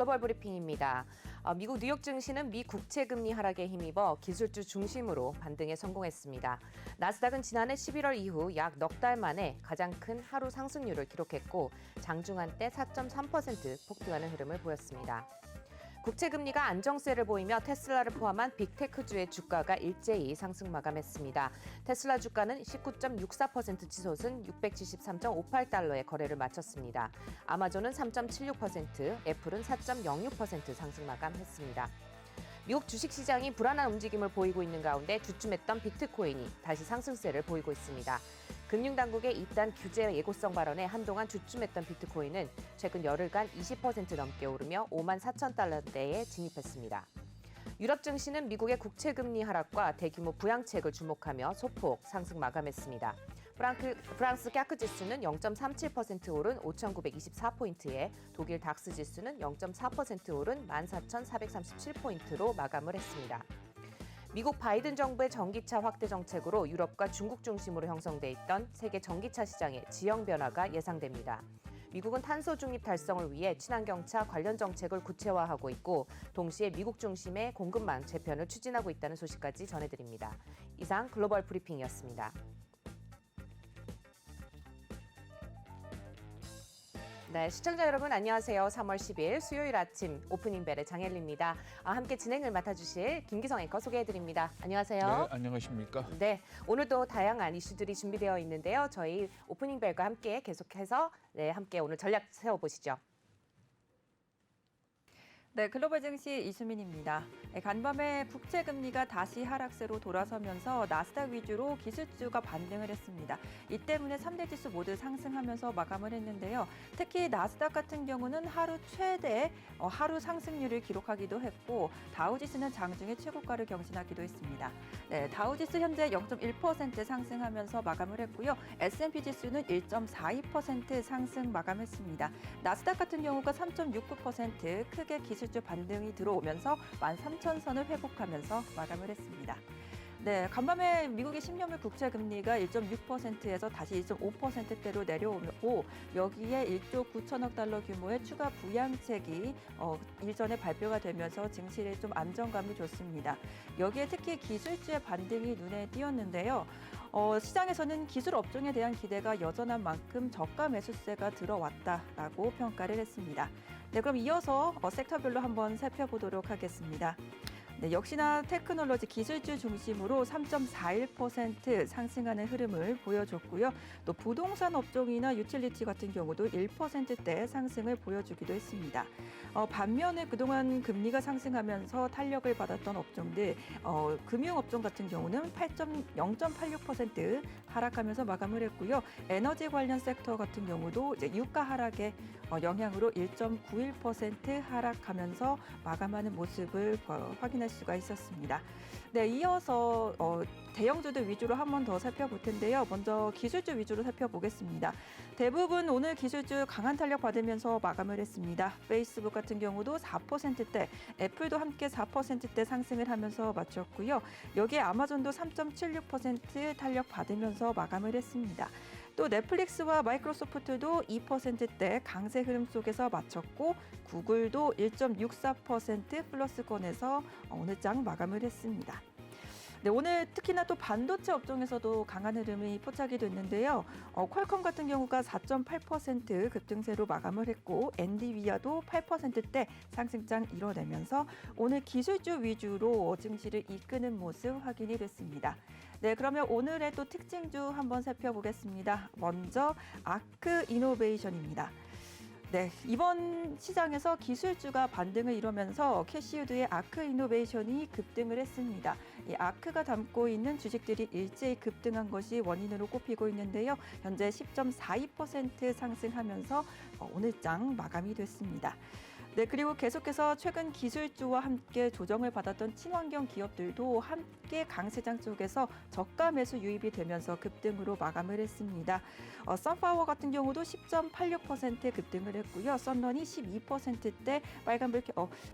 글로벌 브리핑입니다. 미국 뉴욕 증시는 미 국채 금리 하락에 힘입어 기술주 중심으로 반등에 성공했습니다. 나스닥은 지난해 11월 이후 약 넉 달 만에 가장 큰 하루 상승률을 기록했고 장중한 때 4.3% 폭등하는 흐름을 보였습니다. 국채 금리가 안정세를 보이며 테슬라를 포함한 빅테크주의 주가가 일제히 상승 마감했습니다. 테슬라 주가는 19.64% 치솟은 673.58달러에 거래를 마쳤습니다. 아마존은 3.76%, 애플은 4.06% 상승 마감했습니다. 미국 주식시장이 불안한 움직임을 보이고 있는 가운데 주춤했던 비트코인이 다시 상승세를 보이고 있습니다. 금융당국의 이단 규제 예고성 발언에 한동안 주춤했던 비트코인은 최근 열흘간 20% 넘게 오르며 5만 4천 달러대에 진입했습니다. 유럽 증시는 미국의 국채금리 하락과 대규모 부양책을 주목하며 소폭 상승 마감했습니다. 프랑스 캬크 지수는 0.37% 오른 5,924포인트에 독일 닥스 지수는 0.4% 오른 14,437포인트로 마감을 했습니다. 미국 바이든 정부의 전기차 확대 정책으로 유럽과 중국 중심으로 형성돼 있던 세계 전기차 시장의 지형 변화가 예상됩니다. 미국은 탄소 중립 달성을 위해 친환경차 관련 정책을 구체화하고 있고 동시에 미국 중심의 공급망 재편을 추진하고 있다는 소식까지 전해드립니다. 이상 글로벌 브리핑이었습니다. 네, 시청자 여러분 안녕하세요. 3월 10일 수요일 아침 오프닝 벨의 장혜리입니다. 함께 진행을 맡아주실 김기성 앵커 소개해드립니다. 안녕하세요. 네, 안녕하십니까. 네, 오늘도 다양한 이슈들이 준비되어 있는데요. 저희 오프닝 벨과 함께 계속해서 함께 오늘 전략 세워보시죠. 네, 글로벌 증시 이수민입니다. 간밤에 국채 금리가 다시 하락세로 돌아서면서 나스닥 위주로 기술주가 반등을 했습니다. 이 때문에 3대 지수 모두 상승하면서 마감을 했는데요. 특히 나스닥 같은 경우는 하루 최대 하루 상승률을 기록하기도 했고 다우지수는 장중에 최고가를 경신하기도 했습니다. 네, 다우지수 현재 0.1% 상승하면서 마감을 했고요. S&P 지수는 1.42% 상승 마감했습니다. 나스닥 같은 경우가 3.69% 크게 기술주 반등이 들어오면서 13,000선을 회복하면서 마감을 했습니다. 네, 간밤에 미국의 10년물 국채 금리가 1.6%에서 다시 1.5%대로 내려오고 여기에 1조 9천억 달러 규모의 추가 부양책이 일전에 발표가 되면서 증시에 좀 안정감을 줬습니다. 여기에 특히 기술주의 반등이 눈에 띄었는데요. 시장에서는 기술 업종에 대한 기대가 여전한 만큼 저가 매수세가 들어왔다라고 평가를 했습니다. 네, 그럼 이어서 섹터별로 한번 살펴보도록 하겠습니다. 네, 역시나 테크놀로지 기술주 중심으로 3.41% 상승하는 흐름을 보여줬고요. 또 부동산 업종이나 유틸리티 같은 경우도 1%대 상승을 보여주기도 했습니다. 반면에 그동안 금리가 상승하면서 탄력을 받았던 업종들, 금융업종 같은 경우는 0.86% 하락하면서 마감을 했고요. 에너지 관련 섹터 같은 경우도 이제 유가 하락의 영향으로 1.91% 하락하면서 마감하는 모습을 확인할 수가 있었습니다. 네, 이어서 대형주들 위주로 한 번 더 살펴볼 텐데요. 먼저 기술주 위주로 살펴보겠습니다. 대부분 오늘 기술주 강한 탄력 받으면서 마감을 했습니다. 페이스북 같은 경우도 4%대, 애플도 함께 4%대 상승을 하면서 마쳤고요. 여기에 아마존도 3.76% 탄력 받으면서 마감을 했습니다. 또 넷플릭스와 마이크로소프트도 2%대 강세 흐름 속에서 마쳤고 구글도 1.64% 플러스권에서 오늘 장 마감을 했습니다. 네, 오늘 특히나 또 반도체 업종에서도 강한 흐름이 포착이 됐는데요. 퀄컴 같은 경우가 4.8% 급등세로 마감을 했고 엔비디아도 8%대 상승장 이뤄내면서 오늘 기술주 위주로 증시를 이끄는 모습 확인이 됐습니다. 네, 그러면 오늘의 또 특징주 한번 살펴보겠습니다. 먼저 아크 이노베이션입니다. 네, 이번 시장에서 기술주가 반등을 이루면서 캐시우드의 아크 이노베이션이 급등을 했습니다. 이 아크가 담고 있는 주식들이 일제히 급등한 것이 원인으로 꼽히고 있는데요. 현재 10.42% 상승하면서 오늘 장 마감이 됐습니다. 네, 그리고 계속해서 최근 기술주와 함께 조정을 받았던 친환경 기업들도 함께 강세장 쪽에서 저가 매수 유입이 되면서 급등으로 마감을 했습니다. 선파워 같은 경우도 10.86% 급등을 했고요. 썬런이 12%대 빨간불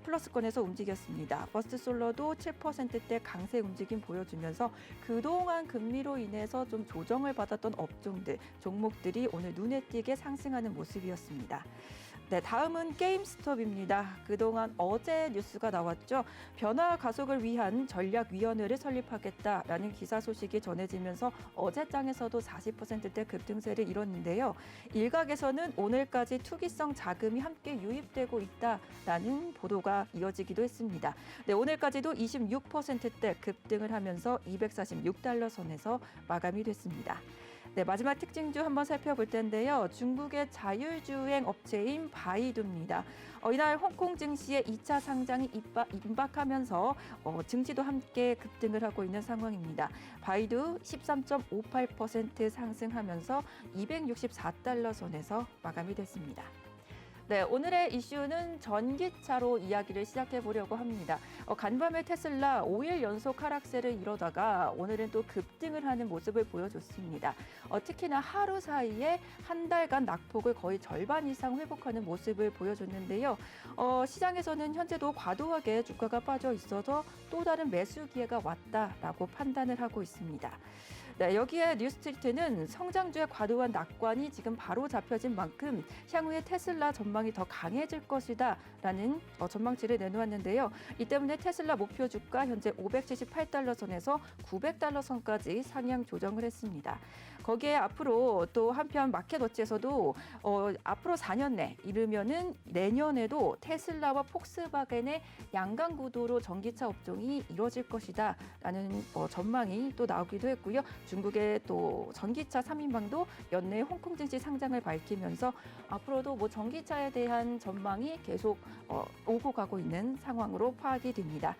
플러스권에서 움직였습니다. 버스트솔러도 7%대 강세 움직임 보여주면서 그동안 금리로 인해서 좀 조정을 받았던 업종들, 종목들이 오늘 눈에 띄게 상승하는 모습이었습니다. 네, 다음은 게임스톱입니다. 그동안 어제 뉴스가 나왔죠. 변화 가속을 위한 전략위원회를 설립하겠다라는 기사 소식이 전해지면서 어제장에서도 40%대 급등세를 이뤘는데요. 일각에서는 오늘까지 투기성 자금이 함께 유입되고 있다라는 보도가 이어지기도 했습니다. 네, 오늘까지도 26%대 급등을 하면서 246달러 선에서 마감이 됐습니다. 네, 마지막 특징주 한번 살펴볼 텐데요. 중국의 자율주행 업체인 바이두입니다. 이날 홍콩 증시의 2차 상장이 임박하면서 증시도 함께 급등을 하고 있는 상황입니다. 바이두 13.58% 상승하면서 264달러 선에서 마감이 됐습니다. 네, 오늘의 이슈는 전기차로 이야기를 시작해 보려고 합니다. 간밤에 테슬라 5일 연속 하락세를 이뤄다가 오늘은 또 급등을 하는 모습을 보여줬습니다. 특히나 하루 사이에 한 달간 낙폭을 거의 절반 이상 회복하는 모습을 보여줬는데요. 시장에서는 현재도 과도하게 주가가 빠져 있어서 또 다른 매수 기회가 왔다라고 판단을 하고 있습니다. 네, 여기에 뉴스트리트는 성장주의 과도한 낙관이 지금 바로 잡혀진 만큼 향후에 테슬라 전망이 더 강해질 것이다라는 전망치를 내놓았는데요. 이 때문에 테슬라 목표 주가 현재 578달러 선에서 900달러 선까지 상향 조정을 했습니다. 거기에 앞으로 또 한편 마켓워치에서도 앞으로 4년 내 이르면은 내년에도 테슬라와 폭스바겐의 양강 구도로 전기차 업종이 이뤄질 것이다라는 전망이 또 나오기도 했고요. 중국의 또 전기차 3인방도 연내 홍콩 증시 상장을 밝히면서 앞으로도 뭐 전기차에 대한 전망이 계속 오고 가고 있는 상황으로 파악이 됩니다.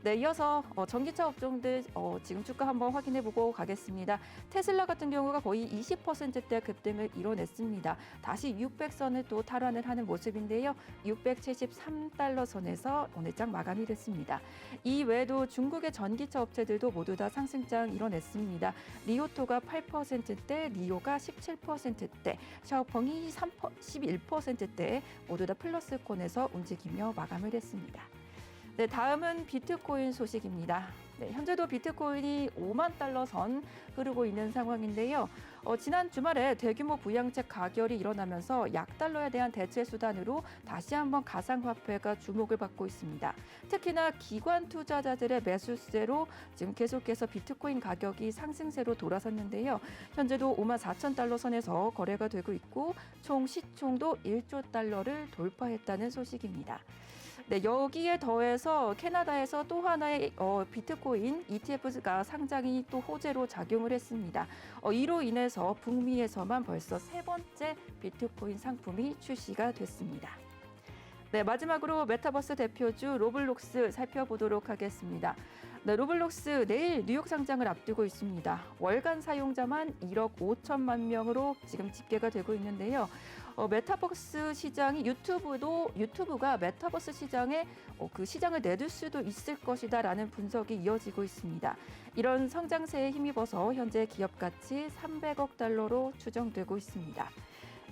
네, 이어서 전기차 업종들 지금 주가 한번 확인해보고 가겠습니다. 테슬라 같은 경우가 거의 20%대 급등을 이뤄냈습니다. 다시 600선을 또 탈환을 하는 모습인데요. 673달러 선에서 오늘장 마감이 됐습니다. 이 외에도 중국의 전기차 업체들도 모두 다 상승장 이뤄냈습니다. 리오토가 8%대, 리오가 17%대, 샤오펑이 11%대 모두 다 플러스권에서 움직이며 마감을 했습니다. 네, 다음은 비트코인 소식입니다. 네, 현재도 비트코인이 5만 달러 선 흐르고 있는 상황인데요. 지난 주말에 대규모 부양책 가결이 일어나면서 약달러에 대한 대체 수단으로 다시 한번 가상화폐가 주목을 받고 있습니다. 특히나 기관 투자자들의 매수세로 지금 계속해서 비트코인 가격이 상승세로 돌아섰는데요. 현재도 5만 4천 달러 선에서 거래가 되고 있고 총 시총도 1조 달러를 돌파했다는 소식입니다. 네, 여기에 더해서 캐나다에서 또 하나의 비트코인 ETF가 상장이 또 호재로 작용을 했습니다. 이로 인해서 북미에서만 벌써 세 번째 비트코인 상품이 출시가 됐습니다. 네, 마지막으로 메타버스 대표주 로블록스 살펴보도록 하겠습니다. 네, 로블록스 내일 뉴욕 상장을 앞두고 있습니다. 월간 사용자만 1억 5천만 명으로 지금 집계가 되고 있는데요. 메타버스 시장이 유튜브가 메타버스 시장에 그 시장을 내줄 수도 있을 것이다라는 분석이 이어지고 있습니다. 이런 성장세에 힘입어서 현재 기업 가치 300억 달러로 추정되고 있습니다.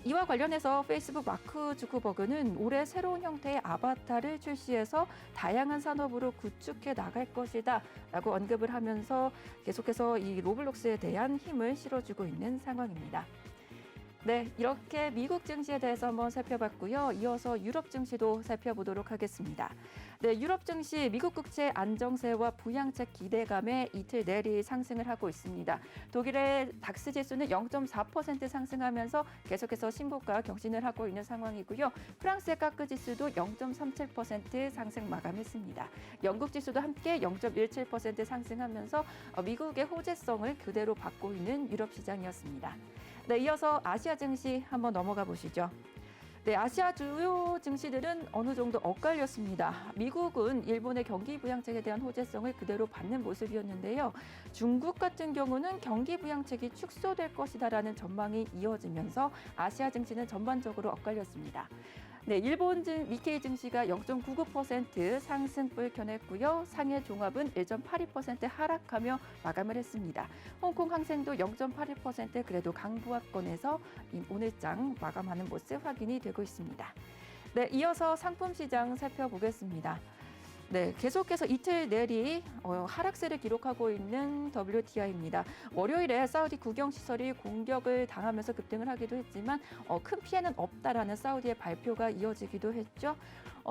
이와 관련해서 페이스북 마크 주커버그는 올해 새로운 형태의 아바타를 출시해서 다양한 산업으로 구축해 나갈 것이다 라고 언급을 하면서 계속해서 이 로블록스에 대한 힘을 실어주고 있는 상황입니다. 네, 이렇게 미국 증시에 대해서 한번 살펴봤고요. 이어서 유럽 증시도 살펴보도록 하겠습니다. 네, 유럽 증시 미국 국채 안정세와 부양책 기대감에 이틀 내리 상승을 하고 있습니다. 독일의 닥스 지수는 0.4% 상승하면서 계속해서 신고가 경신을 하고 있는 상황이고요. 프랑스의 까크 지수도 0.37% 상승 마감했습니다. 영국 지수도 함께 0.17% 상승하면서 미국의 호재성을 그대로 받고 있는 유럽 시장이었습니다. 네, 이어서 아시아 증시 한번 넘어가 보시죠. 네, 아시아 주요 증시들은 어느 정도 엇갈렸습니다. 미국은 일본의 경기 부양책에 대한 호재성을 그대로 받는 모습이었는데요. 중국 같은 경우는 경기 부양책이 축소될 것이다라는 전망이 이어지면서 아시아 증시는 전반적으로 엇갈렸습니다. 네, 일본 니케이 증시가 0.99% 상승불 켜냈고요. 상해 종합은 1.82% 하락하며 마감을 했습니다. 홍콩 항생도 0.81% 그래도 강보합권에서 오늘장 마감하는 모습 확인이 되고 있습니다. 네, 이어서 상품 시장 살펴보겠습니다. 네, 계속해서 이틀 내리 하락세를 기록하고 있는 WTI입니다. 월요일에 사우디 국영시설이 공격을 당하면서 급등을 하기도 했지만 큰 피해는 없다라는 사우디의 발표가 이어지기도 했죠.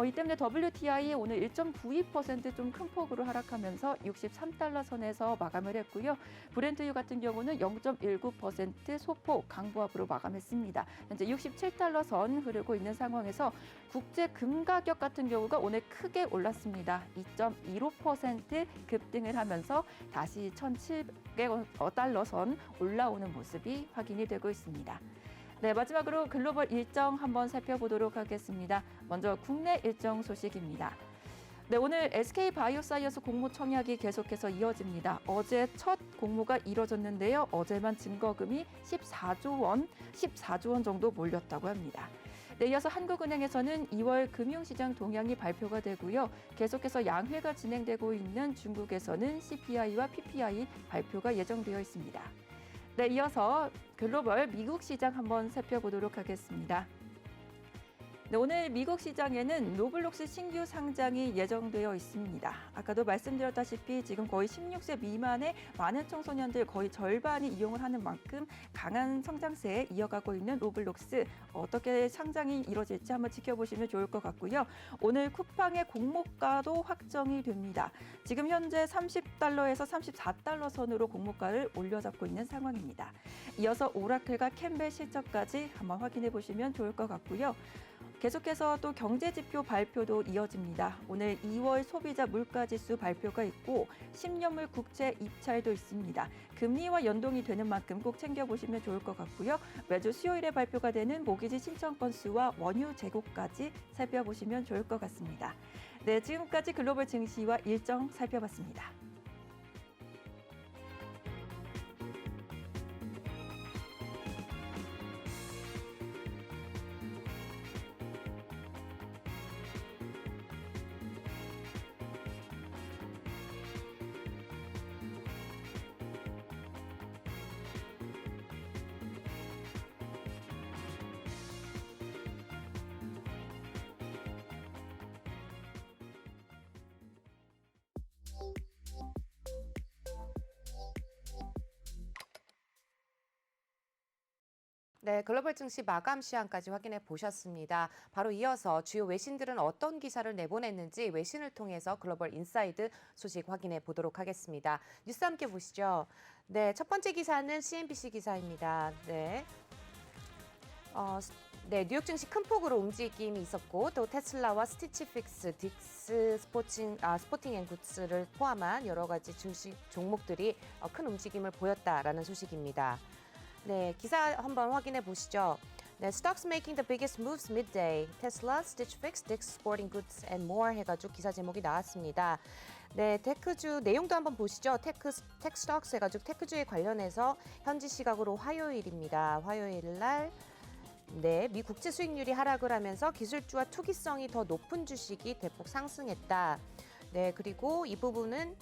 이 때문에 WTI 오늘 1.92% 좀 큰 폭으로 하락하면서 63달러 선에서 마감을 했고요. 브렌트유 같은 경우는 0.19% 소폭 강보합으로 마감했습니다. 현재 67달러 선 흐르고 있는 상황에서 국제 금 가격 같은 경우가 오늘 크게 올랐습니다. 2.15% 급등을 하면서 다시 1,700달러 선 올라오는 모습이 확인이 되고 있습니다. 네, 마지막으로 글로벌 일정 한번 살펴보도록 하겠습니다. 먼저 국내 일정 소식입니다. 네, 오늘 SK바이오사이언스 공모 청약이 계속해서 이어집니다. 어제 첫 공모가 이뤄졌는데요. 어제만 증거금이 14조 원 정도 몰렸다고 합니다. 네, 이어서 한국은행에서는 2월 금융시장 동향이 발표가 되고요. 계속해서 양회가 진행되고 있는 중국에서는 CPI와 PPI 발표가 예정되어 있습니다. 네, 이어서 글로벌 미국 시장 한번 살펴보도록 하겠습니다. 네, 오늘 미국 시장에는 로블록스 신규 상장이 예정되어 있습니다. 아까도 말씀드렸다시피 지금 거의 16세 미만의 많은 청소년들 거의 절반이 이용을 하는 만큼 강한 성장세에 이어가고 있는 로블록스 어떻게 상장이 이뤄질지 한번 지켜보시면 좋을 것 같고요. 오늘 쿠팡의 공모가도 확정이 됩니다. 지금 현재 30달러에서 34달러 선으로 공모가를 올려잡고 있는 상황입니다. 이어서 오라클과 캠벨 실적까지 한번 확인해 보시면 좋을 것 같고요. 계속해서 또 경제지표 발표도 이어집니다. 오늘 2월 소비자 물가지수 발표가 있고 10년물 국채 입찰도 있습니다. 금리와 연동이 되는 만큼 꼭 챙겨보시면 좋을 것 같고요. 매주 수요일에 발표가 되는 모기지 신청 건수와 원유 재고까지 살펴보시면 좋을 것 같습니다. 네, 지금까지 글로벌 증시와 일정 살펴봤습니다. 네, 글로벌 증시 마감 시황까지 확인해 보셨습니다. 바로 이어서 주요 외신들은 어떤 기사를 내보냈는지 외신을 통해서 글로벌 인사이드 소식 확인해 보도록 하겠습니다. 뉴스 함께 보시죠. 네, 첫 번째 기사는 CNBC 기사입니다. 네. 네, 뉴욕 증시 큰 폭으로 움직임이 있었고 또 테슬라와 스티치픽스, 딕스 스포팅 앤 굿스를 포함한 여러 가지 증시 종목들이 큰 움직임을 보였다라는 소식입니다. 네, 기사 한번 확인해 보시죠. 네, Stocks making the biggest moves midday. Tesla, Stitch Fix, Dick's Sporting Goods and more 해가지고 기사 제목이 나왔습니다. 네, 테크주 내용도 한번 보시죠. 테크스톡스 해가지고 테크주에 관련해서 현지 시각으로 화요일입니다. 화요일 날 네, 미 국채 수익률이 하락을 하면서 기술주와 투기성이 더 높은 주식이 대폭 상승했다. 네, 그리고 이 부분은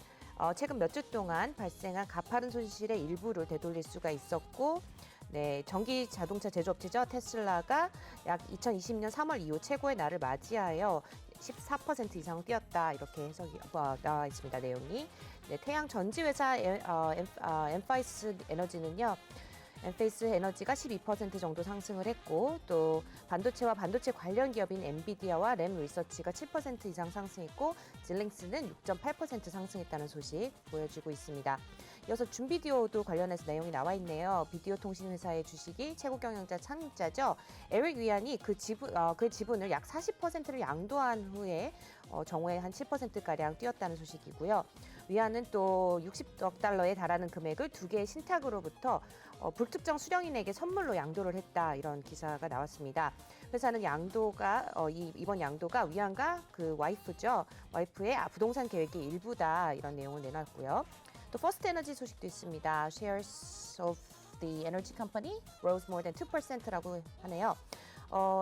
최근 몇 주 동안 발생한 가파른 손실의 일부를 되돌릴 수가 있었고, 네, 전기 자동차 제조업체죠. 테슬라가 약 2020년 3월 이후 최고의 날을 맞이하여 14% 이상 뛰었다. 이렇게 해석이 나와 있습니다. 내용이. 네, 태양 전지 회사 엔파이스 에너지는요. 엔페이스 에너지가 12% 정도 상승을 했고 또 반도체와 반도체 관련 기업인 엔비디아와 램 리서치가 7% 이상 상승했고 질링스는 6.8% 상승했다는 소식 보여주고 있습니다. 이어서 줌비디오도 관련해서 내용이 나와 있네요. 비디오 통신 회사의 주식이 최고 경영자 창립자죠. 에릭 위안이 그 지분을 약 40%를 양도한 후에 정오에 한 7%가량 뛰었다는 소식이고요. 위안은 또 60억 달러에 달하는 금액을 두 개의 신탁으로부터 불특정 수령인에게 선물로 양도를 했다. 이런 기사가 나왔습니다. 회사는 양도가 이번 양도가 위안과 그 와이프죠. 와이프의 부동산 계획의 일부다. 이런 내용을 내놨고요. 또 퍼스트 에너지 소식도 있습니다. Shares of the energy company rose more than 2%라고 하네요.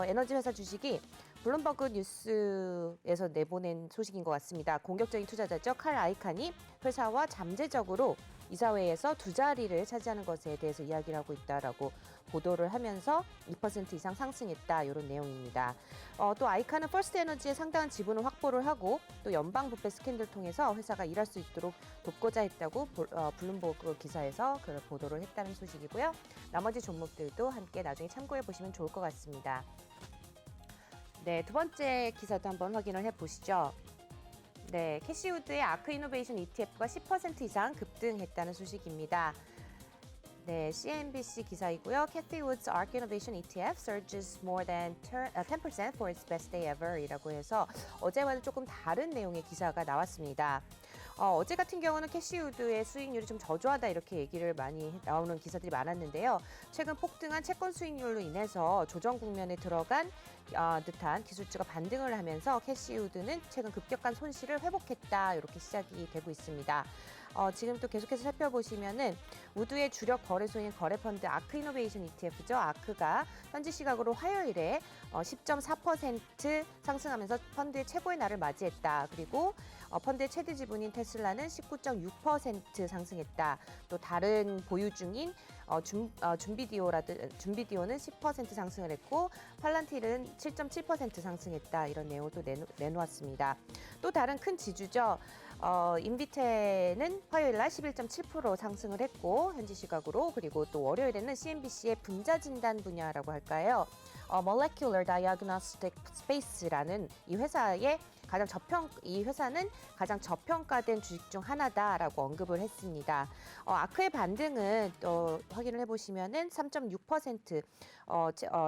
에너지 회사 주식이 블룸버그 뉴스에서 내보낸 소식인 것 같습니다. 공격적인 투자자죠. 칼 아이칸이 회사와 잠재적으로 이사회에서 두 자리를 차지하는 것에 대해서 이야기를 하고 있다라고 보도를 하면서 2% 이상 상승했다 이런 내용입니다. 또 아이칸은 퍼스트 에너지에 상당한 지분을 확보를 하고 또 연방 부패 스캔들을 통해서 회사가 일할 수 있도록 돕고자 했다고 블룸버그 기사에서 그 보도를 했다는 소식이고요. 나머지 종목들도 함께 나중에 참고해 보시면 좋을 것 같습니다. 네, 두 번째 기사도 한번 확인을 해보시죠. 네, 캐시우드의 아크 이노베이션 ETF가 10% 이상 급등했다는 소식입니다. 네, CNBC 기사이고요. Cathy Wood's ARK Innovation ETF surges more than 10% for its best day ever 이라고 해서 어제와는 조금 다른 내용의 기사가 나왔습니다. 어제 같은 경우는 캐시우드의 수익률이 좀 저조하다 이렇게 얘기를 많이 나오는 기사들이 많았는데요. 최근 폭등한 채권 수익률로 인해서 조정 국면에 들어간 듯한 기술주가 반등을 하면서 캐시우드는 최근 급격한 손실을 회복했다 이렇게 시작이 되고 있습니다. 지금 또 계속해서 살펴보시면은 우드의 주력 거래소인 거래펀드 아크 이노베이션 ETF죠. 아크가 현지 시각으로 화요일에 10.4% 상승하면서 펀드의 최고의 날을 맞이했다. 그리고 펀드의 최대 지분인 테슬라는 19.6% 상승했다. 또 다른 보유 중인 준비디오는 10% 상승을 했고 팔란틸은 7.7% 상승했다. 이런 내용을 또 내놓았습니다. 또 다른 큰 지주죠. 인비테는 화요일 날 11.7% 상승을 했고 현지 시각으로 그리고 또 월요일에는 CNBC의 분자 진단 분야라고 할까요? Molecular Diagnostic Space라는 이 회사는 가장 저평가된 주식 중 하나다라고 언급을 했습니다. 아크의 반등은 또 확인을 해보시면은 3.6%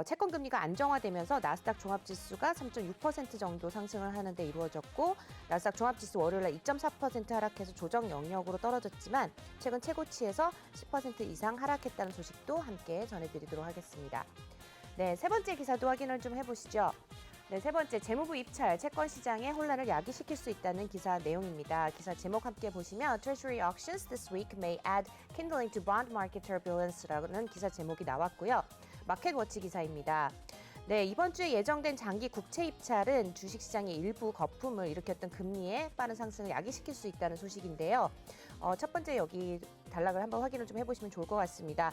채권 금리가 안정화되면서 나스닥 종합지수가 3.6% 정도 상승을 하는데 이루어졌고 나스닥 종합지수 월요일날 2.4% 하락해서 조정 영역으로 떨어졌지만 최근 최고치에서 10% 이상 하락했다는 소식도 함께 전해드리도록 하겠습니다. 네, 세 번째 기사도 확인을 좀 해보시죠. 네, 세 번째 재무부 입찰 채권 시장에 혼란을 야기시킬 수 있다는 기사 내용입니다. 기사 제목 함께 보시면 Treasury auctions this week may add kindling to bond market turbulence라는 기사 제목이 나왔고요. 마켓워치 기사입니다. 네, 이번 주에 예정된 장기 국채 입찰은 주식시장의 일부 거품을 일으켰던 금리의 빠른 상승을 야기시킬 수 있다는 소식인데요. 첫 번째 여기 단락을 한번 확인을 좀 해보시면 좋을 것 같습니다.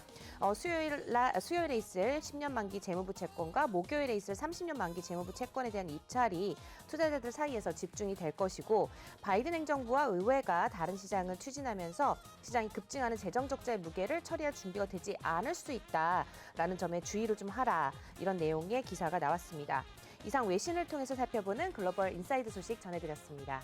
수요일에 있을 10년 만기 재무부 채권과 목요일에 있을 30년 만기 재무부 채권에 대한 입찰이 투자자들 사이에서 집중이 될 것이고 바이든 행정부와 의회가 다른 시장을 추진하면서 시장이 급증하는 재정 적자의 무게를 처리할 준비가 되지 않을 수 있다라는 점에 주의를 좀 하라 이런 내용의 기사가 나왔습니다. 이상 외신을 통해서 살펴보는 글로벌 인사이드 소식 전해드렸습니다.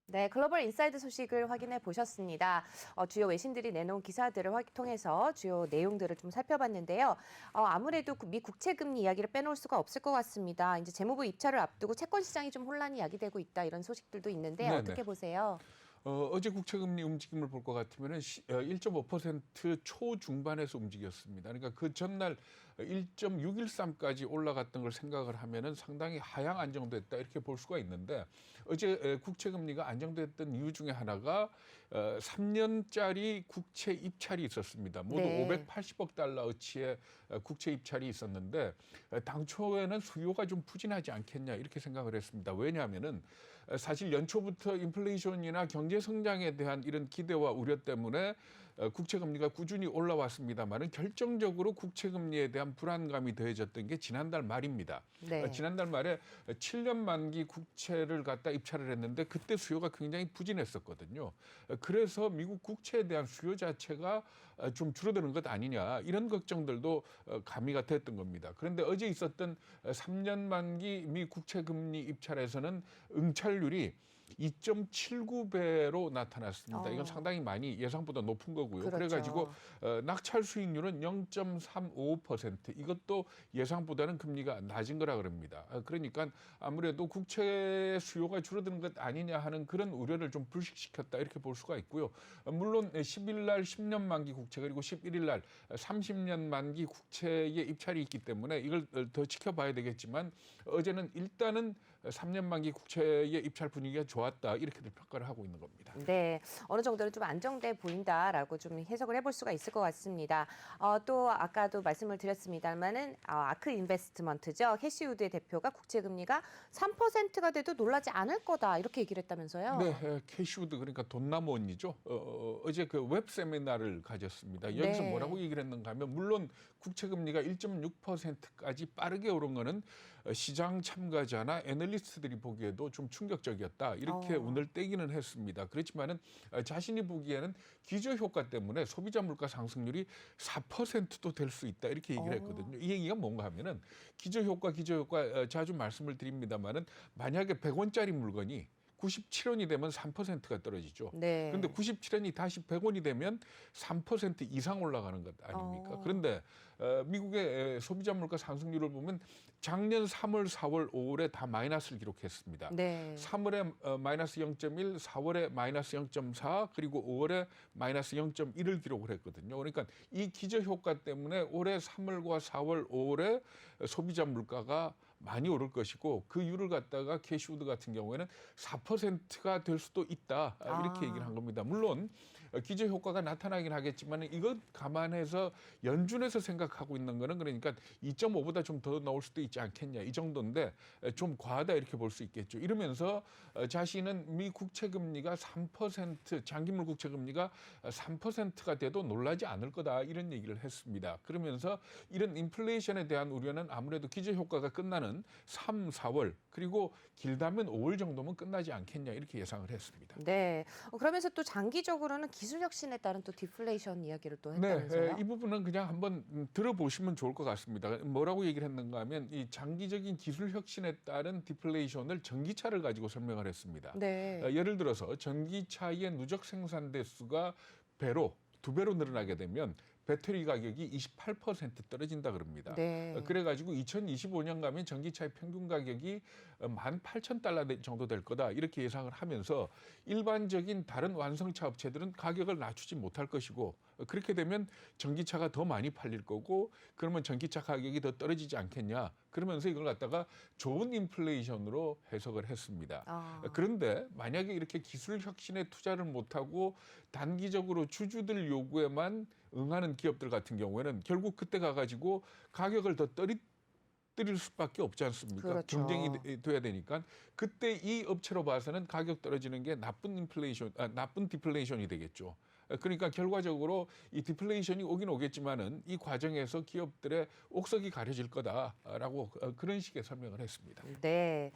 네, 글로벌 인사이드 소식을 확인해 보셨습니다. 주요 외신들이 내놓은 기사들을 통해서 주요 내용들을 좀 살펴봤는데요. 아무래도 미 국채 금리 이야기를 빼놓을 수가 없을 것 같습니다. 이제 재무부 입찰을 앞두고 채권 시장이 좀 혼란이 야기되고 있다 이런 소식들도 있는데 네네. 어떻게 보세요? 어제 국채금리 움직임을 볼 것 같으면 1.5% 초중반에서 움직였습니다. 그러니까 그 전날 1.613까지 올라갔던 걸 생각을 하면은 상당히 하향 안정됐다 이렇게 볼 수가 있는데 어제 국채금리가 안정됐던 이유 중에 하나가 3년짜리 국채 입찰이 있었습니다. 모두 네. 580억 달러어치의 국채 입찰이 있었는데 당초에는 수요가 좀 부진하지 않겠냐 이렇게 생각을 했습니다. 왜냐하면은 사실 연초부터 인플레이션이나 경제 성장에 대한 이런 기대와 우려 때문에 국채 금리가 꾸준히 올라왔습니다만은 결정적으로 국채 금리에 대한 불안감이 더해졌던 게 지난달 말입니다. 네. 지난달 말에 7년 만기 국채를 갖다 입찰을 했는데 그때 수요가 굉장히 부진했었거든요. 그래서 미국 국채에 대한 수요 자체가 좀 줄어드는 것 아니냐 이런 걱정들도 가미가 됐던 겁니다. 그런데 어제 있었던 3년 만기 미 국채 금리 입찰에서는 응찰률이 2.79배로 나타났습니다. 이건 어. 상당히 많이 예상보다 높은 거고요. 그렇죠. 그래가지고 낙찰 수익률은 0.35%. 이것도 예상보다는 금리가 낮은 거라 그럽니다. 그러니까 아무래도 국채 수요가 줄어드는 것 아니냐 하는 그런 우려를 좀 불식시켰다 이렇게 볼 수가 있고요. 물론 10일 날 10년 만기 국채 그리고 11일 날 30년 만기 국채의 입찰이 있기 때문에 이걸 더 지켜봐야 되겠지만 어제는 일단은 3년 만기 국채의 입찰 분위기가 좋았다 이렇게들 평가를 하고 있는 겁니다. 네, 어느 정도는 좀 안정돼 보인다라고 좀 해석을 해볼 수가 있을 것 같습니다. 또 아까도 말씀을 드렸습니다만은 아크 인베스트먼트죠. 캐시우드의 대표가 국채 금리가 3%가 돼도 놀라지 않을 거다 이렇게 얘기를 했다면서요. 네, 캐시우드 그러니까 돈나무원이죠. 어제 그 웹 세미나를 가졌습니다. 여기서 네. 뭐라고 얘기를 했는가 하면 물론 국채 금리가 1.6%까지 빠르게 오른 거는 시장 참가자나 애널리스트들이 보기에도 좀 충격적이었다. 이렇게 운을 떼기는 했습니다. 그렇지만은 자신이 보기에는 기저 효과 때문에 소비자 물가 상승률이 4%도 될 수 있다. 이렇게 얘기를 했거든요. 이 얘기가 뭔가 하면은 기저 효과 자주 말씀을 드립니다만은 만약에 100원짜리 물건이 97원이 되면 3%가 떨어지죠. 네. 그런데 97원이 다시 100원이 되면 3% 이상 올라가는 것 아닙니까? 그런데 미국의 소비자 물가 상승률을 보면 작년 3월, 4월, 5월에 다 마이너스를 기록했습니다. 네. 3월에 마이너스 0.1, 4월에 마이너스 0.4, 그리고 5월에 마이너스 0.1을 기록을 했거든요. 그러니까 이 기저 효과 때문에 올해 3월과 4월, 5월에 소비자 물가가 많이 오를 것이고 그 이유를 갖다가 캐시우드 같은 경우에는 4%가 될 수도 있다 이렇게 얘기를 한 겁니다. 물론 기저 효과가 나타나긴 하겠지만 이것 감안해서 연준에서 생각하고 있는 거는 그러니까 2.5보다 좀 더 나올 수도 있지 않겠냐 이 정도인데 좀 과하다 이렇게 볼 수 있겠죠. 이러면서 자신은 미 국채 금리가 3% 장기물 국채 금리가 3%가 돼도 놀라지 않을 거다 이런 얘기를 했습니다. 그러면서 이런 인플레이션에 대한 우려는 아무래도 기저 효과가 끝나는 3, 4월 그리고 길다면 5월 정도면 끝나지 않겠냐 이렇게 예상을 했습니다. 네. 그러면서 또 장기적으로는 기술 혁신에 따른 또 디플레이션 이야기를 또 했다면서요? 이 부분은 그냥 한번 들어보시면 좋을 것 같습니다. 뭐라고 얘기를 했는가 하면 이 장기적인 기술 혁신에 따른 디플레이션을 전기차를 가지고 설명을 했습니다. 네. 예를 들어서 전기차의 누적 생산 대수가 두 배로 늘어나게 되면 배터리 가격이 28% 떨어진다 그럽니다. 네. 그래가지고 2025년 가면 전기차의 평균 가격이 18,000달러 정도 될 거다 이렇게 예상을 하면서 일반적인 다른 완성차 업체들은 가격을 낮추지 못할 것이고 그렇게 되면 전기차가 더 많이 팔릴 거고 그러면 전기차 가격이 더 떨어지지 않겠냐 그러면서 이걸 갖다가 좋은 인플레이션으로 해석을 했습니다. 그런데 만약에 이렇게 기술 혁신에 투자를 못하고 단기적으로 주주들 요구에만 응하는 기업들 같은 경우에는 결국 그때 가가지고 가격을 더 떨어뜨릴 수밖에 없지 않습니까? 그렇죠. 경쟁이 돼야 되니까 그때 이 업체로 봐서는 가격 떨어지는 게 나쁜 디플레이션이 되겠죠. 그러니까 결과적으로 이 디플레이션이 오긴 오겠지만은 이 과정에서 기업들의 옥석이 가려질 거다라고 그런 식의 설명을 했습니다. 네.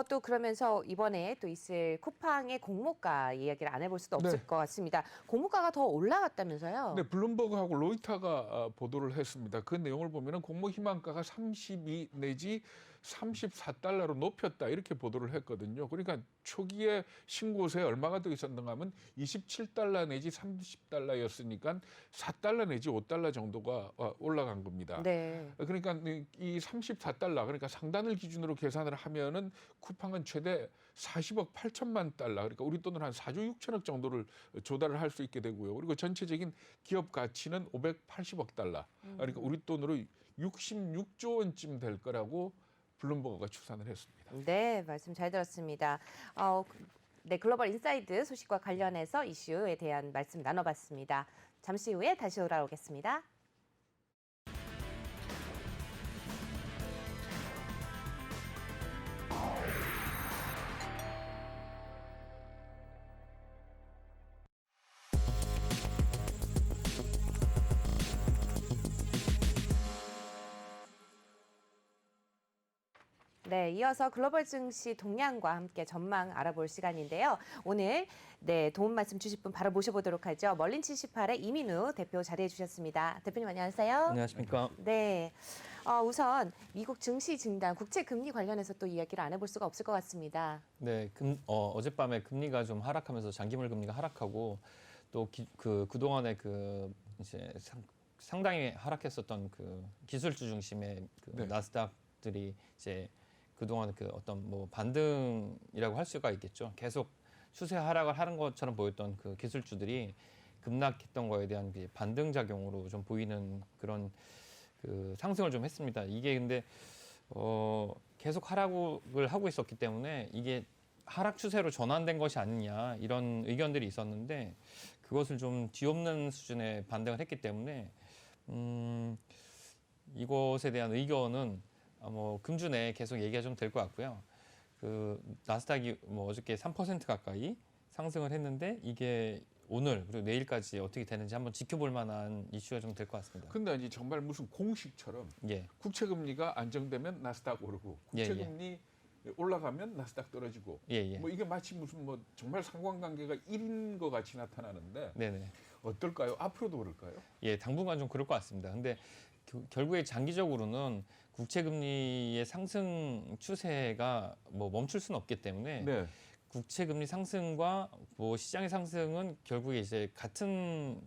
또 그러면서 이번에 또 있을 쿠팡의 공모가 이야기를 안 해볼 수도 없을 네. 것 같습니다. 공모가가 더 올라갔다면서요? 네, 블룸버그하고 로이터가 보도를 했습니다. 그 내용을 보면은 공모 희망가가 32 내지 34달러로 높였다 이렇게 보도를 했거든요. 그러니까 초기에 신고세 얼마가 더 있었는가 하면 27달러 내지 30달러였으니까 4달러 내지 5달러 정도가 올라간 겁니다. 네. 그러니까 이 34달러 그러니까 상단을 기준으로 계산을 하면은 쿠팡은 최대 40억 8천만 달러 그러니까 우리 돈으로 한 4조 6천억 정도를 조달을 할 수 있게 되고요. 그리고 전체적인 기업 가치는 580억 달러 그러니까 우리 돈으로 66조 원쯤 될 거라고 블룸버그가 추산을 했습니다. 네, 말씀 잘 들었습니다. 네, 글로벌 인사이드 소식과 관련해서 이슈에 대한 말씀 나눠봤습니다. 잠시 후에 다시 돌아오겠습니다. 네, 이어서 글로벌 증시 동향과 함께 전망 알아볼 시간인데요. 오늘 도움 말씀 주실 분 바로 모셔보도록 하죠. 멀린 78의 이민우 대표 자리해 주셨습니다. 대표님 안녕하세요. 안녕하십니까. 네, 우선 미국 증시 증단, 국채 금리 관련해서 또 이야기를 안 해볼 수가 없을 것 같습니다. 네, 어젯밤에 금리가 좀 하락하면서 장기물 금리가 하락하고 또 그동안에 이제 상당히 하락했었던 그 기술주 중심의 그 네. 나스닥들이 이제 그동안 그 어떤 뭐 반등이라고 할 수가 있겠죠. 계속 추세 하락을 하는 것처럼 보였던 그 기술주들이 급락했던 거에 대한 그 반등 작용으로 좀 보이는 그런 그 상승을 좀 했습니다. 이게 근데 계속 하락을 하고 있었기 때문에 이게 하락 추세로 전환된 것이 아니냐 이런 의견들이 있었는데 그것을 좀 뒤엎는 수준의 반등을 했기 때문에 이것에 대한 의견은 뭐 금주 내에 계속 얘기가 좀 될 것 같고요. 그 나스닥이 뭐 어저께 3% 가까이 상승을 했는데 이게 오늘 그리고 내일까지 어떻게 되는지 한번 지켜볼 만한 이슈가 좀 될 것 같습니다. 근데 이제 정말 무슨 공식처럼 예, 국채 금리가 안정되면 나스닥 오르고 국채 예, 예. 금리 올라가면 나스닥 떨어지고 예, 예. 뭐 이게 마치 무슨 뭐 정말 상관관계가 1인 것 같이 나타나는데 네네. 어떨까요? 앞으로도 그럴까요? 예, 당분간 좀 그럴 것 같습니다. 근데 결국에 장기적으로는 국채 금리의 상승 추세가 뭐 멈출 수는 없기 때문에 네. 국채 금리 상승과 뭐 시장의 상승은 결국에 이제 같은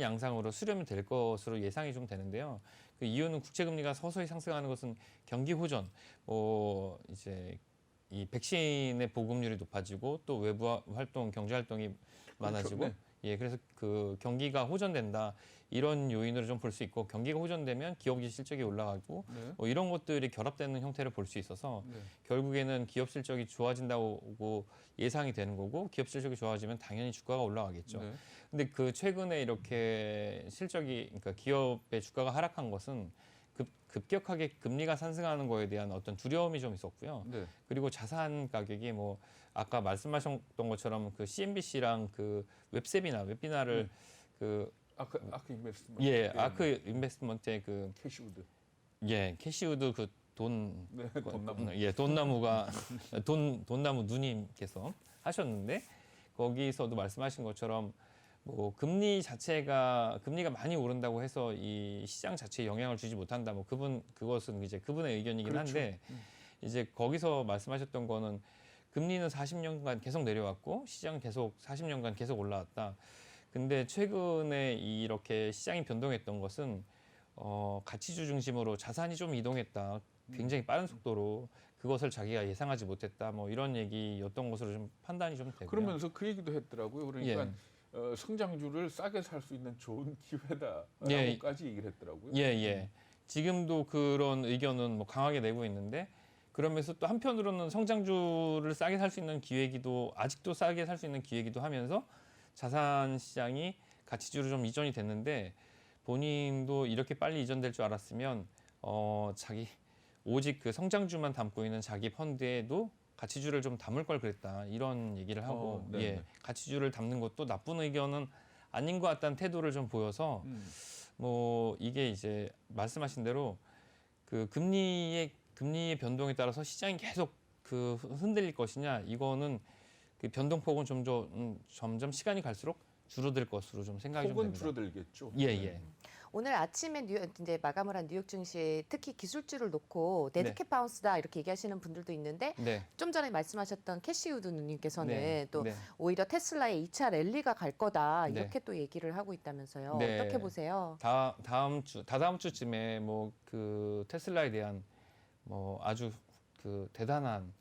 양상으로 수렴이 될 것으로 예상이 좀 되는데요. 그 이유는 국채 금리가 서서히 상승하는 것은 경기 호전, 이제 이 백신의 보급률이 높아지고 또 외부 활동, 경제 활동이 많아지고, 그렇죠. 예, 그래서 그 경기가 호전된다 이런 요인으로 좀 볼 수 있고 경기가 호전되면 기업의 실적이 올라가고 네. 뭐 이런 것들이 결합되는 형태를 볼 수 있어서 네. 결국에는 기업 실적이 좋아진다고 예상이 되는 거고 기업 실적이 좋아지면 당연히 주가가 올라가겠죠. 네. 근데 그 최근에 이렇게 그러니까 기업의 주가가 하락한 것은 급격하게 금리가 상승하는 거에 대한 어떤 두려움이 좀 있었고요. 네. 그리고 자산 가격이 뭐 아까 말씀하셨던 것처럼 그 CNBC랑 그 웹비나를 그 아크 인베스트먼트. 예, 아크 인베스트먼트의 그 캐시우드. 예, 캐시우드 그 돈 네. 돈나무. 예, 돈나무 누님께서 하셨는데 거기서도 말씀하신 것처럼 뭐 금리가 많이 오른다고 해서 이 시장 자체에 영향을 주지 못한다. 뭐 그것은 이제 그분의 의견이긴 그렇죠. 한데 이제 거기서 말씀하셨던 거는 금리는 40년간 계속 내려왔고 시장은 계속 40년간 계속 올라왔다. 근데 최근에 이렇게 시장이 변동했던 것은 가치주 중심으로 자산이 좀 이동했다. 굉장히 빠른 속도로 그것을 자기가 예상하지 못했다. 뭐 이런 얘기였던 것으로 좀 판단이 좀 되고요. 그러면서 그 얘기도 했더라고요. 그러니까 성장주를 싸게 살 수 있는 좋은 기회다라고까지 얘기를 했더라고요. 예, 예. 지금도 그런 의견은 뭐 강하게 내고 있는데 그러면서 또 한편으로는 성장주를 싸게 살 수 있는 기회이기도 아직도 싸게 살 수 있는 기회이기도 하면서 자산 시장이 가치주로 좀 이전이 됐는데 본인도 이렇게 빨리 이전될 줄 알았으면 자기 오직 그 성장주만 담고 있는 자기 펀드에도 가치주를 좀 담을 걸 그랬다 이런 얘기를 하고 네, 예, 네. 가치주를 담는 것도 나쁜 의견은 아닌 것 같다는 태도를 좀 보여서 뭐 이게 이제 말씀하신 대로 그 금리의 변동에 따라서 시장이 계속 그 흔들릴 것이냐 이거는 그 변동폭은 점점 시간이 갈수록 줄어들 것으로 좀 생각이 좀 폭은 됩니다. 줄어들겠죠. 예, 예. 오늘 아침에 이제 마감을 한 뉴욕 증시 특히 기술주를 놓고 네. 데드캣 바운스다 이렇게 얘기하시는 분들도 있는데 네. 좀 전에 말씀하셨던 캐시우드 누님께서는 네. 또 네. 오히려 테슬라의 2차 랠리가 갈 거다 네. 이렇게 또 얘기를 하고 있다면서요. 네. 어떻게 보세요? 다다음 주쯤에 뭐 그 테슬라에 대한 뭐 아주 그 대단한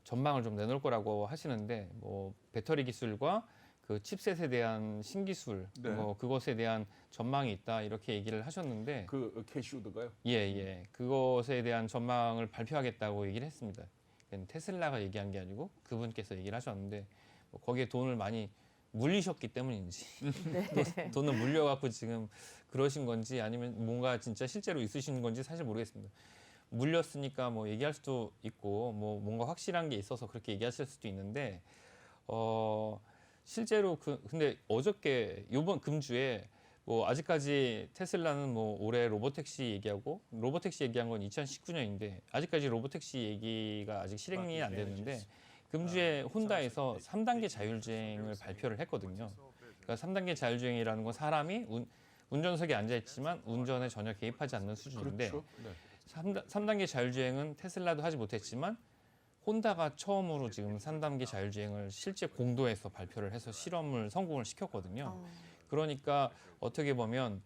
전망을 좀 내놓을 거라고 하시는데 뭐 배터리 기술과 그 칩셋에 대한 신기술 네. 뭐 그것에 대한 전망이 있다 이렇게 얘기를 하셨는데 그 캐시우드가요. 예. 그것에 대한 전망을 발표하겠다고 얘기를 했습니다. 테슬라가 얘기한 게 아니고 그분께서 얘기를 하셨는데 뭐 거기에 돈을 많이 물리셨기 때문인지 네. 돈을 물려갖고 지금 그러신 건지 아니면 뭔가 진짜 실제로 있으신 건지 사실 모르겠습니다. 물렸으니까 뭐 얘기할 수도 있고 뭐 뭔가 확실한 게 있어서 그렇게 얘기하실 수도 있는데 실제로 근데 어저께 요번 금주에 뭐 아직까지 테슬라는 뭐 올해 로보택시 얘기한 건 2019년인데 아직까지 로보택시 얘기가 아직 실행이 안 됐는데 금주에 혼다에서 3단계 자율주행을 발표를 했거든요. 그러니까 3단계 자율주행이라는 건 사람이 운전석에 앉아 있지만 운전에 전혀 개입하지 않는 수준인데 그렇죠. 네. 3단계 자율주행은 테슬라도 하지 못했지만 혼다가 처음으로 지금 3단계 자율주행을 실제 공도에서 발표를 해서 실험을 성공을 시켰거든요. 그러니까 어떻게 보면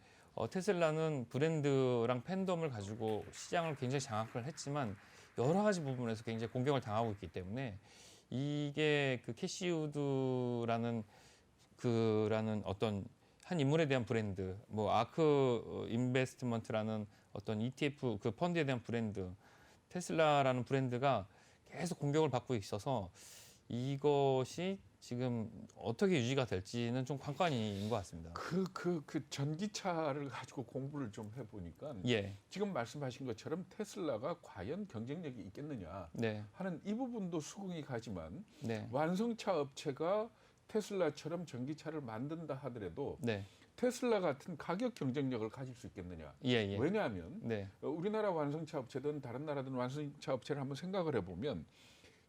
테슬라는 브랜드랑 팬덤을 가지고 시장을 굉장히 장악을 했지만 여러 가지 부분에서 굉장히 공격을 당하고 있기 때문에 이게 그 캐시우드라는 어떤 한 인물에 대한 브랜드, 뭐 아크 인베스트먼트라는 어떤 ETF 그 펀드에 대한 브랜드, 테슬라라는 브랜드가 계속 공격을 받고 있어서 이것이 지금 어떻게 유지가 될지는 좀 관건인 것 같습니다. 그 전기차를 가지고 공부를 좀 해보니까 예, 지금 말씀하신 것처럼 테슬라가 과연 경쟁력이 있겠느냐 네, 하는 이 부분도 수긍이 가지만 네, 완성차 업체가 테슬라처럼 전기차를 만든다 하더라도 네, 테슬라 같은 가격 경쟁력을 가질 수 있겠느냐. 예, 예, 왜냐하면 네, 우리나라 완성차 업체든 다른 나라든 완성차 업체를 한번 생각을 해보면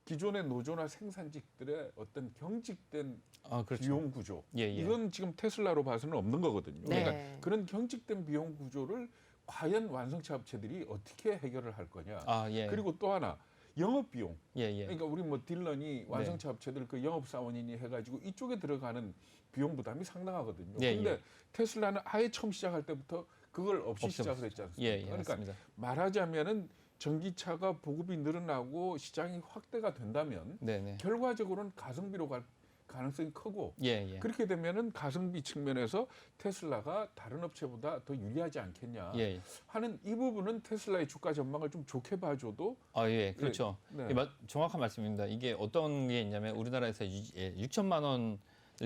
기존의 노조나 생산직들의 어떤 경직된 그렇죠. 비용 구조 예, 예, 이건 지금 테슬라로 봐서는 없는 거거든요. 네. 그러니까 그런 경직된 비용 구조를 과연 완성차 업체들이 어떻게 해결을 할 거냐. 예, 그리고 또 하나 영업 비용. 예, 예, 그러니까 우리 뭐 딜러니 완성차 업체들 그 영업 사원이니 해가지고 이쪽에 들어가는 비용 부담이 상당하거든요. 예, 그런데 예. 테슬라는 아예 처음 시작할 때부터 그걸 없이 없죠. 시작을 했지 않습니까? 예, 예, 그러니까 맞습니다. 말하자면은 전기차가 보급이 늘어나고 시장이 확대가 된다면 네, 네, 결과적으로는 가성비로 갈 가능성이 크고 예, 예, 그렇게 되면은 가성비 측면에서 테슬라가 다른 업체보다 더 유리하지 않겠냐 예, 예. 하는 이 부분은 테슬라의 주가 전망을 좀 좋게 봐줘도 예, 그렇죠. 네. 정확한 말씀입니다. 이게 어떤 게 있냐면 우리나라에서 6천만 원을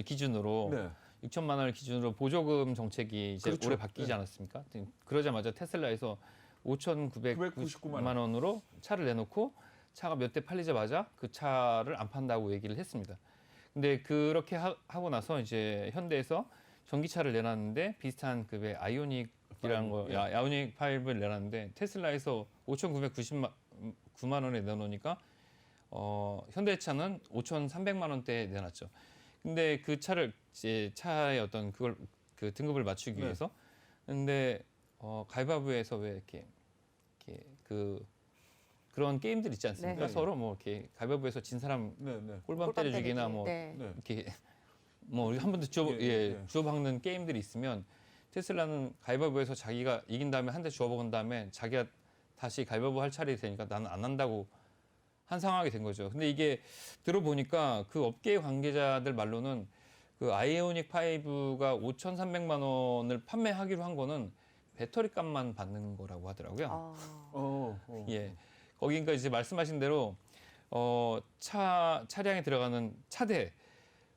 기준으로 네. 6천만 원을 기준으로 보조금 정책이 이제 그렇죠. 올해 바뀌지 네. 않았습니까? 그러자마자 테슬라에서 5,999만 999만 원으로 차를 내놓고 차가 몇 대 팔리자마자 그 차를 안 판다고 얘기를 했습니다. 근데 그렇게 하고 나서 이제 현대에서 전기차를 내놨는데 비슷한 급의 아이오닉이라는 거, 예. 아이오닉 5를 내놨는데 테슬라에서 5,999만 원에 내놓으니까 현대차는 5,300만 원대에 내놨죠. 근데 그 차를 이제 차의 어떤 그걸 그 등급을 맞추기 네. 위해서 근데 가위바위보에서 왜 이렇게 그런 게임들 있지 않습니까? 네. 서로 뭐 이렇게 가위바위보에서 진 사람 네, 네. 꿀밤 때려주기나 때리기. 뭐 네. 네. 이렇게 뭐 우리 한 번 더 주워박는 게임들이 있으면 테슬라는 가위바위보에서 자기가 이긴 다음에 한 대 주워먹은 다음에 자기가 다시 가위바위보 할 차례 되니까 나는 안 한다고 한 상황이 된 거죠. 근데 이게 들어보니까 그 업계 관계자들 말로는 그 아이오닉 5가 5,300만 원을 판매하기로 한 거는 배터리 값만 받는 거라고 하더라고요. 예. 거기니까 이제 말씀하신 대로 차량에 들어가는 차대,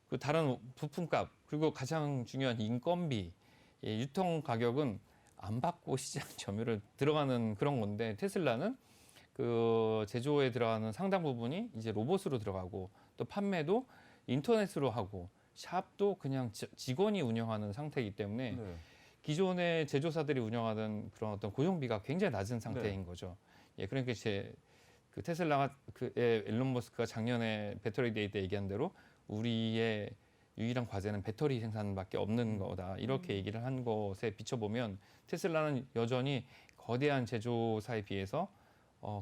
그 다른 부품값, 그리고 가장 중요한 인건비, 유통 가격은 안 받고 시장 점유를 들어가는 그런 건데 테슬라는 그 제조에 들어가는 상당 부분이 이제 로봇으로 들어가고 또 판매도 인터넷으로 하고 샵도 그냥 직원이 운영하는 상태이기 때문에 네. 기존의 제조사들이 운영하던 그런 어떤 고용비가 굉장히 낮은 상태인 거죠. 예, 그러니까 이제 그 테슬라가 일론 머스크가 작년에 배터리 데이 때 얘기한 대로 우리의 유일한 과제는 배터리 생산밖에 없는 거다. 이렇게 얘기를 한 것에 비춰보면 테슬라는 여전히 거대한 제조사에 비해서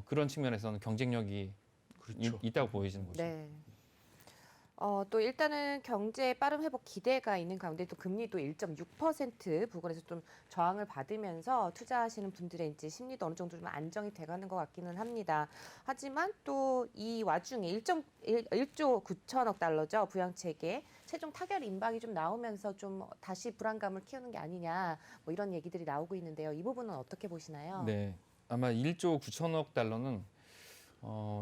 그런 측면에서는 경쟁력이 그렇죠. 있다고 보이지는 거죠. 네. 또 일단은 경제의 빠른 회복 기대가 있는 가운데 또 금리도 1.6% 부근에서 좀 저항을 받으면서 투자하시는 분들의 이제 심리도 어느 정도 좀 안정이 돼가는 것 같기는 합니다. 하지만 또 이 와중에 1조 9천억 달러죠. 부양책에 최종 타결 임박이 좀 나오면서 좀 다시 불안감을 키우는 게 아니냐 뭐 이런 얘기들이 나오고 있는데요. 이 부분은 어떻게 보시나요? 네, 아마 1조 9천억 달러는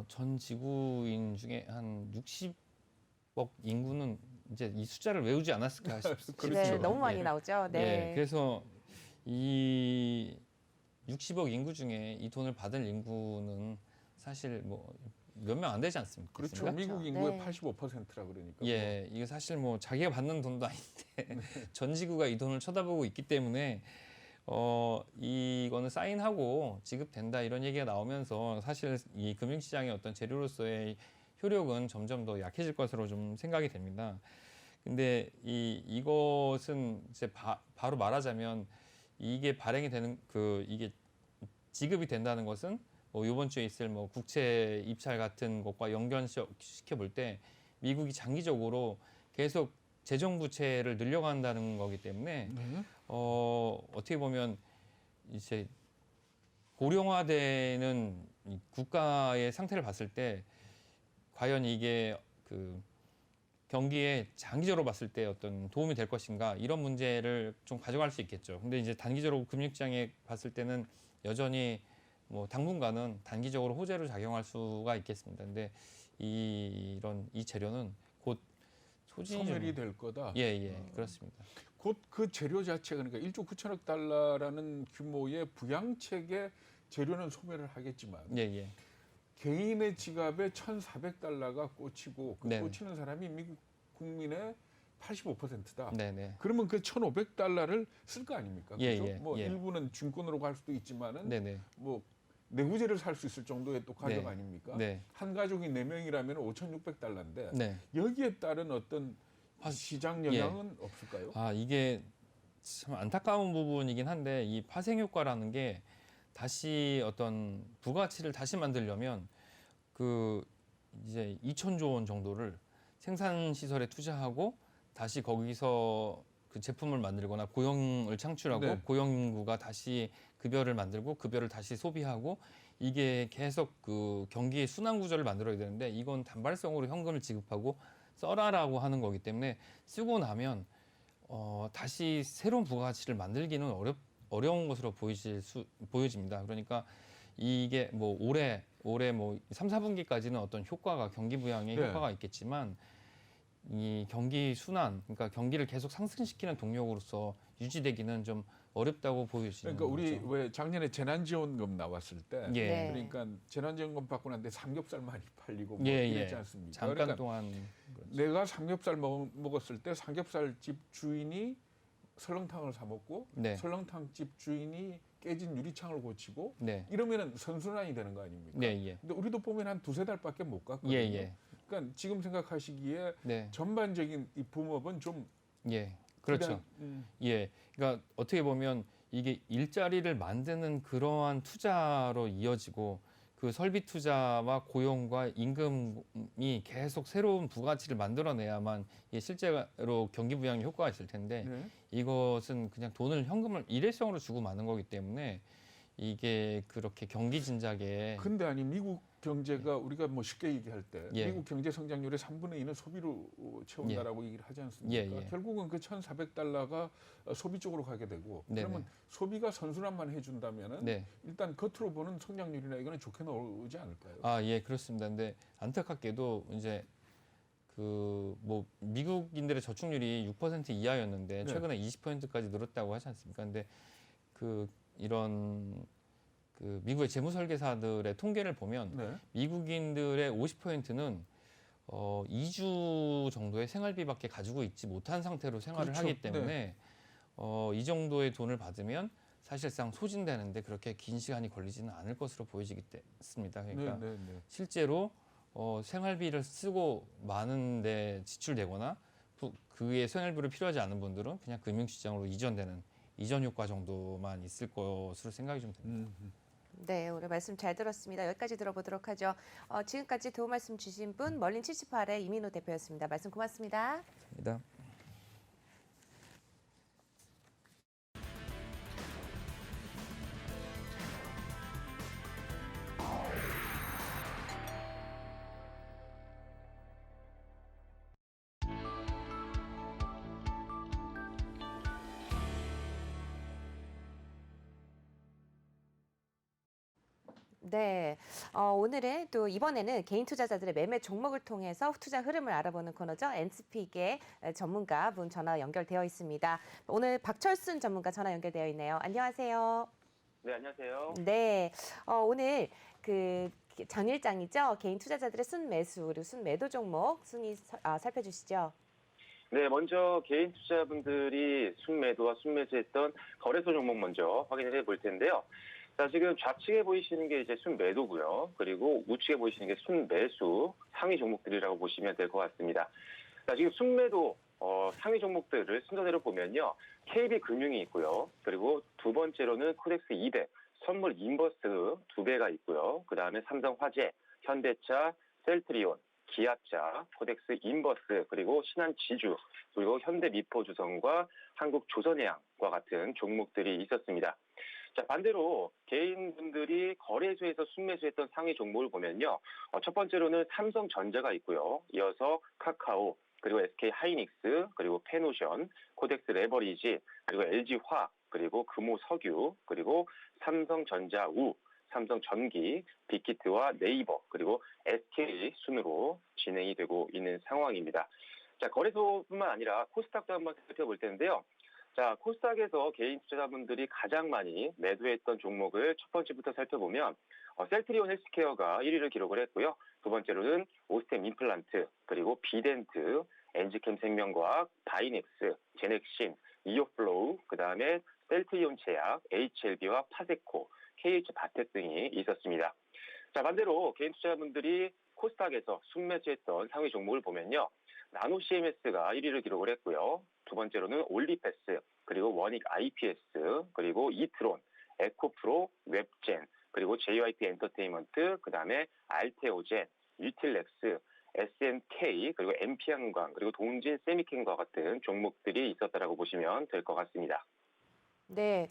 전 지구인 중에 한 60억 인구는 이제 이 숫자를 외우지 않았을까 싶습니다. 네, 너무 많이 나오죠. 네. 그래서 이 60억 인구 중에 이 돈을 받을 인구는 사실 뭐 몇 명 안 되지 않습니까? 그렇죠. 그렇죠. 미국 인구의 네. 85%라 그러니까. 예, 이게 사실 뭐 자기가 받는 돈도 아닌데 전 지구가 이 돈을 쳐다보고 있기 때문에 이거는 사인하고 지급된다 이런 얘기가 나오면서 사실 이 금융시장의 어떤 재료로서의 효력은 점점 더 약해질 것으로 좀 생각이 됩니다. 근데 이것은 이제 바로 말하자면 이게 발행이 되는 이게 지급이 된다는 것은 뭐 이번 주에 있을 뭐 국채 입찰 같은 것과 연결시켜 볼 때 미국이 장기적으로 계속 재정 부채를 늘려간다는 거기 때문에 네. 어떻게 보면 이제 고령화되는 이 국가의 상태를 봤을 때 과연 이게 그 경기에 장기적으로 봤을 때 어떤 도움이 될 것인가 이런 문제를 좀 가져갈 수 있겠죠. 근데 이제 단기적으로 금융시장에 봤을 때는 여전히 뭐 당분간은 단기적으로 호재로 작용할 수가 있겠습니다. 근데 이 재료는 곧 소진이 소멸이 될 거다. 예, 그렇습니다. 곧 그 재료 자체가 그러니까 1조 9천억 달러라는 규모의 부양책의 재료는 소멸을 하겠지만 예. 개인의 지갑에 1,400달러가 꽂히고 그 네. 꽂히는 사람이 미국 국민의 85%다. 네네. 그러면 그 1,500달러를 쓸 거 아닙니까? 예, 그죠? 예, 뭐 예. 일부는 증권으로 갈 수도 있지만은 네네. 뭐 내구재를 살 수 있을 정도의 또 가격 네. 아닙니까? 네. 한 가족이 4명이라면 5,600달러인데 네. 여기에 따른 어떤 시장 영향은 없을까요? 이게 참 안타까운 부분이긴 한데 이 파생 효과라는 게 다시 어떤 부가치를 다시 만들려면 그 이제 2천조 원 정도를 생산 시설에 투자하고 다시 거기서 그 제품을 만들거나 고용을 창출하고 네. 고용 인구가 다시 급여를 만들고 급여를 다시 소비하고 이게 계속 그 경기의 순환 구조를 만들어야 되는데 이건 단발성으로 현금을 지급하고 써라라고 하는 거기 때문에 쓰고 나면 다시 새로운 부가가치를 만들기는 어려운 것으로 보여집니다. 그러니까 이게 뭐 올해 뭐 3, 4분기까지는 어떤 효과가 경기 부양의 네. 효과가 있겠지만 이 경기 순환, 그러니까 경기를 계속 상승시키는 동력으로서 유지되기는 좀 어렵다고 보여지는 그러니까 우리 거죠. 왜 작년에 재난지원금 나왔을 때 예. 네. 그러니까 재난지원금 받고 난데 삼겹살 많이 팔리고 뭐 예, 이랬지 예. 않습니까? 잠깐 그러니까 동안 내가 삼겹살 먹었을 때 삼겹살 집 주인이 설렁탕을 사 먹고 네. 설렁탕 집 주인이 깨진 유리창을 고치고 네. 이러면은 선순환이 되는 거 아닙니까? 예. 근데 우리도 보면 한 두세 달밖에 못 갔거든요. 예. 그러니까 지금 생각하시기에 네. 전반적인 이 붐업은 좀 예. 그렇죠. 예. 그러니까 어떻게 보면 이게 일자리를 만드는 그러한 투자로 이어지고 그 설비 투자와 고용과 임금이 계속 새로운 부가치를 만들어내야만 이게 실제로 경기 부양에 효과가 있을 텐데 네. 이것은 그냥 현금을 일회성으로 주고 마는 거기 때문에 이게 그렇게 경기 진작에 근데 아니 미국 경제가 우리가 뭐 쉽게 얘기할 때 예. 미국 경제 성장률의 3분의 2는 소비로 채운다라고 얘기를 하지 않습니까? 예. 결국은 그 1,400달러가 소비 쪽으로 가게 되고 네네. 그러면 소비가 선순환만 해준다면은 네. 일단 겉으로 보는 성장률이나 이거는 좋게 나오지 않을까요? 예, 그렇습니다. 근데 안타깝게도 이제 그 뭐 미국인들의 저축률이 6% 이하였는데 네. 최근에 20%까지 늘었다고 하지 않습니까? 근데 이런 미국의 재무 설계사들의 통계를 보면 네. 미국인들의 50%는 2주 정도의 생활비밖에 가지고 있지 못한 상태로 생활을 그렇죠. 하기 때문에 이 정도의 돈을 받으면 사실상 소진되는데 그렇게 긴 시간이 걸리지는 않을 것으로 보여지기 때문입니다. 그러니까 네. 실제로 생활비를 쓰고 많은데 지출되거나 그의 생활비를 필요하지 않은 분들은 그냥 금융시장으로 이전되는 이전 효과 정도만 있을 것으로 생각이 좀 됩니다. 네, 오늘 말씀 잘 들었습니다. 여기까지 들어보도록 하죠. 지금까지 도움 말씀 주신 분 멀린 78의 이민호 대표였습니다. 말씀 고맙습니다. 감사합니다. 네, 오늘은 또 이번에는 개인 투자자들의 매매 종목을 통해서 투자 흐름을 알아보는 코너죠. 엔스픽의 전문가 분 전화 연결되어 있습니다. 오늘 박철순 전문가 전화 연결되어 있네요. 안녕하세요. 네, 안녕하세요. 네, 오늘 그 전일장이죠. 개인 투자자들의 순매수 그리고 순매도 종목 순위 살펴주시죠. 네, 먼저 개인 투자분들이 순매도와 순매수했던 거래소 종목 먼저 확인을 해볼 텐데요. 자, 지금 좌측에 보이시는 게 이제 순매도고요. 그리고 우측에 보이시는 게 순매수 상위 종목들이라고 보시면 될 것 같습니다. 자, 지금 순매도 상위 종목들을 순서대로 보면요. KB금융이 있고요. 그리고 두 번째로는 코덱스 200, 선물 인버스 2배가 있고요. 그다음에 삼성화재, 현대차, 셀트리온, 기아차, 코덱스 인버스, 그리고 신한지주, 그리고 현대미포주성과 한국조선해양과 같은 종목들이 있었습니다. 자, 반대로 개인분들이 거래소에서 순매수했던 상위 종목을 보면요. 첫 번째로는 삼성전자가 있고요. 이어서 카카오, 그리고 SK하이닉스, 그리고 페노션, 코덱스 레버리지, 그리고 LG화학, 그리고 금호석유, 그리고 삼성전자우, 삼성전기, 빅히트와 네이버, 그리고 SK 순으로 진행이 되고 있는 상황입니다. 자, 거래소뿐만 아니라 코스닥도 한번 살펴볼 텐데요. 자, 코스닥에서 개인 투자자분들이 가장 많이 매도했던 종목을 첫 번째부터 살펴보면 셀트리온 헬스케어가 1위를 기록을 했고요. 두 번째로는 오스템 임플란트, 그리고 비덴트, 엔지캠 생명과학, 바이넥스, 제넥신, 이오플로우, 그다음에 셀트리온 제약, HLB와 파세코, KH바텍 등이 있었습니다. 자, 반대로 개인 투자자분들이 코스닥에서 순매수했던 상위 종목을 보면요. 나노 CMS가 1위를 기록을 했고요. 두 번째로는 올리패스, 그리고 원익 IPS, 그리고 이트론, 에코프로, 웹젠, 그리고 JYP 엔터테인먼트, 그다음에 알테오젠, 유틸렉스, SNK, 그리고 MP한광, 그리고 동진 세미캠과 같은 종목들이 있었다라고 보시면 될 것 같습니다. 네,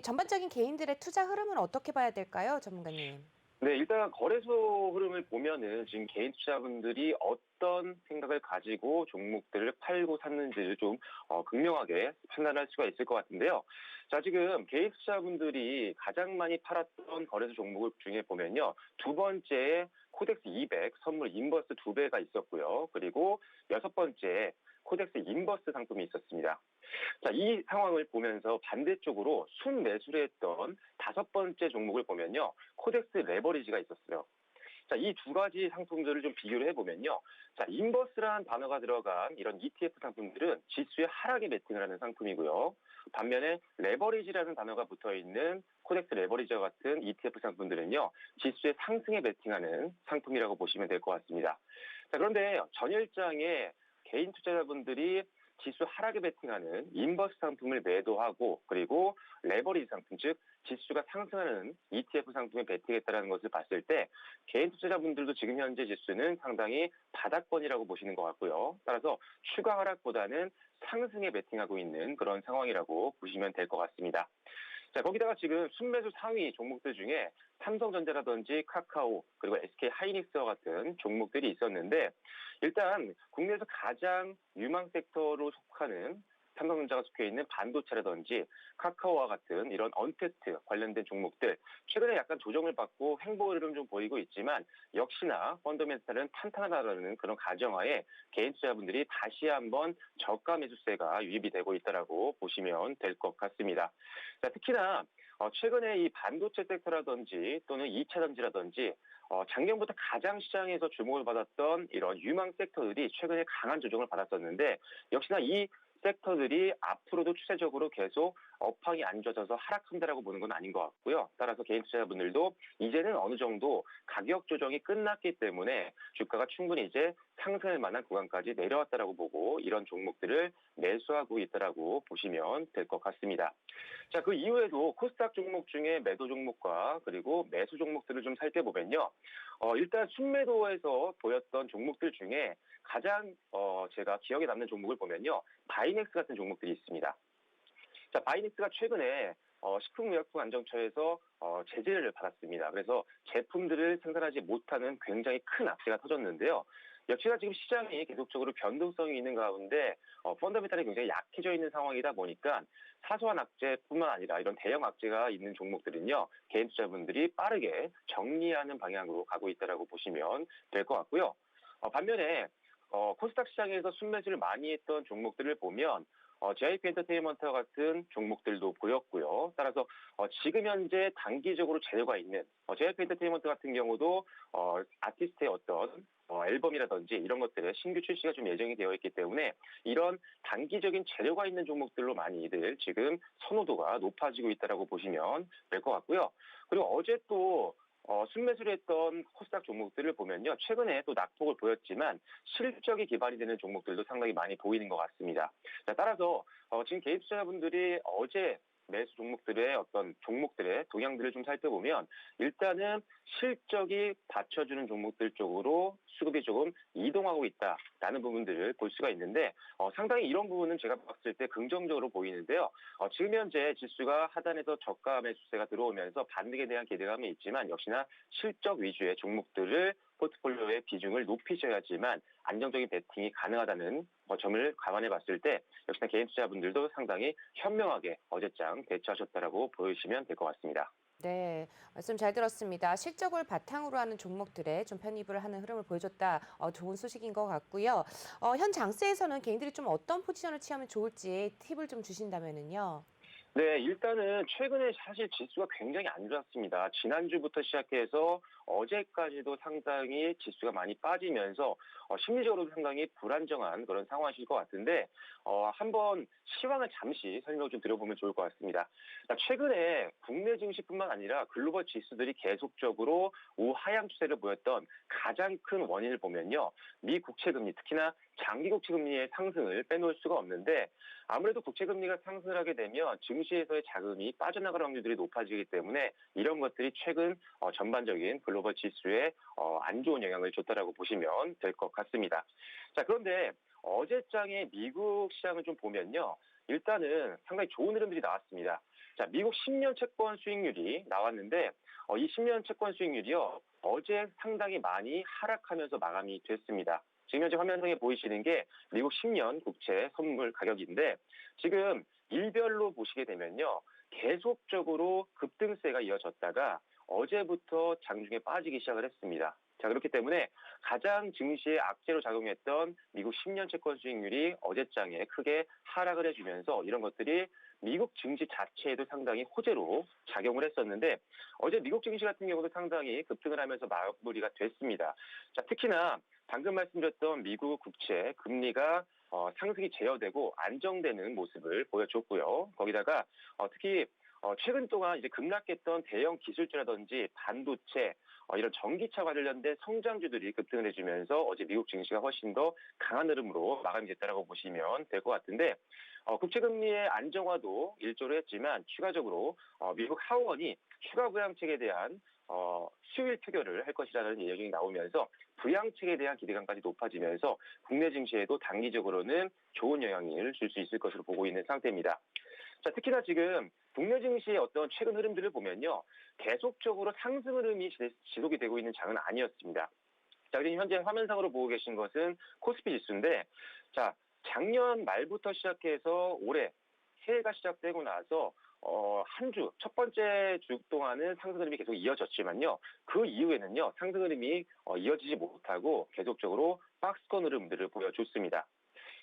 전반적인 개인들의 투자 흐름은 어떻게 봐야 될까요, 전문가님? 네, 일단 거래소 흐름을 보면은 지금 개인 투자분들이 어떤 생각을 가지고 종목들을 팔고 샀는지를 좀 극명하게 판단할 수가 있을 것 같은데요. 자, 지금 개인 투자분들이 가장 많이 팔았던 거래소 종목 중에 보면요. 두 번째에 코덱스 200 선물 인버스 2배가 있었고요. 그리고 여섯 번째 코덱스 인버스 상품이 있었습니다. 자, 이 상황을 보면서 반대쪽으로 순매수를 했던 다섯 번째 종목을 보면요. 코덱스 레버리지가 있었어요. 자, 이 두 가지 상품들을 좀 비교를 해보면요. 자, 인버스라는 단어가 들어간 이런 ETF 상품들은 지수의 하락에 베팅을 하는 상품이고요. 반면에 레버리지라는 단어가 붙어있는 코덱스 레버리지와 같은 ETF 상품들은요. 지수의 상승에 베팅하는 상품이라고 보시면 될 것 같습니다. 자, 그런데 전일장에 개인 투자자분들이 지수 하락에 베팅하는 인버스 상품을 매도하고 그리고 레버리지 상품, 즉 지수가 상승하는 ETF 상품에 베팅했다는 것을 봤을 때 개인 투자자분들도 지금 현재 지수는 상당히 바닥권이라고 보시는 것 같고요. 따라서 추가 하락보다는 상승에 베팅하고 있는 그런 상황이라고 보시면 될 것 같습니다. 자, 거기다가 지금 순매수 상위 종목들 중에 삼성전자라든지 카카오, 그리고 SK하이닉스와 같은 종목들이 있었는데 일단 국내에서 가장 유망 섹터로 속하는 삼성전자가 속해 있는 반도체라든지 카카오와 같은 이런 언택트 관련된 종목들 최근에 약간 조정을 받고 횡보 흐름 좀 보이고 있지만 역시나 펀더멘탈은 탄탄하다는 그런 가정하에 개인 투자자분들이 다시 한번 저가 매수세가 유입이 되고 있다라고 보시면 될 것 같습니다. 자, 특히나 최근에 이 반도체 섹터라든지 또는 2차 전지라든지 작년부터 가장 시장에서 주목을 받았던 이런 유망 섹터들이 최근에 강한 조정을 받았었는데 역시나 이 섹터들이 앞으로도 추세적으로 계속 업황이 안 좋아져서 하락한다라고 보는 건 아닌 것 같고요. 따라서 개인 투자자분들도 이제는 어느 정도 가격 조정이 끝났기 때문에 주가가 충분히 이제 상승할 만한 구간까지 내려왔다라고 보고 이런 종목들을 매수하고 있다라고 보시면 될 것 같습니다. 자, 그 이후에도 코스닥 종목 중에 매도 종목과 그리고 매수 종목들을 좀 살펴보면요. 일단 순매도에서 보였던 종목들 중에 가장 제가 기억에 남는 종목을 보면요. 바이넥스 같은 종목들이 있습니다. 자, 바이넥스가 최근에 식품의약품안정처에서 제재를 받았습니다. 그래서 제품들을 생산하지 못하는 굉장히 큰 악재가 터졌는데요. 역시나 지금 시장이 계속적으로 변동성이 있는 가운데 펀더멘탈이 굉장히 약해져 있는 상황이다 보니까 사소한 악재뿐만 아니라 이런 대형 악재가 있는 종목들은요. 개인 투자분들이 빠르게 정리하는 방향으로 가고 있다고 보시면 될 것 같고요. 반면에 코스닥 시장에서 순매수를 많이 했던 종목들을 보면 JYP 엔터테인먼트와 같은 종목들도 보였고요. 따라서 지금 현재 단기적으로 재료가 있는 JYP 엔터테인먼트 같은 경우도 아티스트의 어떤 앨범이라든지 이런 것들의 신규 출시가 좀 예정이 되어 있기 때문에 이런 단기적인 재료가 있는 종목들로 많이들 지금 선호도가 높아지고 있다고 보시면 될 것 같고요. 그리고 어제 또 순매수를 했던 코스닥 종목들을 보면요. 최근에 또 낙폭을 보였지만 실적이 기반이 되는 종목들도 상당히 많이 보이는 것 같습니다. 자, 따라서 지금 개인 투자자분들이 어제 매수 종목들의 동향들을 좀 살펴보면 일단은 실적이 받쳐주는 종목들 쪽으로 수급이 조금 이동하고 있다라는 부분들을 볼 수가 있는데 상당히 이런 부분은 제가 봤을 때 긍정적으로 보이는데요. 지금 현재 지수가 하단에서 저가 매수세가 들어오면서 반등에 대한 기대감이 있지만 역시나 실적 위주의 종목들을 포트폴리오의 비중을 높이셔야지만 안정적인 베팅이 가능하다는 점을 감안해 봤을 때 역시나 개인 투자분들도 상당히 현명하게 어제장 대처하셨다라고 보시면 될 것 같습니다. 네, 말씀 잘 들었습니다. 실적을 바탕으로 하는 종목들에 좀 편입을 하는 흐름을 보여줬다. 좋은 소식인 것 같고요. 현 장세에서는 개인들이 좀 어떤 포지션을 취하면 좋을지 팁을 좀 주신다면은요. 네, 일단은 최근에 사실 지수가 굉장히 안 좋았습니다. 지난주부터 시작해서 어제까지도 상당히 지수가 많이 빠지면서 심리적으로도 상당히 불안정한 그런 상황이실 것 같은데 한번 시황을 잠시 설명을 좀 드려보면 좋을 것 같습니다. 최근에 국내 증시뿐만 아니라 글로벌 지수들이 계속적으로 우하향 추세를 보였던 가장 큰 원인을 보면요. 미 국채금리, 특히나 장기 국채금리의 상승을 빼놓을 수가 없는데 아무래도 국채금리가 상승을 하게 되면 증시에서의 자금이 빠져나갈 확률들이 높아지기 때문에 이런 것들이 최근 전반적인 글로벌 지수에 안 좋은 영향을 줬다라고 보시면 될 것 같습니다. 자, 그런데 어제장의 미국 시장을 좀 보면요. 일단은 상당히 좋은 흐름들이 나왔습니다. 자, 미국 10년 채권 수익률이 나왔는데 이 10년 채권 수익률이요. 어제 상당히 많이 하락하면서 마감이 됐습니다. 지금 현재 화면상에 보이시는 게 미국 10년 국채 선물 가격인데 지금 일별로 보시게 되면요. 계속적으로 급등세가 이어졌다가 어제부터 장중에 빠지기 시작을 했습니다. 자, 그렇기 때문에 가장 증시의 악재로 작용했던 미국 10년 채권 수익률이 어제장에 크게 하락을 해주면서 이런 것들이 미국 증시 자체에도 상당히 호재로 작용을 했었는데 어제 미국 증시 같은 경우도 상당히 급등을 하면서 마무리가 됐습니다. 자, 특히나 방금 말씀드렸던 미국 국채 금리가 상승이 제어되고 안정되는 모습을 보여줬고요. 거기다가 특히 최근 동안 이제 급락했던 대형 기술주라든지 반도체 이런 전기차 관련된 성장주들이 급등을 해주면서 어제 미국 증시가 훨씬 더 강한 흐름으로 마감이 됐다라고 보시면 될 것 같은데 국채금리의 안정화도 일조를 했지만 추가적으로 미국 하원이 추가 부양책에 대한 수요일 표결을 할 것이라는 예정이 나오면서 부양책에 대한 기대감까지 높아지면서 국내 증시에도 단기적으로는 좋은 영향을 줄 수 있을 것으로 보고 있는 상태입니다. 자, 특히나 지금 국내 증시의 어떤 최근 흐름들을 보면요. 계속적으로 상승 흐름이 지속이 되고 있는 장은 아니었습니다. 자, 그리고 현재 화면상으로 보고 계신 것은 코스피 지수인데 자, 작년 말부터 시작해서 올해 새해가 시작되고 나서 한 주, 첫 번째 주 동안은 상승 흐름이 계속 이어졌지만요. 그 이후에는요, 상승 흐름이 이어지지 못하고 계속적으로 박스권 흐름들을 보여줬습니다.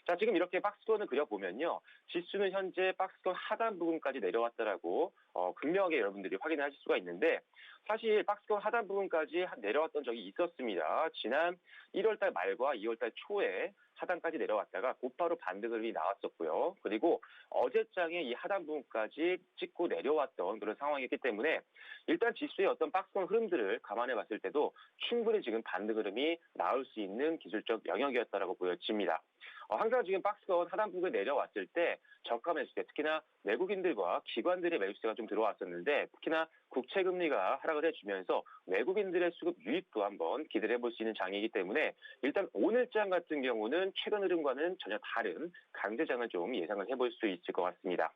자, 지금 이렇게 박스권을 그려보면요. 지수는 현재 박스권 하단 부분까지 내려왔다라고 극명하게 여러분들이 확인을 하실 수가 있는데 사실 박스권 하단 부분까지 내려왔던 적이 있었습니다. 지난 1월달 말과 2월달 초에 하단까지 내려왔다가 곧바로 반등 흐름이 나왔었고요. 그리고 어제장에 이 하단 부분까지 찍고 내려왔던 그런 상황이기 때문에 일단 지수의 어떤 박스권 흐름들을 감안해 봤을 때도 충분히 지금 반등 흐름이 나올 수 있는 기술적 영역이었다라고 보여집니다. 항상 지금 박스권 하단 부분에 내려왔을 때 저가 매수세, 특히나 외국인들과 기관들의 매수세가 좀 들어왔었는데 특히나 국채 금리가 하락을 해주면서 외국인들의 수급 유입도 한번 기대를 해볼 수 있는 장이기 때문에 일단 오늘장 같은 경우는 최근 흐름과는 전혀 다른 강세장을 좀 예상을 해볼 수 있을 것 같습니다.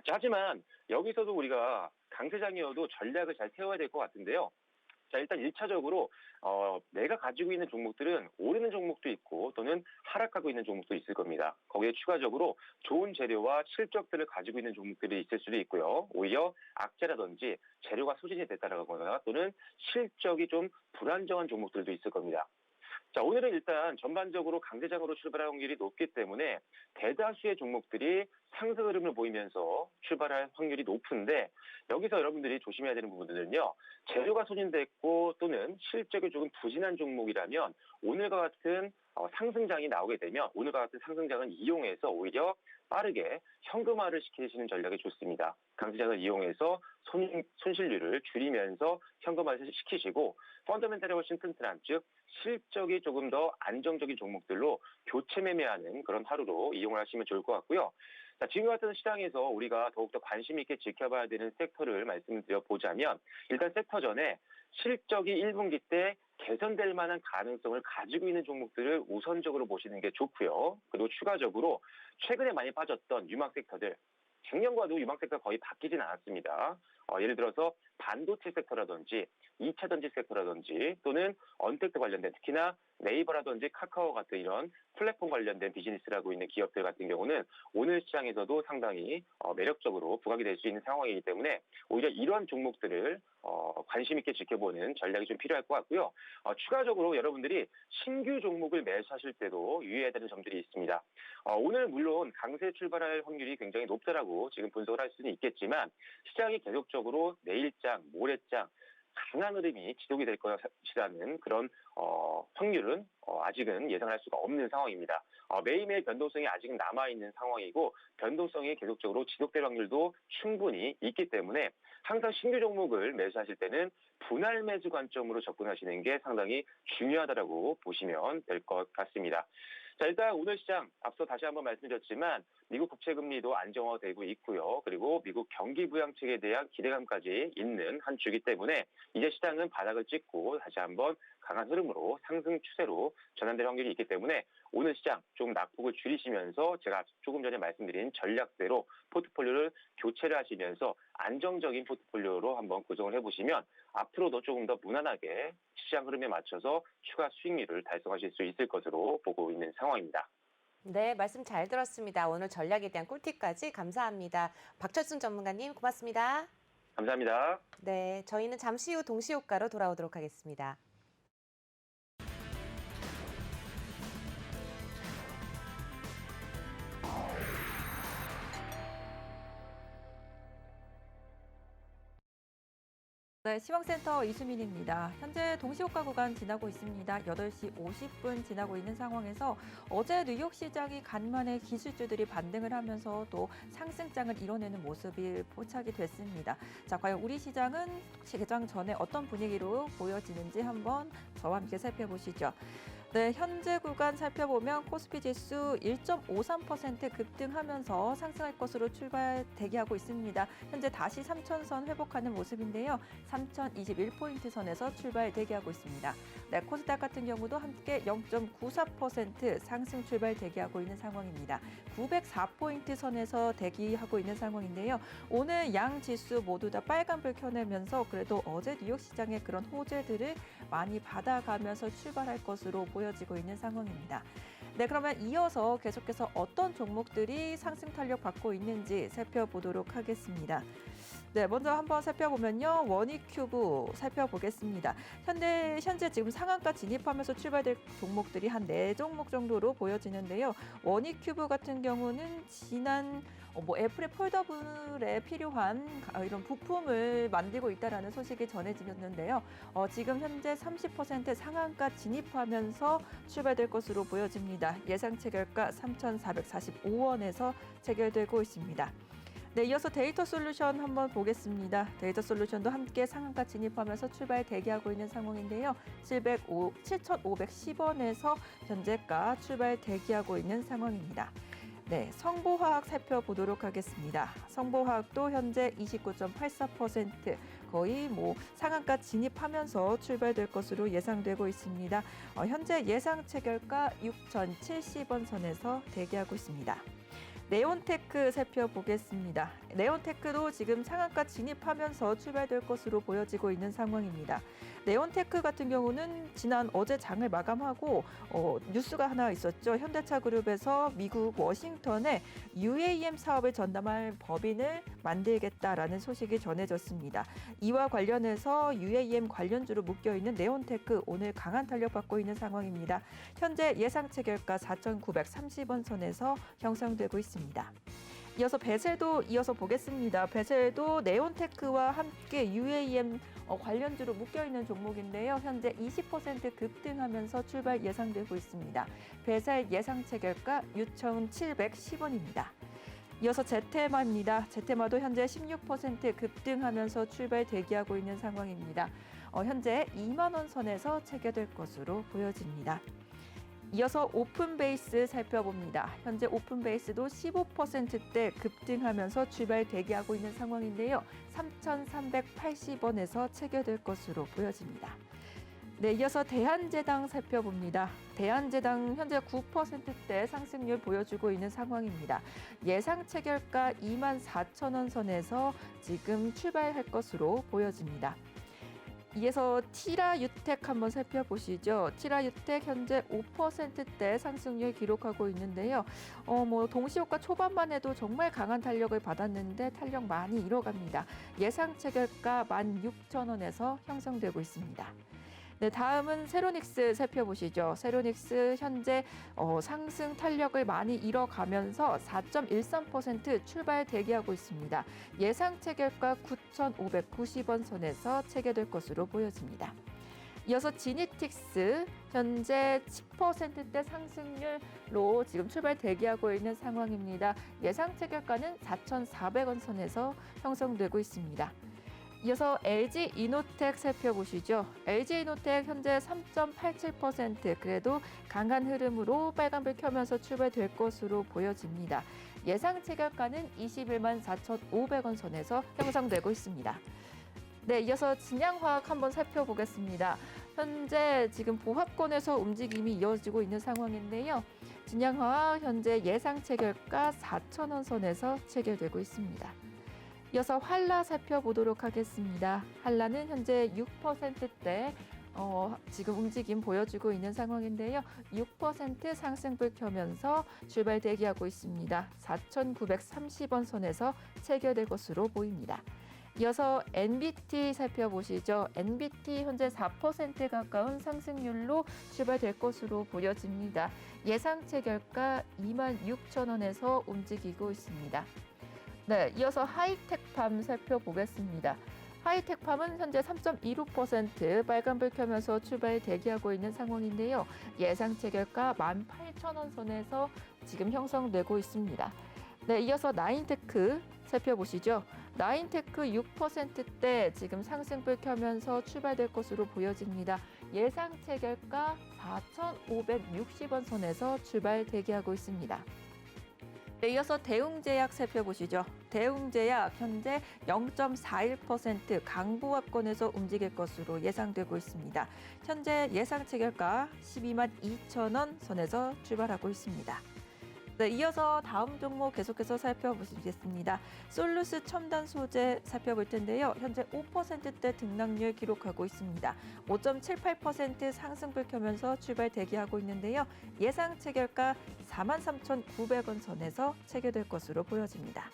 자, 하지만 여기서도 우리가 강세장이어도 전략을 잘 세워야 될 것 같은데요. 자, 일단 1차적으로 내가 가지고 있는 종목들은 오르는 종목도 있고 또는 하락하고 있는 종목도 있을 겁니다. 거기에 추가적으로 좋은 재료와 실적들을 가지고 있는 종목들이 있을 수도 있고요. 오히려 악재라든지 재료가 소진이 됐다라거나 또는 실적이 좀 불안정한 종목들도 있을 겁니다. 자, 오늘은 일단 전반적으로 강세장으로 출발할 확률이 높기 때문에 대다수의 종목들이 상승 흐름을 보이면서 출발할 확률이 높은데 여기서 여러분들이 조심해야 되는 부분들은요. 재료가 소진됐고 또는 실적이 조금 부진한 종목이라면 오늘과 같은 상승장이 나오게 되면 오늘과 같은 상승장을 이용해서 오히려 빠르게 현금화를 시키시는 전략이 좋습니다. 강세장을 이용해서 손실률을 줄이면서 현금화를 시키시고 펀더멘탈이 훨씬 튼튼한, 즉 실적이 조금 더 안정적인 종목들로 교체 매매하는 그런 하루로 이용을 하시면 좋을 것 같고요. 자, 지금 같은 시장에서 우리가 더욱더 관심 있게 지켜봐야 되는 섹터를 말씀드려 보자면 일단 섹터 전에 실적이 1분기 때 개선될 만한 가능성을 가지고 있는 종목들을 우선적으로 보시는 게 좋고요. 그리고 추가적으로 최근에 많이 빠졌던 유망 섹터들, 작년과도 유망 섹터 거의 바뀌진 않았습니다. 예를 들어서 반도체 섹터라든지 2차 전지 섹터라든지 또는 언택트 관련된, 특히나 네이버라든지 카카오 같은 이런 플랫폼 관련된 비즈니스를 하고 있는 기업들 같은 경우는 오늘 시장에서도 상당히 매력적으로 부각이 될 수 있는 상황이기 때문에 오히려 이러한 종목들을 관심 있게 지켜보는 전략이 좀 필요할 것 같고요. 추가적으로 여러분들이 신규 종목을 매수하실 때도 유의해야 되는 점들이 있습니다. 오늘 물론 강세 출발할 확률이 굉장히 높다라고 지금 분석을 할 수는 있겠지만 시장이 계속적으로 내일장, 모레장 강한 흐름이 지속이 될 것이라는 그런 확률은 아직은 예상할 수가 없는 상황입니다. 매일매일 변동성이 아직은 남아있는 상황이고 변동성이 계속적으로 지속될 확률도 충분히 있기 때문에 항상 신규 종목을 매수하실 때는 분할 매수 관점으로 접근하시는 게 상당히 중요하다고 보시면 될 것 같습니다. 자, 일단 오늘 시장 앞서 다시 한번 말씀드렸지만 미국 국채금리도 안정화되고 있고요. 그리고 미국 경기 부양책에 대한 기대감까지 있는 한 주이기 때문에 이제 시장은 바닥을 찍고 다시 한번 강한 흐름으로 상승 추세로 전환될 확률이 있기 때문에 오늘 시장 좀 낙폭을 줄이시면서 제가 조금 전에 말씀드린 전략대로 포트폴리오를 교체를 하시면서 안정적인 포트폴리오로 한번 구성을 해보시면 앞으로도 조금 더 무난하게 시장 흐름에 맞춰서 추가 수익률을 달성하실 수 있을 것으로 보고 있는 상황입니다. 네, 말씀 잘 들었습니다. 오늘 전략에 대한 꿀팁까지 감사합니다. 박철순 전문가님 고맙습니다. 감사합니다. 네, 저희는 잠시 후 동시효과로 돌아오도록 하겠습니다. 네, 시황센터 이수민입니다. 현재 동시효과 구간 지나고 있습니다. 8시 50분 지나고 있는 상황에서 어제 뉴욕 시장이 간만에 기술주들이 반등을 하면서 또 상승장을 이뤄내는 모습이 포착이 됐습니다. 자, 과연 우리 시장은 개장 전에 어떤 분위기로 보여지는지 한번 저와 함께 살펴보시죠. 네, 현재 구간 살펴보면 코스피 지수 1.53% 급등하면서 상승할 것으로 출발 대기하고 있습니다. 현재 다시 3,000선 회복하는 모습인데요. 3,021포인트 선에서 출발 대기하고 있습니다. 네, 코스닥 같은 경우도 함께 0.94% 상승 출발 대기하고 있는 상황입니다. 904포인트 선에서 대기하고 있는 상황인데요. 오늘 양 지수 모두 다 빨간불 켜내면서 그래도 어제 뉴욕 시장의 그런 호재들을 많이 받아가면서 출발할 것으로 보여지고 있는 상황입니다. 네, 그러면 이어서 계속해서 어떤 종목들이 상승 탄력 받고 있는지 살펴보도록 하겠습니다. 네, 먼저 한번 살펴보면요. 원익큐브 살펴보겠습니다. 현재 지금 상한가 진입하면서 출발될 종목들이 한 4종목 정도로 보여지는데요. 원익큐브 같은 경우는 지난 애플의 폴더블에 필요한 이런 부품을 만들고 있다라는 소식이 전해지는데요. 지금 현재 30% 상한가 진입하면서 출발될 것으로 보여집니다. 예상 체결가 3,445원에서 체결되고 있습니다. 네, 이어서 데이터 솔루션 한번 보겠습니다. 데이터 솔루션도 함께 상한가 진입하면서 출발 대기하고 있는 상황인데요. 7,510원에서 현재가 출발 대기하고 있는 상황입니다. 네, 성보화학 살펴보도록 하겠습니다. 성보화학도 현재 29.84% 거의 상한가 진입하면서 출발될 것으로 예상되고 있습니다. 현재 예상 체결가 6,070원 선에서 대기하고 있습니다. 네온테크 살펴보겠습니다. 네온테크도 지금 상한가 진입하면서 출발될 것으로 보여지고 있는 상황입니다. 네온테크 같은 경우는 어제 장을 마감하고 뉴스가 하나 있었죠. 현대차그룹에서 미국 워싱턴에 UAM 사업을 전담할 법인을 만들겠다라는 소식이 전해졌습니다. 이와 관련해서 UAM 관련주로 묶여있는 네온테크 오늘 강한 탄력받고 있는 상황입니다. 현재 예상 체결가 4,930원 선에서 형성되고 있습니다. 이어서 베셀도 이어서 보겠습니다. 베셀도 네온테크와 함께 UAM 관련주로 묶여있는 종목인데요. 현재 20% 급등하면서 출발 예상되고 있습니다. 베셀 예상 체결가 6,710원입니다. 이어서 제테마입니다. 제테마도 현재 16% 급등하면서 출발 대기하고 있는 상황입니다. 현재 2만 원 선에서 체결될 것으로 보여집니다. 이어서 오픈베이스 살펴봅니다. 현재 오픈베이스도 15%대 급등하면서 출발 대기하고 있는 상황인데요. 3,380원에서 체결될 것으로 보여집니다. 네, 이어서 대한제당 살펴봅니다. 대한제당 현재 9%대 상승률 보여주고 있는 상황입니다. 예상 체결가 24,000원 선에서 지금 출발할 것으로 보여집니다. 이어서 티라유텍 한번 살펴보시죠. 티라유텍 현재 5%대 상승률 기록하고 있는데요. 동시효과 초반만 해도 정말 강한 탄력을 받았는데 탄력 많이 잃어갑니다. 예상 체결가 16,000원에서 형성되고 있습니다. 네, 다음은 세로닉스 살펴보시죠. 세로닉스 현재 상승 탄력을 많이 잃어가면서 4.13% 출발 대기하고 있습니다. 예상 체결가 9,590원 선에서 체결될 것으로 보여집니다. 이어서 지니틱스 현재 10%대 상승률로 지금 출발 대기하고 있는 상황입니다. 예상 체결가는 4,400원 선에서 형성되고 있습니다. 이어서 LG이노텍 살펴보시죠. LG이노텍 현재 3.87% 그래도 강한 흐름으로 빨간불 켜면서 출발될 것으로 보여집니다. 예상 체결가는 21만 4,500원 선에서 형성되고 있습니다. 네, 이어서 진양화학 한번 살펴보겠습니다. 현재 지금 보합권에서 움직임이 이어지고 있는 상황인데요. 진양화학 현재 예상 체결가 4,000원 선에서 체결되고 있습니다. 이어서 한라 살펴보도록 하겠습니다. 한라는 현재 6%대 지금 움직임 보여주고 있는 상황인데요. 6% 상승불 켜면서 출발 대기하고 있습니다. 4,930원 선에서 체결될 것으로 보입니다. 이어서 NBT 살펴보시죠. NBT 현재 4% 가까운 상승률로 출발될 것으로 보여집니다. 예상 체결가 26,000원에서 움직이고 있습니다. 네, 이어서 하이텍팜 살펴보겠습니다. 하이텍팜은 현재 3.26% 빨간불 켜면서 출발 대기하고 있는 상황인데요. 예상 체결가 18,000원 선에서 지금 형성되고 있습니다. 네, 이어서 나인테크 살펴보시죠. 나인테크 6%대 지금 상승불 켜면서 출발될 것으로 보여집니다. 예상 체결가 4,560원 선에서 출발 대기하고 있습니다. 네, 이어서 대웅제약 살펴보시죠. 대웅제약 현재 0.41% 강보합권에서 움직일 것으로 예상되고 있습니다. 현재 예상 체결가 12만 2천원 선에서 출발하고 있습니다. 네, 이어서 다음 종목 계속해서 살펴보시겠습니다. 솔루스 첨단 소재 살펴볼 텐데요. 현재 5%대 등락률 기록하고 있습니다. 5.78% 상승불 켜면서 출발 대기하고 있는데요. 예상 체결가 43,900원 선에서 체결될 것으로 보여집니다.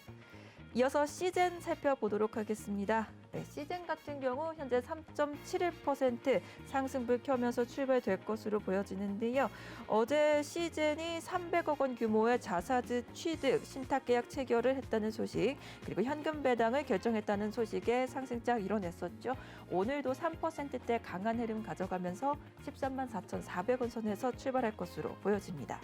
이어서 시젠 살펴보도록 하겠습니다. 네, 시젠 같은 경우 현재 3.71% 상승불 켜면서 출발될 것으로 보여지는데요. 어제 시젠이 300억 원 규모의 자사주 취득, 신탁계약 체결을 했다는 소식, 그리고 현금 배당을 결정했다는 소식에 상승장 이뤄냈었죠. 오늘도 3%대 강한 흐름 가져가면서 13만 4,400원 선에서 출발할 것으로 보여집니다.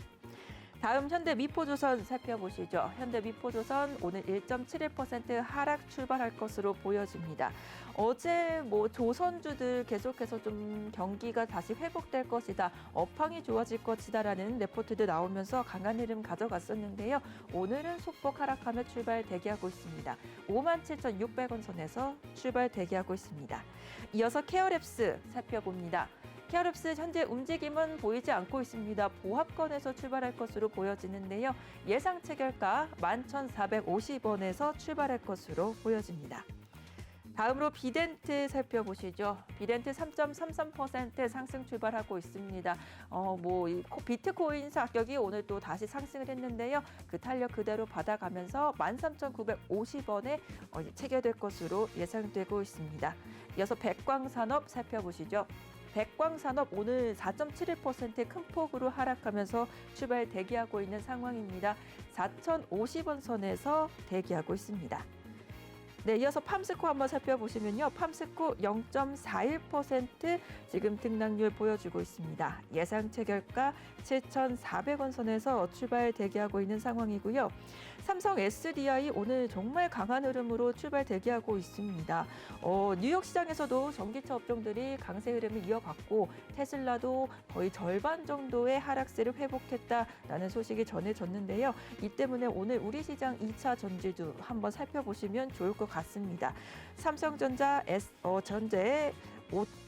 다음 현대미포조선 살펴보시죠. 현대미포조선 오늘 1.71% 하락 출발할 것으로 보여집니다. 어제 조선주들 계속해서 좀 경기가 다시 회복될 것이다, 업황이 좋아질 것이다라는 레포트도 나오면서 강한 흐름 가져갔었는데요. 오늘은 소폭 하락하며 출발 대기하고 있습니다. 57,600원 선에서 출발 대기하고 있습니다. 이어서 케어랩스 살펴봅니다. 케어랩스 현재 움직임은 보이지 않고 있습니다. 보합권에서 출발할 것으로 보여지는데요. 예상 체결가 11,450원에서 출발할 것으로 보여집니다. 다음으로 비덴트 살펴보시죠. 비덴트 3.33% 상승 출발하고 있습니다. 이 비트코인 가격이 오늘 또 다시 상승을 했는데요. 그 탄력 그대로 받아가면서 13,950원에 체결될 것으로 예상되고 있습니다. 이어서 백광산업 살펴보시죠. 백광산업 오늘 4.71% 큰 폭으로 하락하면서 출발 대기하고 있는 상황입니다. 4,050원 선에서 대기하고 있습니다. 네, 이어서 팜스코 한번 살펴보시면요. 팜스코 0.41% 지금 등락률 보여주고 있습니다. 예상 체결가 7,400원 선에서 출발 대기하고 있는 상황이고요. 삼성 SDI 오늘 정말 강한 흐름으로 출발 대기하고 있습니다. 뉴욕 시장에서도 전기차 업종들이 강세 흐름을 이어갔고 테슬라도 거의 절반 정도의 하락세를 회복했다라는 소식이 전해졌는데요. 이 때문에 오늘 우리 시장 2차 전지도 한번 살펴보시면 좋을 것 같습니다. 삼성전자 전제의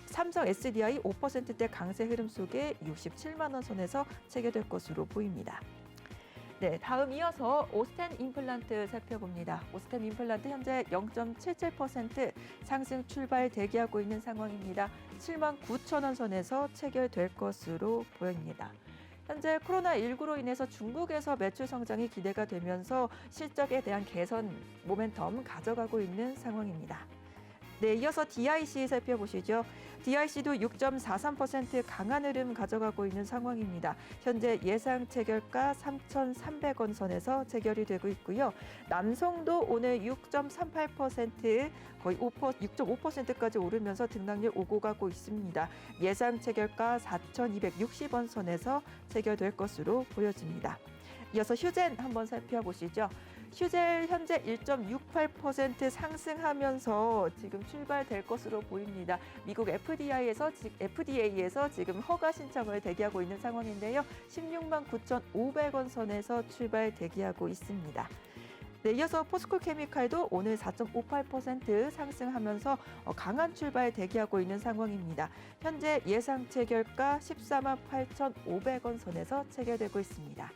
삼성 SDI 5%대 강세 흐름 속에 67만 원 선에서 체결될 것으로 보입니다. 네, 다음 이어서 오스템 임플란트 살펴봅니다. 오스템 임플란트 현재 0.77% 상승 출발 대기하고 있는 상황입니다. 7만 9천 원 선에서 체결될 것으로 보입니다. 현재 코로나19로 인해서 중국에서 매출 성장이 기대가 되면서 실적에 대한 개선 모멘텀 가져가고 있는 상황입니다. 네, 이어서 DIC 살펴보시죠. DIC도 6.43% 강한 흐름 가져가고 있는 상황입니다. 현재 예상 체결가 3,300원 선에서 체결이 되고 있고요. 남성도 오늘 6.38% 거의 6.5%까지 오르면서 등락률 오고 가고 있습니다. 예상 체결가 4,260원 선에서 체결될 것으로 보여집니다. 이어서 휴젠 한번 살펴보시죠. 휴젤 현재 1.68% 상승하면서 지금 출발될 것으로 보입니다. 미국 FDA에서 지금 허가 신청을 대기하고 있는 상황인데요. 16만 9,500원 선에서 출발 대기하고 있습니다. 네, 이어서 포스코 케미칼도 오늘 4.58% 상승하면서 강한 출발 대기하고 있는 상황입니다. 현재 예상 체결가 14만 8,500원 선에서 체결되고 있습니다.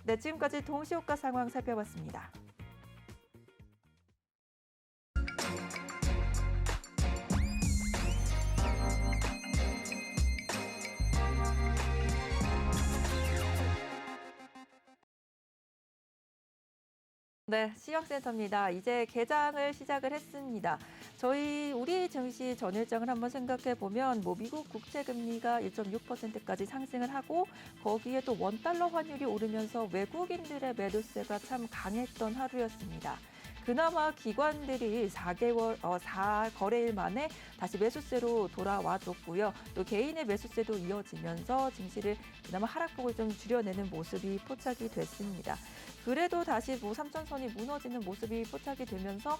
네, 지금까지 동시효과 상황 살펴봤습니다. 네, 시황센터입니다. 이제 개장을 시작을 했습니다. 우리 증시 전일장을 한번 생각해 보면 미국 국채 금리가 1.6%까지 상승을 하고 거기에 또 원달러 환율이 오르면서 외국인들의 매도세가 참 강했던 하루였습니다. 그나마 기관들이 4거래일 만에 다시 매수세로 돌아와 줬고요. 또 개인의 매수세도 이어지면서 증시를 그나마 하락폭을 좀 줄여내는 모습이 포착이 됐습니다. 그래도 다시 3,000선이 무너지는 모습이 포착이 되면서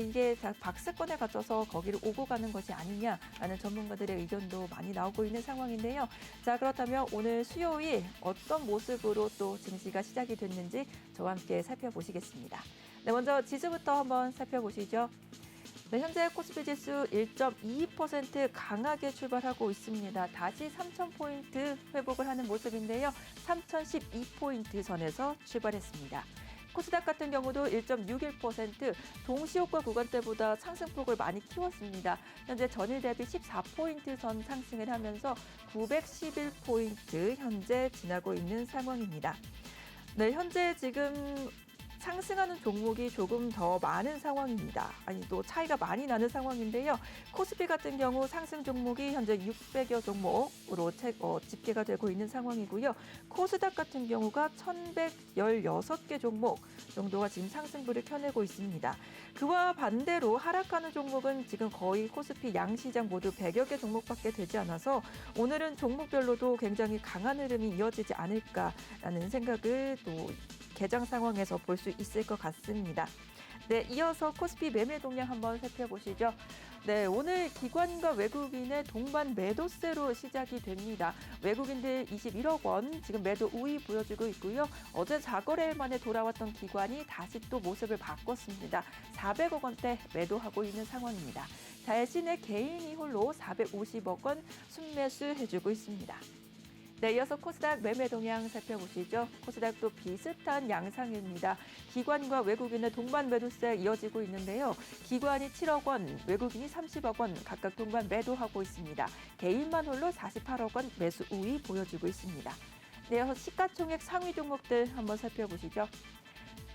이게 박스권에 갇혀서 거기를 오고 가는 것이 아니냐라는 전문가들의 의견도 많이 나오고 있는 상황인데요. 자, 그렇다면 오늘 수요일 어떤 모습으로 또 증시가 시작이 됐는지 저와 함께 살펴보시겠습니다. 네, 먼저 지수부터 한번 살펴보시죠. 네, 현재 코스피 지수 1.22% 강하게 출발하고 있습니다. 다시 3,000포인트 회복을 하는 모습인데요. 3,012포인트 선에서 출발했습니다. 코스닥 같은 경우도 1.61% 동시효과 구간대보다 상승폭을 많이 키웠습니다. 현재 전일 대비 14포인트 선 상승을 하면서 911포인트 현재 지나고 있는 상황입니다. 네, 현재 지금 상승하는 종목이 조금 더 많은 상황입니다. 또 차이가 많이 나는 상황인데요. 코스피 같은 경우 상승 종목이 현재 600여 종목으로 집계가 되고 있는 상황이고요. 코스닥 같은 경우가 1,116개 종목 정도가 지금 상승부를 켜내고 있습니다. 그와 반대로 하락하는 종목은 지금 거의 코스피 양시장 모두 100여 개 종목밖에 되지 않아서 오늘은 종목별로도 굉장히 강한 흐름이 이어지지 않을까라는 생각을 또 개장 상황에서 볼 수 있을 것 같습니다. 네, 이어서 코스피 매매 동향 한번 살펴보시죠. 네, 오늘 기관과 외국인의 동반 매도세로 시작이 됩니다. 외국인들 21억 원 지금 매도 우위 보여주고 있고요. 어제 4거래일 만에 돌아왔던 기관이 다시 또 모습을 바꿨습니다. 400억 원대 매도하고 있는 상황입니다. 대신에 개인이 홀로 450억 원 순매수해주고 있습니다. 네, 이어서 코스닥 매매 동향 살펴보시죠. 코스닥도 비슷한 양상입니다. 기관과 외국인의 동반 매도세 이어지고 있는데요. 기관이 7억 원, 외국인이 30억 원 각각 동반 매도하고 있습니다. 개인만 홀로 48억 원 매수 우위 보여주고 있습니다. 네, 이어서 시가총액 상위 종목들 한번 살펴보시죠.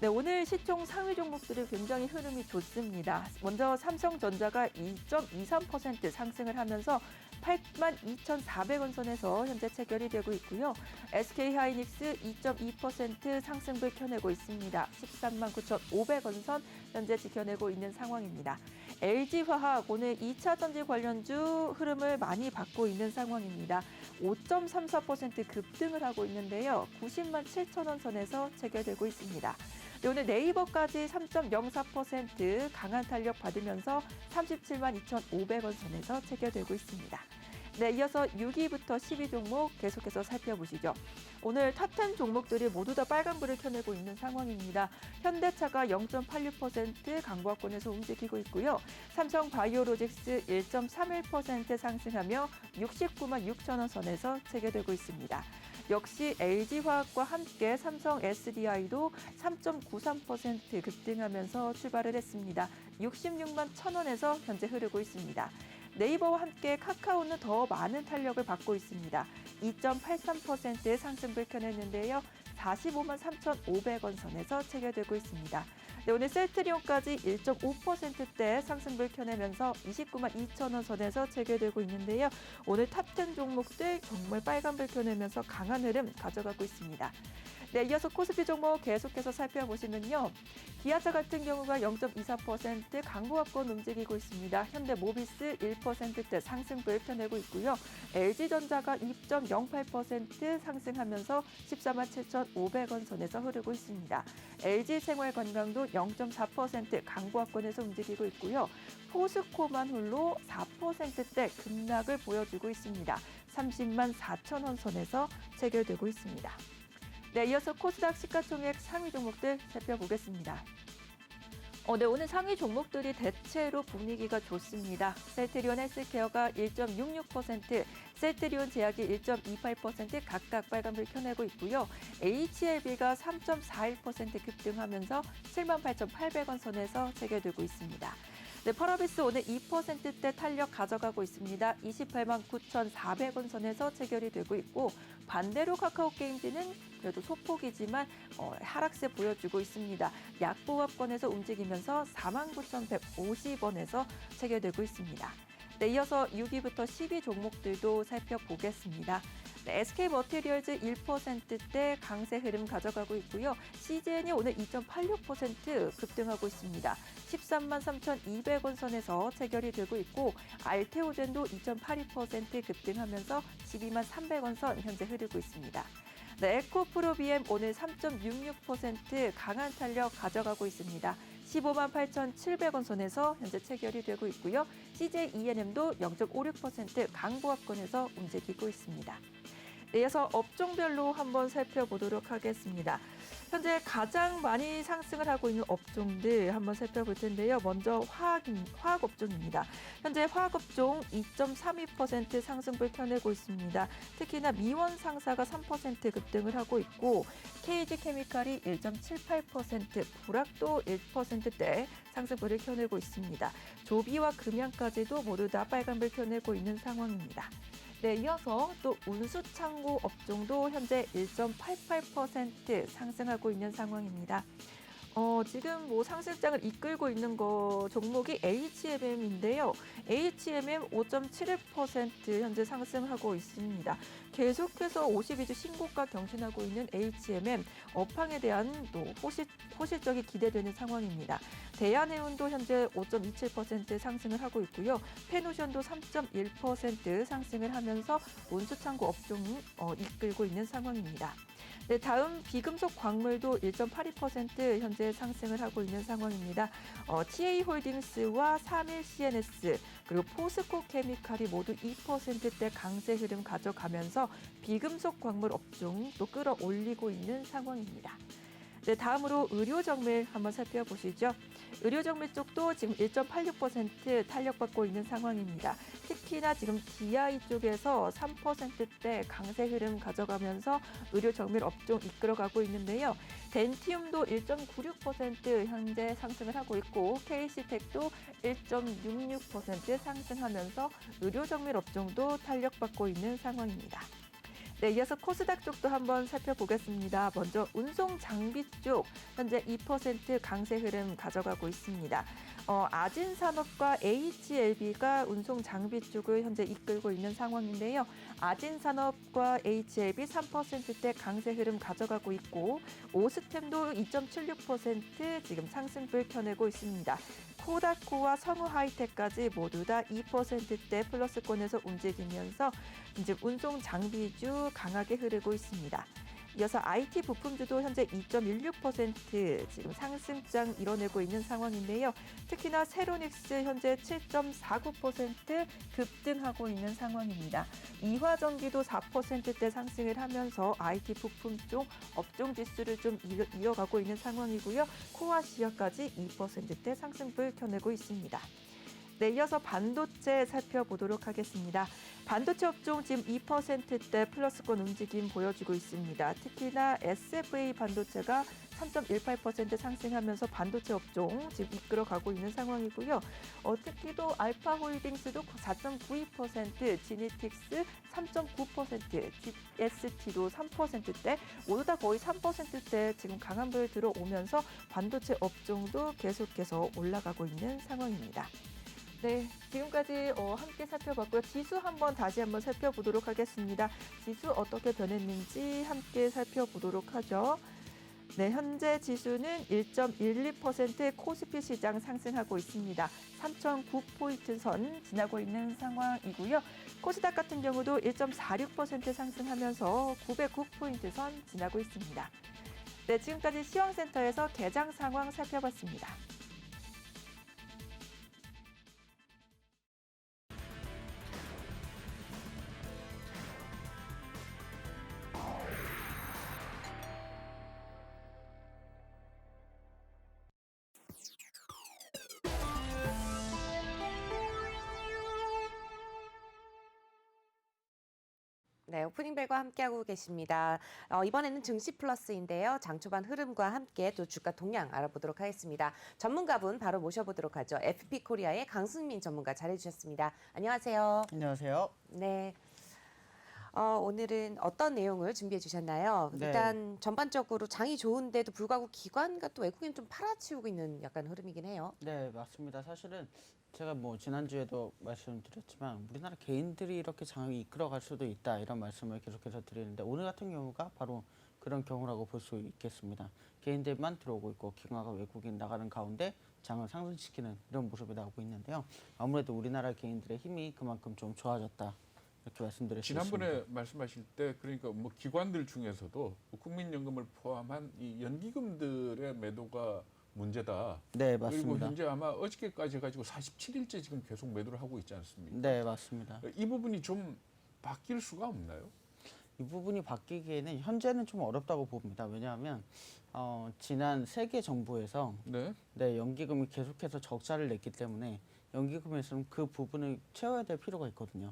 네, 오늘 시총 상위 종목들이 굉장히 흐름이 좋습니다. 먼저 삼성전자가 2.23% 상승을 하면서 82,400원 선에서 현재 체결이 되고 있고요. SK하이닉스 2.2% 상승을 켜내고 있습니다. 139,500원 선 현재 지켜내고 있는 상황입니다. LG화학 오늘 2차 전지 관련주 흐름을 많이 받고 있는 상황입니다. 5.34% 급등을 하고 있는데요. 90만 7천 원 선에서 체결되고 있습니다. 오늘 네이버까지 3.04% 강한 탄력 받으면서 37만 2,500원 선에서 체결되고 있습니다. 네, 이어서 6위부터 10위 종목 계속해서 살펴보시죠. 오늘 탑10 종목들이 모두 다 빨간불을 켜내고 있는 상황입니다. 현대차가 0.86% 강보합권에서 움직이고 있고요. 삼성바이오로직스 1.31% 상승하며 69만 6천 원 선에서 체결되고 있습니다. 역시 LG화학과 함께 삼성 SDI도 3.93% 급등하면서 출발을 했습니다. 66만 1천 원에서 현재 흐르고 있습니다. 네이버와 함께 카카오는 더 많은 탄력을 받고 있습니다. 2.83%의 상승을 켜냈는데요. 45만 3,500원 선에서 체결되고 있습니다. 네, 오늘 셀트리온까지 1.5%대 상승을 켜내면서 29만 2천 원 선에서 체결되고 있는데요. 오늘 탑10 종목들 정말 빨간불 켜내면서 강한 흐름 가져가고 있습니다. 네, 이어서 코스피 종목 계속해서 살펴보시면요. 기아차 같은 경우가 0.24% 강보합권 움직이고 있습니다. 현대모비스 1%대 상승을 펴내고 있고요. LG전자가 2.08% 상승하면서 14만 7,500원 선에서 흐르고 있습니다. LG생활건강도 0.4% 강보합권에서 움직이고 있고요. 포스코만 홀로 4%대 급락을 보여주고 있습니다. 30만 4천 원 선에서 체결되고 있습니다. 네, 이어서 코스닥 시가총액 상위 종목들 살펴보겠습니다. 네, 오늘 상위 종목들이 대체로 분위기가 좋습니다. 셀트리온 헬스케어가 1.66%, 셀트리온 제약이 1.28% 각각 빨간불 켜내고 있고요. HLB가 3.41% 급등하면서 78,800원 선에서 체결되고 있습니다. 네, 펄어비스 오늘 2%대 탄력 가져가고 있습니다. 28만 9,400원 선에서 체결이 되고 있고 반대로 카카오게임즈는 그래도 소폭이지만 하락세 보여주고 있습니다. 약보합권에서 움직이면서 49,150원에서 체결되고 있습니다. 네, 이어서 6위부터 10위 종목들도 살펴보겠습니다. 네, SK머티리얼즈 1%대 강세 흐름 가져가고 있고요. CGN이 오늘 2.86% 급등하고 있습니다. 13만 3,200원 선에서 체결이 되고 있고 알테오젠도 2.82% 급등하면서 12만 300원 선 현재 흐르고 있습니다. 네, 에코프로비엠 오늘 3.66% 강한 탄력 가져가고 있습니다. 15만 8,700원 선에서 현재 체결이 되고 있고요. CJ ENM도 0.56% 강보합권에서 움직이고 있습니다. 네, 이어서 업종별로 한번 살펴보도록 하겠습니다. 현재 가장 많이 상승을 하고 있는 업종들 한번 살펴볼 텐데요. 먼저 화학 업종입니다. 현재 화학 업종 2.32% 상승을 켜내고 있습니다. 특히나 미원 상사가 3% 급등을 하고 있고 KG케미칼이 1.78%, 불악도 1%대 상승분을 켜내고 있습니다. 조비와 금양까지도 모두 다 빨간불 켜내고 있는 상황입니다. 네, 이어서 또 운수창고 업종도 현재 1.88% 상승하고 있는 상황입니다. 지금 상승장을 이끌고 있는 종목이 HMM인데요. HMM 5.71% 현재 상승하고 있습니다. 계속해서 52주 신고가 경신하고 있는 HMM, 업황에 대한 또 호실적이 기대되는 상황입니다. 대한해운도 현재 5.27% 상승을 하고 있고요. 페노션도 3.1% 상승을 하면서 운수창고 업종 이끌고 있는 상황입니다. 네, 다음 비금속 광물도 1.82% 현재 상승을 하고 있는 상황입니다. TA홀딩스와 31CNS 그리고 포스코 케미칼이 모두 2%대 강세 흐름 가져가면서 비금속 광물 업종 또 끌어올리고 있는 상황입니다. 네, 다음으로 의료정밀 한번 살펴보시죠. 의료정밀 쪽도 지금 1.86% 탄력받고 있는 상황입니다. 특히나 지금 DI 쪽에서 3%대 강세 흐름 가져가면서 의료정밀 업종 이끌어가고 있는데요. 덴티움도 1.96% 현재 상승을 하고 있고 KC텍도 1.66% 상승하면서 의료정밀 업종도 탄력받고 있는 상황입니다. 네, 이어서 코스닥 쪽도 한번 살펴보겠습니다. 먼저 운송 장비 쪽 현재 2% 강세 흐름 가져가고 있습니다. 아진산업과 HLB가 운송 장비 쪽을 현재 이끌고 있는 상황인데요. 아진산업과 HLB 3%대 강세 흐름 가져가고 있고 오스템도 2.76% 지금 상승불 켜내고 있습니다. 코다코와 성우하이텍까지 모두 다 2%대 플러스권에서 움직이면서 이제 운송 장비주 강하게 흐르고 있습니다. 이어서 IT 부품주도 현재 2.16% 지금 상승장 이뤄내고 있는 상황인데요. 특히나 세로닉스 현재 7.49% 급등하고 있는 상황입니다. 이화전기도 4%대 상승을 하면서 IT 부품 쪽 업종 지수를 좀 이어가고 있는 상황이고요. 코아시아까지 2%대 상승불 켜내고 있습니다. 네, 이어서 반도체 살펴보도록 하겠습니다. 반도체 업종 지금 2%대 플러스권 움직임 보여주고 있습니다. 특히나 SFA 반도체가 3.18% 상승하면서 반도체 업종 지금 이끌어가고 있는 상황이고요. 특히 또 알파홀딩스도 4.92%, 지니틱스 3.9%, GST도 3%대 모두 다 거의 3%대 지금 강한 불 들어오면서 반도체 업종도 계속해서 올라가고 있는 상황입니다. 네, 지금까지 함께 살펴봤고요. 지수 다시 한번 살펴보도록 하겠습니다. 지수 어떻게 변했는지 함께 살펴보도록 하죠. 네, 현재 지수는 1.12% 코스피 시장 상승하고 있습니다. 3,009포인트 선 지나고 있는 상황이고요. 코스닥 같은 경우도 1.46% 상승하면서 909포인트 선 지나고 있습니다. 네, 지금까지 시황센터에서 개장 상황 살펴봤습니다. 네, 오프닝벨과 함께하고 계십니다. 이번에는 증시 플러스인데요. 장 초반 흐름과 함께 또 주가 동향 알아보도록 하겠습니다. 전문가분 바로 모셔보도록 하죠. FP코리아의 강승민 전문가 잘해주셨습니다. 안녕하세요. 안녕하세요. 네. 오늘은 어떤 내용을 준비해 주셨나요? 네. 일단 전반적으로 장이 좋은데도 불구하고 기관과 또 외국인 좀 팔아치우고 있는 약간 흐름이긴 해요. 네, 맞습니다. 사실은 제가 지난주에도 말씀드렸지만 우리나라 개인들이 이렇게 장을 이끌어갈 수도 있다 이런 말씀을 계속해서 드리는데 오늘 같은 경우가 바로 그런 경우라고 볼 수 있겠습니다. 개인들만 들어오고 있고 기관과 외국인 나가는 가운데 장을 상승시키는 이런 모습이 나오고 있는데요. 아무래도 우리나라 개인들의 힘이 그만큼 좀 좋아졌다. 이렇게 말씀드릴 수 있습니다. 지난번에 말씀하실 때 그러니까 기관들 중에서도 국민연금을 포함한 이 연기금들의 매도가 문제다. 네, 그리고 맞습니다. 현재 아마 어저께까지 해가지고 47일째 지금 계속 매도를 하고 있지 않습니까? 네, 맞습니다. 이 부분이 좀 바뀔 수가 없나요? 이 부분이 바뀌기에는 현재는 좀 어렵다고 봅니다. 왜냐하면 지난 세계 정부에서 네. 연기금이 계속해서 적자를 냈기 때문에 연기금에서는 그 부분을 채워야 될 필요가 있거든요.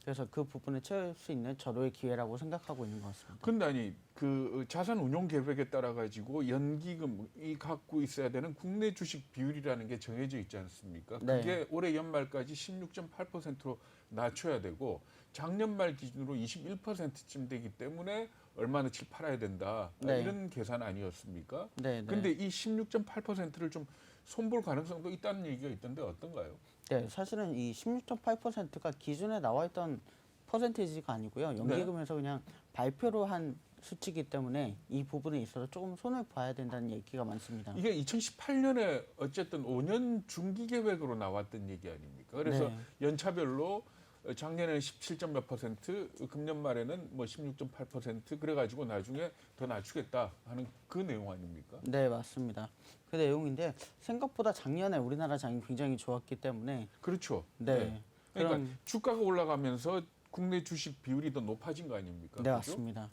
그래서 그 부분을 채울 수 있는 절호의 기회라고 생각하고 있는 것 같습니다. 근데 아니 그 자산 운용 계획에 따라 가지고 연기금이 갖고 있어야 되는 국내 주식 비율이라는 게 정해져 있지 않습니까? 네. 그게 올해 연말까지 16.8%로 낮춰야 되고 작년 말 기준으로 21%쯤 되기 때문에 얼마나치 팔아야 된다. 네. 이런 계산 아니었습니까? 네, 네. 근데 이 16.8%를 좀 손볼 가능성도 있다는 얘기가 있던데 어떤가요? 네, 사실은 이 16.8%가 기준에 나와 있던 퍼센테이지가 아니고요. 연기금에서 그냥 발표로 한 수치이기 때문에 이 부분에 있어서 조금 손을 봐야 된다는 얘기가 많습니다. 이게 2018년에 어쨌든 5년 중기 계획으로 나왔던 얘기 아닙니까? 그래서 네. 연차별로 작년에는 17점 몇 퍼센트, 금년 말에는 16.8% 그래가지고 나중에 더 낮추겠다 하는 그 내용 아닙니까? 네, 맞습니다. 그 내용인데 생각보다 작년에 우리나라 장이 굉장히 좋았기 때문에 그렇죠. 네, 그러니까 그럼 주가가 올라가면서 국내 주식 비율이 더 높아진 거 아닙니까? 네, 그죠? 맞습니다.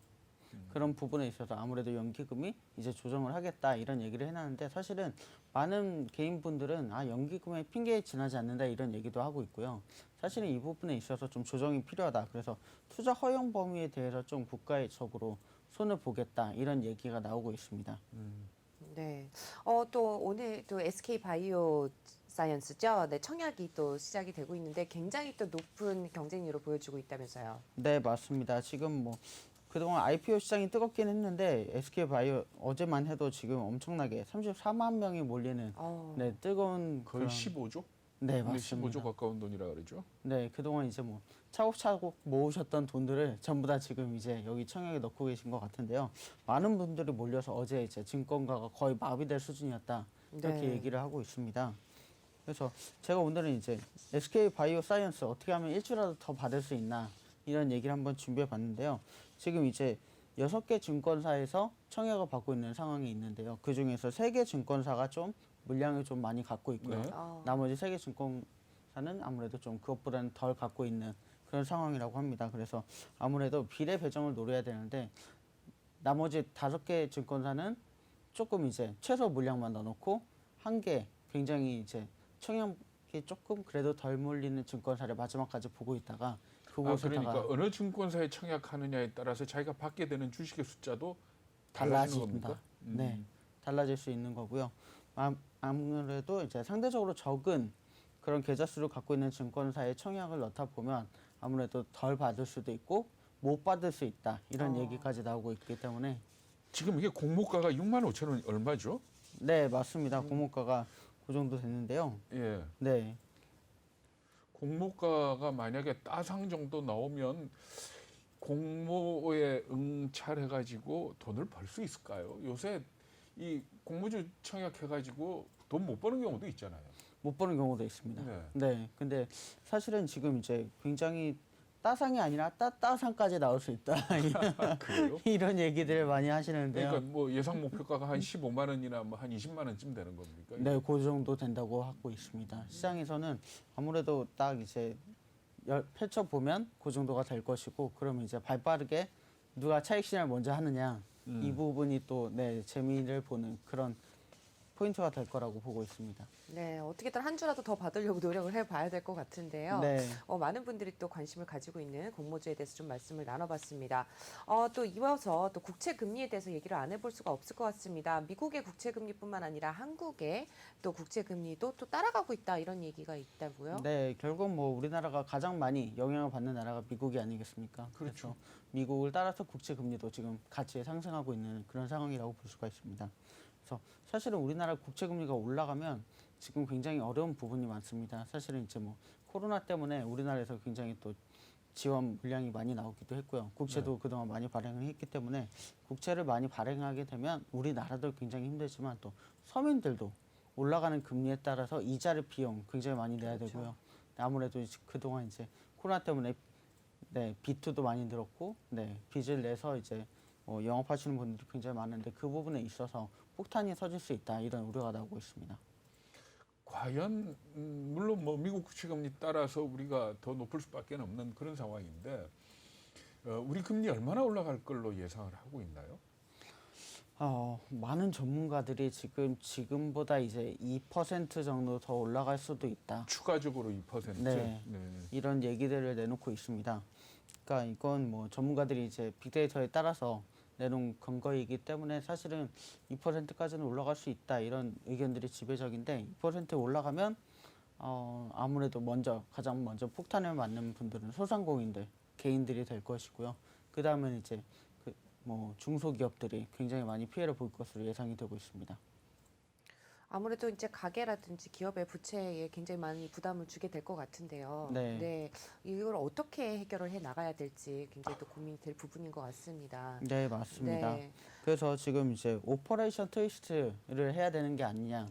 그런 부분에 있어서 아무래도 연기금이 이제 조정을 하겠다 이런 얘기를 해놨는데 사실은 많은 개인분들은 연기금의 핑계에 지나지 않는다 이런 얘기도 하고 있고요. 사실은 이 부분에 있어서 좀 조정이 필요하다. 그래서 투자 허용 범위에 대해서 좀 국가적으로 손을 보겠다 이런 얘기가 나오고 있습니다. 네. 또 오늘 또 SK 바이오 사이언스죠. 네, 청약이 또 시작이 되고 있는데 굉장히 또 높은 경쟁률을 보여주고 있다면서요. 네, 맞습니다. 지금 그동안 IPO 시장이 뜨겁긴 했는데 SK바이오 어제만 해도 지금 엄청나게 34만 명이 몰리는 네, 뜨거운 거의 그런 15조? 네, 네, 맞습니다. 15조 가까운 돈이라 그러죠. 네, 그동안 이제 뭐 차곡차곡 모으셨던 돈들을 전부 다 지금 이제 여기 청약에 넣고 계신 것 같은데요. 많은 분들이 몰려서 어제 이제 증권가가 거의 마비될 수준이었다 이렇게 네. 얘기를 하고 있습니다. 그래서 제가 오늘은 이제 SK 바이오 사이언스 어떻게 하면 일주라도 더 받을 수 있나 이런 얘기를 한번 준비해 봤는데요. 지금 이제 6개 증권사에서 청약을 받고 있는 상황이 있는데요. 그 중에서 3개 증권사가 좀 물량을 좀 많이 갖고 있고요. 네. 나머지 3개 증권사는 아무래도 좀 그것보다는 덜 갖고 있는 그런 상황이라고 합니다. 그래서 아무래도 비례 배정을 노려야 되는데 나머지 5개 증권사는 조금 이제 최소 물량만 넣어놓고 한 개 굉장히 이제 청약이 조금 그래도 덜 몰리는 증권사를 마지막까지 보고 있다가 그곳에다가 그러니까 어느 증권사에 청약하느냐에 따라서 자기가 받게 되는 주식의 숫자도 달라지는 달라집니다. 겁니까? 네, 달라질 수 있는 거고요. 아무래도 이제 상대적으로 적은 그런 계좌 수를 갖고 있는 증권사에 청약을 넣다 보면 아무래도 덜 받을 수도 있고 못 받을 수 있다 이런 얘기까지 나오고 있기 때문에 지금 이게 공모가가 6만 5천 원 얼마죠? 네 맞습니다. 공모가가 그 정도 됐는데요. 예. 네, 공모가가 만약에 따상 정도 나오면 공모에 응찰해가지고 돈을 벌 수 있을까요? 요새 이 공모주 청약해가지고 돈 못 버는 경우도 있잖아요. 못 버는 경우도 있습니다. 네. 네, 근데 사실은 지금 이제 굉장히 따상이 아니라 따상까지 나올 수 있다 그래요? 이런 얘기들을 많이 하시는데요. 그러니까 뭐 예상 목표가가 한 15만 원이나 뭐 한 20만 원쯤 되는 겁니까? 네, 그 정도 된다고 하고 있습니다. 시장에서는 아무래도 딱 이제 펼쳐 보면 그 정도가 될 것이고, 그러면 이제 발빠르게 누가 차익 실현을 먼저 하느냐 이 부분이 또 네, 재미를 보는 그런 포인트가 될 거라고 보고 있습니다. 네, 어떻게든 한 주라도 더 받으려고 노력을 해봐야 될 것 같은데요. 네. 많은 분들이 또 관심을 가지고 있는 공모주에 대해서 좀 말씀을 나눠봤습니다. 또 이어서 또 국채 금리에 대해서 얘기를 안 해볼 수가 없을 것 같습니다. 미국의 국채 금리뿐만 아니라 한국의 또 국채 금리도 또 따라가고 있다 이런 얘기가 있다고요? 네, 결국 뭐 우리나라가 가장 많이 영향을 받는 나라가 미국이 아니겠습니까? 그렇죠. 그래서 미국을 따라서 국채 금리도 지금 같이 상승하고 있는 그런 상황이라고 볼 수가 있습니다. 그래서 사실은 우리나라 국채 금리가 올라가면 지금 굉장히 어려운 부분이 많습니다. 사실은 이제 뭐 코로나 때문에 우리나라에서 굉장히 또 지원 물량이 많이 나오기도 했고요. 국채도 그동안 많이 발행을 했기 때문에 국채를 많이 발행하게 되면 우리나라도 굉장히 힘들지만 또 서민들도 올라가는 금리에 따라서 이자를 비용 굉장히 많이 내야 되고요. 아무래도 이제 그동안 이제 코로나 때문에 네, 비투도 많이 늘었고, 네, 빚을 내서 이제 영업하시는 분들이 굉장히 많은데 그 부분에 있어서 폭탄이 터질 수 있다 이런 우려가 나오고 있습니다. 과연 물론 뭐 미국 국채금리 따라서 우리가 더 높을 수밖에 없는 그런 상황인데 우리 금리 얼마나 올라갈 걸로 예상을 하고 있나요? 많은 전문가들이 지금보다 이제 2% 정도 더 올라갈 수도 있다. 추가적으로 2%. 네. 이런 얘기들을 내놓고 있습니다. 그러니까 이건 뭐 전문가들이 이제 빅데이터에 따라서 내놓은 근거이기 때문에 사실은 2%까지는 올라갈 수 있다 이런 의견들이 지배적인데 2% 올라가면 아무래도 가장 먼저 폭탄을 맞는 분들은 소상공인들, 개인들이 될 것이고요. 그 다음은 이제 뭐 중소기업들이 굉장히 많이 피해를 볼 것으로 예상이 되고 있습니다. 아무래도 이제 가게라든지 기업의 부채에 굉장히 많이 부담을 주게 될 것 같은데요. 네. 이걸 어떻게 해결을 해 나가야 될지 굉장히 또 고민이 될 부분인 것 같습니다. 네, 맞습니다. 네. 그래서 지금 이제 오퍼레이션 트위스트를 해야 되는 게 아니냐.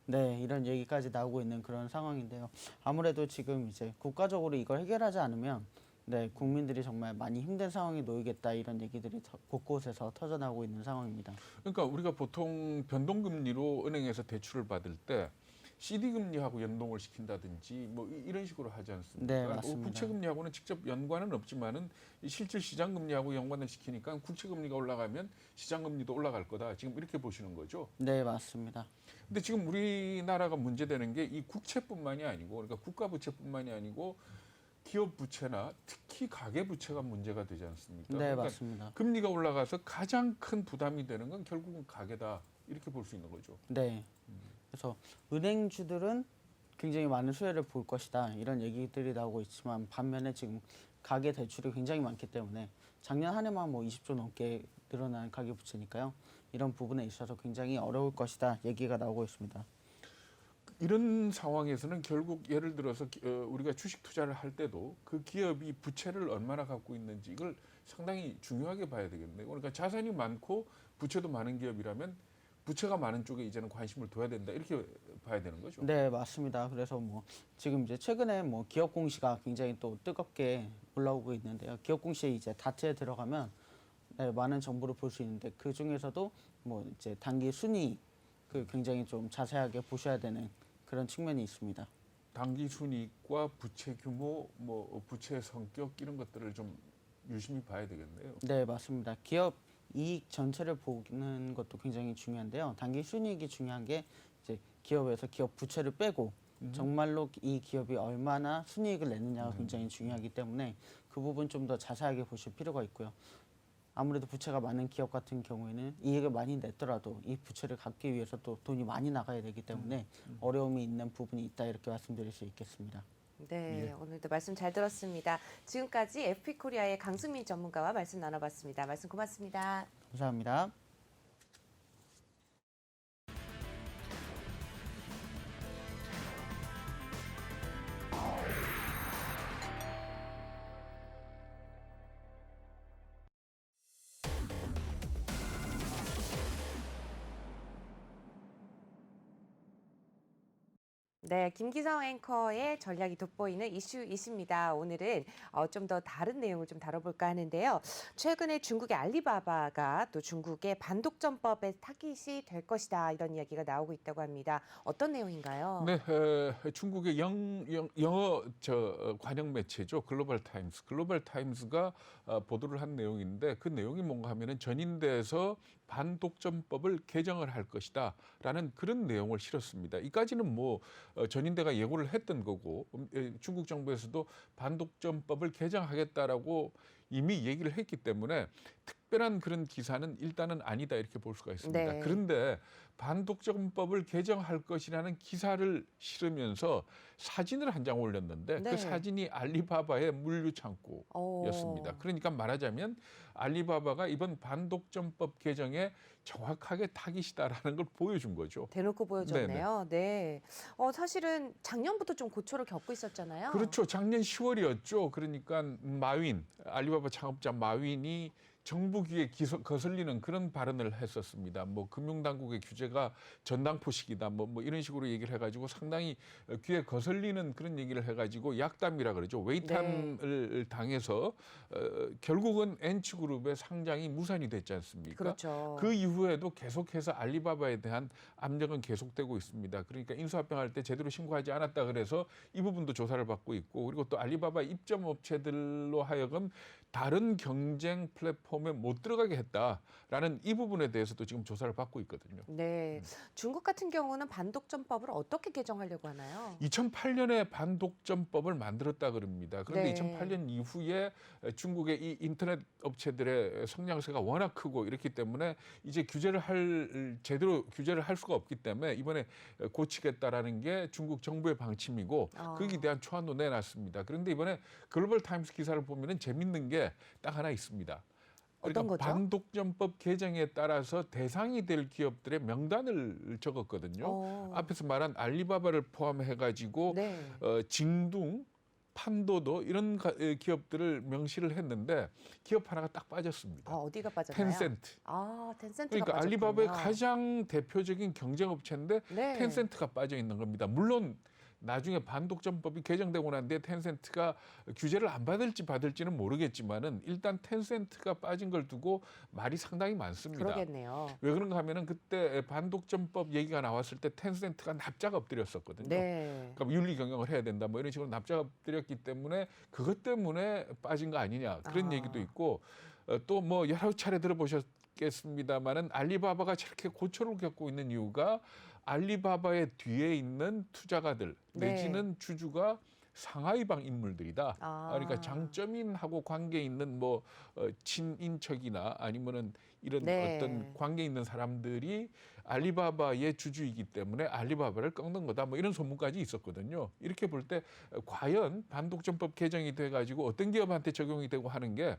네, 이런 얘기까지 나오고 있는 그런 상황인데요. 아무래도 지금 이제 국가적으로 이걸 해결하지 않으면 네, 국민들이 정말 많이 힘든 상황에 놓이겠다 이런 얘기들이 곳곳에서 터져나오고 있는 상황입니다. 그러니까 우리가 보통 변동금리로 은행에서 대출을 받을 때 CD금리하고 연동을 시킨다든지 뭐 이런 식으로 하지 않습니까? 네, 맞습니다. 국채금리하고는 직접 연관은 없지만은 이 실질 시장금리하고 연관을 시키니까 국채금리가 올라가면 시장금리도 올라갈 거다. 지금 이렇게 보시는 거죠? 네, 맞습니다. 근데 지금 우리나라가 문제되는 게 이 국채뿐만이 아니고 그러니까 국가 부채뿐만이 아니고 기업 부채나 특히 가계 부채가 문제가 되지 않습니까? 네, 그러니까 맞습니다. 금리가 올라가서 가장 큰 부담이 되는 건 결국은 가계다 이렇게 볼 수 있는 거죠. 네. 그래서 은행주들은 굉장히 많은 수혜를 볼 것이다 이런 얘기들이 나오고 있지만 반면에 지금 가계 대출이 굉장히 많기 때문에 작년 한 해만 뭐 20조 넘게 늘어난 가계 부채니까요. 이런 부분에 있어서 굉장히 어려울 것이다 얘기가 나오고 있습니다. 이런 상황에서는 결국 예를 들어서 우리가 주식 투자를 할 때도 그 기업이 부채를 얼마나 갖고 있는지 이걸 상당히 중요하게 봐야 되겠네요. 그러니까 자산이 많고 부채도 많은 기업이라면 부채가 많은 쪽에 이제는 관심을 둬야 된다 이렇게 봐야 되는 거죠. 네, 맞습니다. 그래서 뭐 지금 이제 최근에 뭐 기업 공시가 굉장히 또 뜨겁게 올라오고 있는데요. 기업 공시에 이제 다트에 들어가면 네, 많은 정보를 볼 수 있는데 그 중에서도 뭐 이제 단기 순이익 그 굉장히 좀 자세하게 보셔야 되는 그런 측면이 있습니다. 단기 순이익과 부채 규모, 뭐 부채 성격 이런 것들을 좀 유심히 봐야 되겠네요. 네, 맞습니다. 기업 이익 전체를 보는 것도 굉장히 중요한데요. 단기 순이익이 중요한 게 이제 기업에서 기업 부채를 빼고 정말로 이 기업이 얼마나 순이익을 내느냐가 굉장히 중요하기 때문에 그 부분 좀 더 자세하게 보실 필요가 있고요. 아무래도 부채가 많은 기업 같은 경우에는 이익을 많이 냈더라도 이 부채를 갚기 위해서 또 돈이 많이 나가야 되기 때문에 어려움이 있는 부분이 있다 이렇게 말씀드릴 수 있겠습니다. 네, 오늘도 말씀 잘 들었습니다. 지금까지 FP코리아의 강승민 전문가와 말씀 나눠봤습니다. 말씀 고맙습니다. 감사합니다. 네, 김기성 앵커의 전략이 돋보이는 이슈이십니다. 오늘은 좀 더 다른 내용을 좀 다뤄볼까 하는데요. 최근에 중국의 알리바바가 또 중국의 반독점법에 타깃이 될 것이다 이런 이야기가 나오고 있다고 합니다. 어떤 내용인가요? 네, 중국의 영어 관영 매체죠. 글로벌 타임스. 글로벌 타임스가 보도를 한 내용인데 그 내용이 뭔가 하면은 전인대에서 반독점법을 개정을 할 것이다라는 그런 내용을 실었습니다. 이까지는 뭐 전인대가 예고를 했던 거고 중국 정부에서도 반독점법을 개정하겠다라고 이미 얘기를 했기 때문에 특별한 그런 기사는 일단은 아니다 이렇게 볼 수가 있습니다. 네. 그런데 반독점법을 개정할 것이라는 기사를 실으면서 사진을 한 장 올렸는데 네. 그 사진이 알리바바의 물류 창고였습니다. 그러니까 말하자면 알리바바가 이번 반독점법 개정에 정확하게 타깃이다라는 걸 보여준 거죠. 대놓고 보여줬네요. 네. 사실은 작년부터 좀 고초를 겪고 있었잖아요. 그렇죠. 작년 10월이었죠. 그러니까 알리바바 창업자 마윈이 정부 귀에 거슬리는 그런 발언을 했었습니다. 뭐 금융당국의 규제가 전당포식이다. 뭐 이런 식으로 얘기를 해가지고 상당히 귀에 거슬리는 그런 얘기를 해가지고 약담이라 그러죠. 외탕을 당해서 결국은 엔츠그룹의 상장이 무산이 됐지 않습니까? 그렇죠. 그 이후에도 계속해서 알리바바에 대한 압력은 계속되고 있습니다. 그러니까 인수합병할 때 제대로 신고하지 않았다 그래서 이 부분도 조사를 받고 있고 그리고 또 알리바바 입점 업체들로 하여금 다른 경쟁 플랫폼에 못 들어가게 했다라는 이 부분에 대해서도 지금 조사를 받고 있거든요. 네. 중국 같은 경우는 반독점법을 어떻게 개정하려고 하나요? 2008년에 반독점법을 만들었다 그럽니다. 그런데 네. 2008년 이후에 중국의 이 인터넷 업체들의 성장세가 워낙 크고 이렇기 때문에 이제 제대로 규제를 할 수가 없기 때문에 이번에 고치겠다라는 게 중국 정부의 방침이고 거기에 대한 초안도 내놨습니다. 그런데 이번에 글로벌 타임스 기사를 보면은 재밌는 게 딱 하나 있습니다. 어떤 거죠? 반독점법 개정에 따라서 대상이 될 기업들의 명단을 적었거든요. 앞에서 말한 알리바바를 포함해가지고 네. 징둥, 판도도 이런 기업들을 명시를 했는데 기업 하나가 딱 빠졌습니다. 어디가 빠졌나요? 텐센트. 텐센트가 그러니까 빠졌군요. 알리바바의 가장 대표적인 경쟁업체인데 네. 텐센트가 빠져 있는 겁니다. 물론 나중에 반독점법이 개정되고 난 뒤에 텐센트가 규제를 안 받을지는 모르겠지만은 일단 텐센트가 빠진 걸 두고 말이 상당히 많습니다. 그러겠네요. 왜 그런가 하면은 그때 반독점법 얘기가 나왔을 때 텐센트가 납작 엎드렸었거든요. 네. 그러니까 윤리 경영을 해야 된다 뭐 이런 식으로 납작 엎드렸기 때문에 그것 때문에 빠진 거 아니냐 그런 얘기도 있고 또 뭐 여러 차례 들어보셨겠습니다만은 알리바바가 저렇게 고초를 겪고 있는 이유가 알리바바의 뒤에 있는 투자가들 네. 내지는 주주가 상하이방 인물들이다. 아. 그러니까 장점인하고 관계 있는 뭐 친인척이나 아니면은 이런 네. 어떤 관계 있는 사람들이 알리바바의 주주이기 때문에 알리바바를 꺾는 거다. 뭐 이런 소문까지 있었거든요. 이렇게 볼 때 과연 반독점법 개정이 돼가지고 어떤 기업한테 적용이 되고 하는 게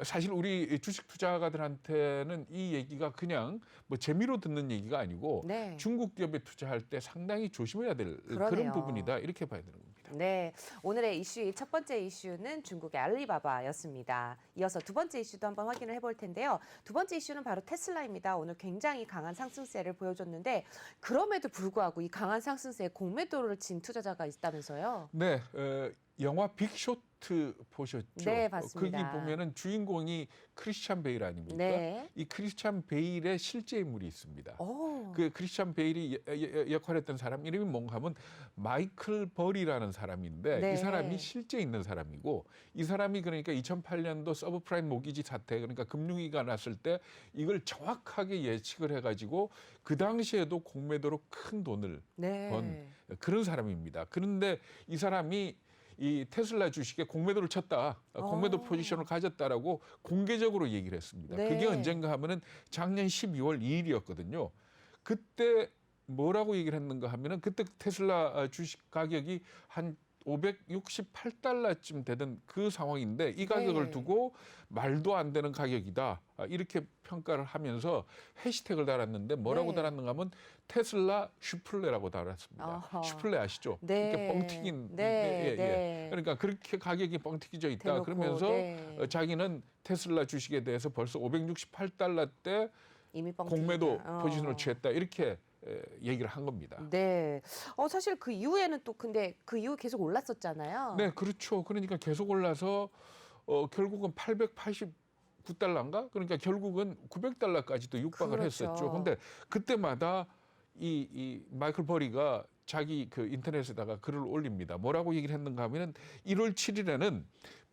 사실 우리 주식 투자가들한테는 이 얘기가 그냥 뭐 재미로 듣는 얘기가 아니고 네. 중국 기업에 투자할 때 상당히 조심해야 될 그러네요. 그런 부분이다. 이렇게 봐야 되는 겁니다. 네, 오늘의 이슈의 첫 번째 이슈는 중국의 알리바바였습니다. 이어서 두 번째 이슈도 한번 확인을 해볼 텐데요. 두 번째 이슈는 바로 테슬라입니다. 오늘 굉장히 강한 상승세를 보여줬는데 그럼에도 불구하고 이 강한 상승세에 공매도를 친 투자자가 있다면서요? 네, 영화 빅쇼트 보셨죠? 네, 봤습니다. 거기 보면은 주인공이 크리스찬 베일 아닙니까? 네. 이 크리스찬 베일의 실제 인물이 있습니다. 오. 그 크리스찬 베일이 역할했던 사람 이름이 뭔가 하면 마이클 버리라는 사람인데 네. 이 사람이 실제 있는 사람이고 이 사람이 그러니까 2008년도 서브프라임 모기지 사태 그러니까 금융위기가 났을 때 이걸 정확하게 예측을 해가지고 그 당시에도 공매도로 큰 돈을 네. 번 그런 사람입니다. 그런데 이 사람이 이 테슬라 주식에 공매도를 쳤다, 공매도 포지션을 가졌다라고 공개적으로 얘기를 했습니다. 네. 그게 언젠가 하면은 작년 12월 2일이었거든요. 그때 뭐라고 얘기를 했는가 하면은 그때 테슬라 주식 가격이 한 568달러쯤 되던 그 상황인데 이 가격을 네. 두고 말도 안 되는 가격이다. 이렇게 평가를 하면서 해시태그를 달았는데 뭐라고 네. 달았는가 하면 테슬라 슈플레라고 달았습니다. 아하. 슈플레 아시죠? 네. 이렇게 뻥튀긴. 네. 네. 그러니까 그렇게 가격이 뻥튀겨져 있다. 대놓고, 그러면서 네. 자기는 테슬라 주식에 대해서 벌써 568달러 때 이미 뻥튀기다. 공매도 포지션을 취했다. 이렇게 얘기를 한 겁니다. 네. 사실 그 이후에는 또 근데 그 이후 계속 올랐었잖아요. 네, 그렇죠. 그러니까 계속 올라서 결국은 889달러인가? 그러니까 결국은 900달러까지도 육박을 그렇죠. 했었죠. 근데 그때마다 이 마이클 버리가 자기 그 인터넷에다가 글을 올립니다. 뭐라고 얘기를 했는가 하면은 1월 7일에는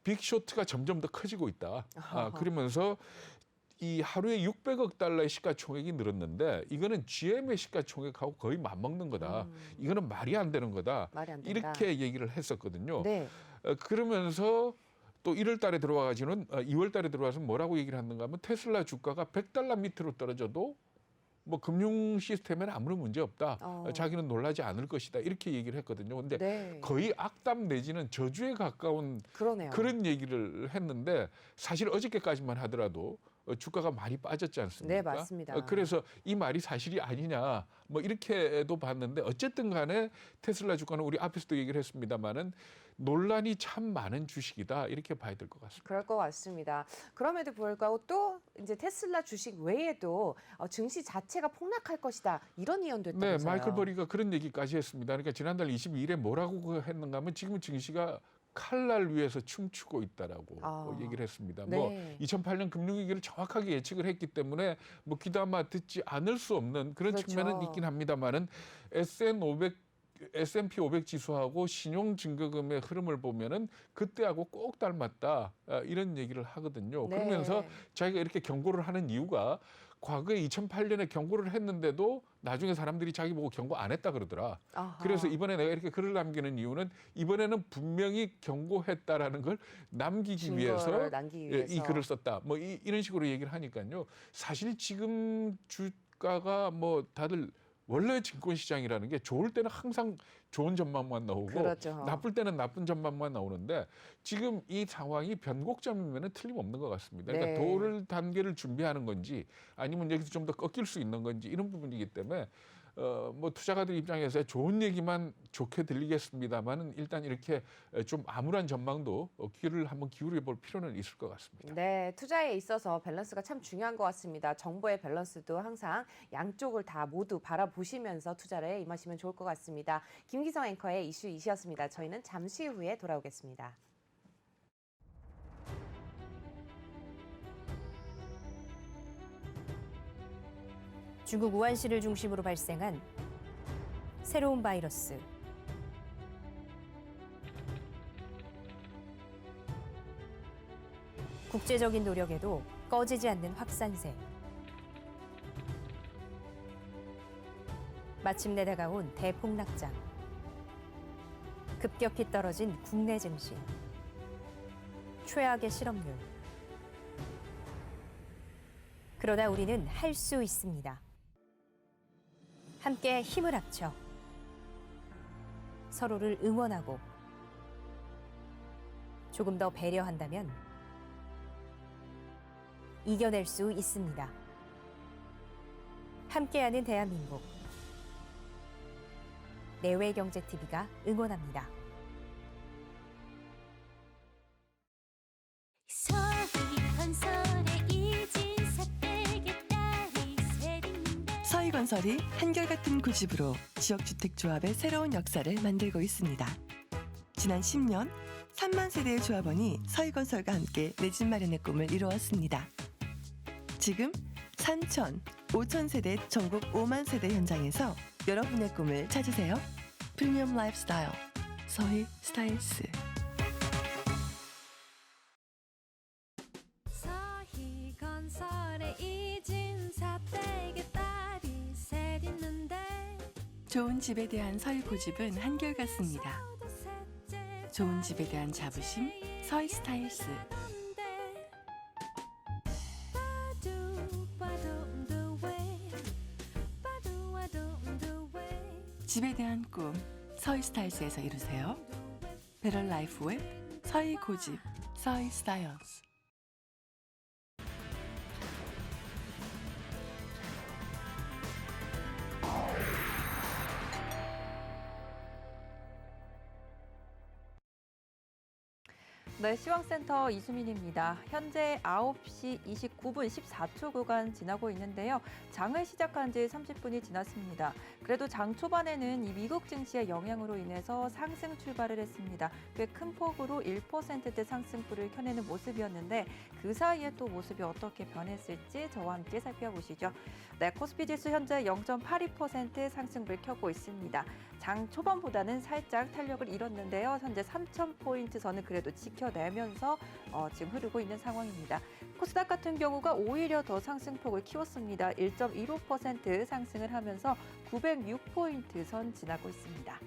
빅쇼트가 점점 더 커지고 있다. 그러면서 이 하루에 600억 달러의 시가총액이 늘었는데 이거는 GM의 시가총액하고 거의 맞먹는 거다. 이거는 말이 안 되는 거다. 말이 안 된다. 이렇게 얘기를 했었거든요. 네. 그러면서 또 1월 달에 들어와가지고는 2월 달에 들어와서 뭐라고 얘기를 하는가 하면 테슬라 주가가 100달러 밑으로 떨어져도 뭐 금융 시스템에는 아무런 문제 없다. 자기는 놀라지 않을 것이다. 이렇게 얘기를 했거든요. 근데 네. 거의 악담 내지는 저주에 가까운 그러네요. 그런 얘기를 했는데 사실 어저께까지만 하더라도 주가가 많이 빠졌지 않습니까? 네, 맞습니다. 그래서 이 말이 사실이 아니냐 뭐 이렇게도 봤는데 어쨌든 간에 테슬라 주가는 우리 앞에서도 얘기를 했습니다마는 논란이 참 많은 주식이다 이렇게 봐야 될 것 같습니다. 그럴 것 같습니다. 그럼에도 불구하고 또 이제 테슬라 주식 외에도 증시 자체가 폭락할 것이다 이런 예언도 네, 했다면서요. 마이클 버리가 그런 얘기까지 했습니다. 그러니까 지난달 22일에 뭐라고 했는가 하면 지금 증시가 칼날 위에서 춤추고 있다라고 얘기를 했습니다. 네. 뭐 2008년 금융위기를 정확하게 예측을 했기 때문에 뭐 귀담아 듣지 않을 수 없는 그런 그렇죠. 측면은 있긴 합니다만은 S&P 500 지수하고 신용증거금의 흐름을 보면은 그때하고 꼭 닮았다 이런 얘기를 하거든요. 네. 그러면서 자기가 이렇게 경고를 하는 이유가 과거에 2008년에 경고를 했는데도 나중에 사람들이 자기 보고 경고 안 했다 그러더라. 아하. 그래서 이번에 내가 이렇게 글을 남기는 이유는 이번에는 분명히 경고했다라는 걸 남기기 증거를 위해서 남기기 이 위해서. 글을 썼다. 뭐 이런 식으로 얘기를 하니까요. 사실 지금 주가가 뭐 다들 원래 증권시장이라는 게 좋을 때는 항상 좋은 전망만 나오고 그렇죠. 나쁠 때는 나쁜 전망만 나오는데 지금 이 상황이 변곡점이면 틀림없는 것 같습니다. 그러니까 네. 도를 단계를 준비하는 건지 아니면 여기서 좀 더 꺾일 수 있는 건지 이런 부분이기 때문에 뭐 투자가들 입장에서 좋은 얘기만 좋게 들리겠습니다만은 일단 이렇게 좀 암울한 전망도 귀를 한번 기울여 볼 필요는 있을 것 같습니다. 네, 투자에 있어서 밸런스가 참 중요한 것 같습니다. 정보의 밸런스도 항상 양쪽을 다 모두 바라보시면서 투자를 임하시면 좋을 것 같습니다. 김기성 앵커의 이슈 이시였습니다. 저희는 잠시 후에 돌아오겠습니다. 중국 우한시를 중심으로 발생한 새로운 바이러스. 국제적인 노력에도 꺼지지 않는 확산세. 마침내 다가온 대폭락장. 급격히 떨어진 국내 증시. 최악의 실업률. 그러나 우리는 할 수 있습니다. 함께 힘을 합쳐 서로를 응원하고 조금 더 배려한다면 이겨낼 수 있습니다. 함께하는 대한민국. 내외경제TV가 응원합니다. 서희건설이 한결같은 고집으로 지역주택조합의 새로운 역사를 만들고 있습니다. 지난 10년 3만 세대의 조합원이 서희건설과 함께 내 집 마련의 꿈을 이루었습니다. 지금 3천, 5천 세대 전국 5만 세대 현장에서 여러분의 꿈을 찾으세요. 프리미엄 라이프스타일 서희 스타일스. 서희건설의 이진사 댁에 딸이 셋 있는데 좋은 집에 대한 서희 고집은 한결같습니다. 좋은 집에 대한 자부심 서희 스타일스. 집에 대한 꿈 서희 스타일스에서 이루세요. 베럴 라이프 웹 서희 고집 서희 스타일스. 네, 시황센터 이수민입니다. 현재 9시 29분 14초 구간 지나고 있는데요. 장을 시작한 지 30분이 지났습니다. 그래도 장 초반에는 이 미국 증시의 영향으로 인해서 상승 출발을 했습니다. 꽤 큰 폭으로 1%대 상승폭을 켜내는 모습이었는데 그 사이에 또 모습이 어떻게 변했을지 저와 함께 살펴보시죠. 네, 코스피 지수 현재 0.82% 상승을 켜고 있습니다. 장 초반보다는 살짝 탄력을 잃었는데요. 현재 3,000포인트 선을 그래도 지켜내면서 지금 흐르고 있는 상황입니다. 코스닥 같은 경우가 오히려 더 상승폭을 키웠습니다. 1.15% 상승을 하면서 906포인트 선 지나고 있습니다.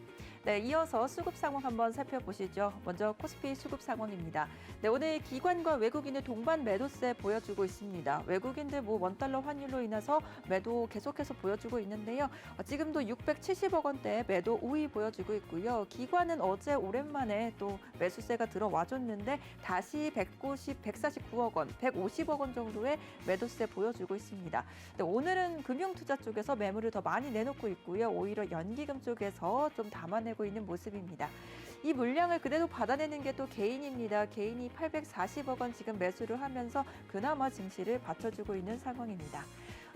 네, 이어서 수급 상황 한번 살펴보시죠. 먼저 코스피 수급 상황입니다. 네, 오늘 기관과 외국인의 동반 매도세 보여주고 있습니다. 외국인들 원달러 환율로 인해서 매도 계속해서 보여주고 있는데요. 지금도 670억 원대 매도 우위 보여주고 있고요. 기관은 어제 오랜만에 또 매수세가 들어와줬는데 다시 149억 원, 150억 원 정도의 매도세 보여주고 있습니다. 네, 오늘은 금융투자 쪽에서 매물을 더 많이 내놓고 있고요. 오히려 연기금 쪽에서 좀 담아내고 있는 모습입니다. 이 물량을 그대로 받아내는 게 또 개인입니다. 개인이 840억 원 지금 매수를 하면서 그나마 증시를 받쳐주고 있는 상황입니다.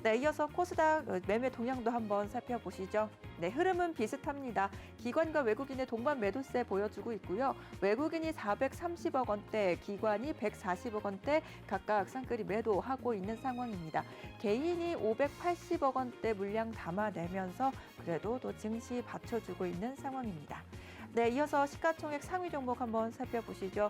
네, 이어서 코스닥 매매 동향도 한번 살펴보시죠. 네, 흐름은 비슷합니다. 기관과 외국인의 동반 매도세 보여주고 있고요. 외국인이 430억 원대, 기관이 140억 원대 각각 쌍끌이 매도하고 있는 상황입니다. 개인이 580억 원대 물량 담아내면서 그래도 또 증시 받쳐주고 있는 상황입니다. 네, 이어서 시가총액 상위 종목 한번 살펴보시죠.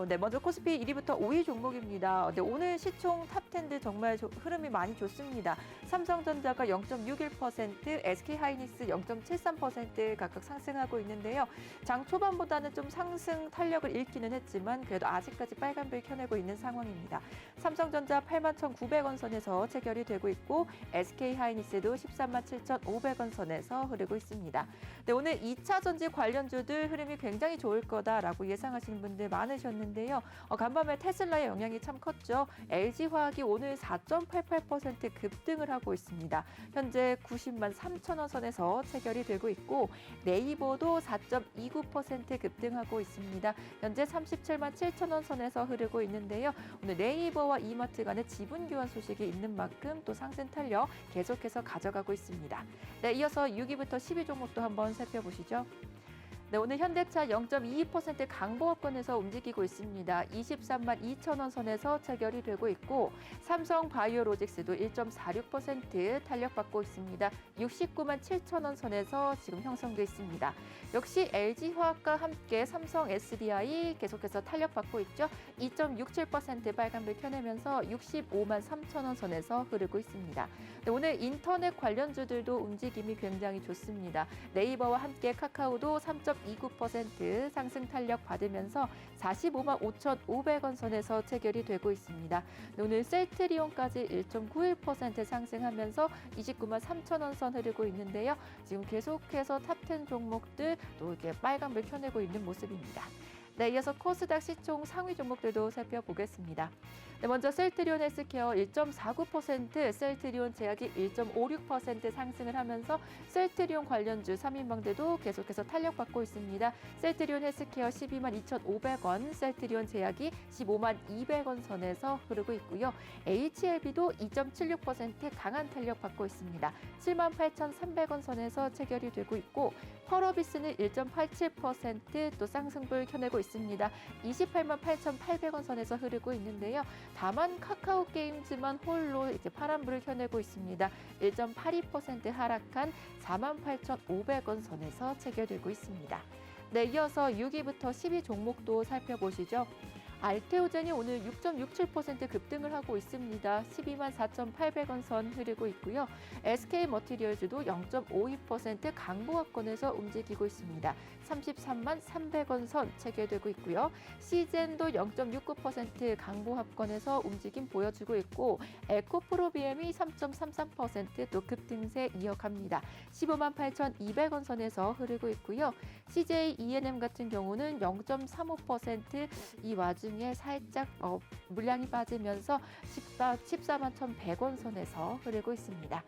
네, 먼저 코스피 1위부터 5위 종목입니다. 네, 오늘 시총 탑10들 정말 흐름이 많이 좋습니다. 삼성전자가 0.61%, SK하이닉스 0.73% 각각 상승하고 있는데요. 장 초반보다는 좀 상승 탄력을 잃기는 했지만 그래도 아직까지 빨간불 켜내고 있는 상황입니다. 삼성전자 81,900원 선에서 체결이 되고 있고 SK하이닉스도 137,500원 선에서 흐르고 있습니다. 네, 오늘 2차 전지 관련주 들 흐름이 굉장히 좋을 거다라고 예상하시는 분들 많으셨는데요. 간밤에 테슬라의 영향이 참 컸죠. LG화학이 오늘 4.88% 급등을 하고 있습니다. 현재 90만 3천 원 선에서 체결이 되고 있고 네이버도 4.29% 급등하고 있습니다. 현재 37만 7천 원 선에서 흐르고 있는데요. 오늘 네이버와 이마트 간의 지분 교환 소식이 있는 만큼 또 상승 탄력 계속해서 가져가고 있습니다. 네, 이어서 6위부터 10위 종목도 한번 살펴보시죠. 네, 오늘 현대차 0.22% 강보합권에서 움직이고 있습니다. 23만 2천 원 선에서 체결이 되고 있고 삼성바이오로직스도 1.46% 탄력받고 있습니다. 69만 7천 원 선에서 지금 형성돼 있습니다. 역시 LG화학과 함께 삼성 SDI 계속해서 탄력받고 있죠. 2.67% 빨간불 켜내면서 65만 3천 원 선에서 흐르고 있습니다. 네, 오늘 인터넷 관련주들도 움직임이 굉장히 좋습니다. 네이버와 함께 카카오도 3.1% 1.29% 상승 탄력 받으면서 45만 5,500원 선에서 체결이 되고 있습니다. 오늘 셀트리온까지 1.91% 상승하면서 29만 3천원 선 흐르고 있는데요. 지금 계속해서 탑10 종목들 또 이렇게 빨간불 켜내고 있는 모습입니다. 네, 이어서 코스닥 시총 상위 종목들도 살펴보겠습니다. 네, 먼저 셀트리온 헬스케어 1.49%, 셀트리온 제약이 1.56% 상승을 하면서 셀트리온 관련주 3인방들도 계속해서 탄력받고 있습니다. 셀트리온 헬스케어 12만 2,500원, 셀트리온 제약이 15만 200원 선에서 흐르고 있고요. HLB도 2.76% 강한 탄력받고 있습니다. 7만 8,300원 선에서 체결이 되고 있고 펄어비스는 1.87% 또 상승불 켜내고 있습니다. 28만 8,800원 선에서 흐르고 있는데요. 다만 카카오 게임즈만 홀로 이제 파란불을 켜내고 있습니다. 1.82% 하락한 48,500원 선에서 체결되고 있습니다. 네, 이어서 6위부터 10위 종목도 살펴보시죠. 알테오젠이 오늘 6.67% 급등을 하고 있습니다. 12만 4,800원 선 흐르고 있고요. SK머티리얼즈도 0.52% 강보합권에서 움직이고 있습니다. 33만 300원 선 체결되고 있고요. 시젠도 0.69% 강보합권에서 움직임 보여주고 있고 에코프로비엠이 3.33% 또 급등세 이어갑니다. 15만 8,200원 선에서 흐르고 있고요. CJ E&M 같은 경우는 0.35% 이 와중에 살짝 물량이 빠지면서 14만 1,100원 선에서 흐르고 있습니다.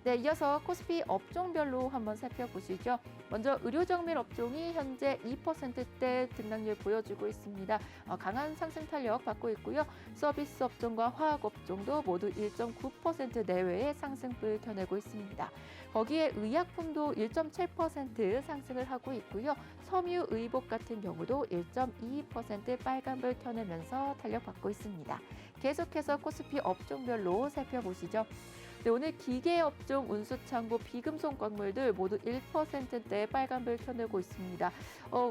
네, 이어서 코스피 업종별로 한번 살펴보시죠. 먼저 의료정밀 업종이 현재 2%대 등락률 보여주고 있습니다. 강한 상승 탄력 받고 있고요. 서비스 업종과 화학 업종도 모두 1.9% 내외의 상승을 켜내고 있습니다. 거기에 의약품도 1.7% 상승을 하고 있고요. 섬유의복 같은 경우도 1.22% 빨간불 켜내면서 탄력받고 있습니다. 계속해서 코스피 업종별로 살펴보시죠. 네, 오늘 기계업종, 운수창고, 비금속 광물들 모두 1%대 빨간불 켜내고 있습니다.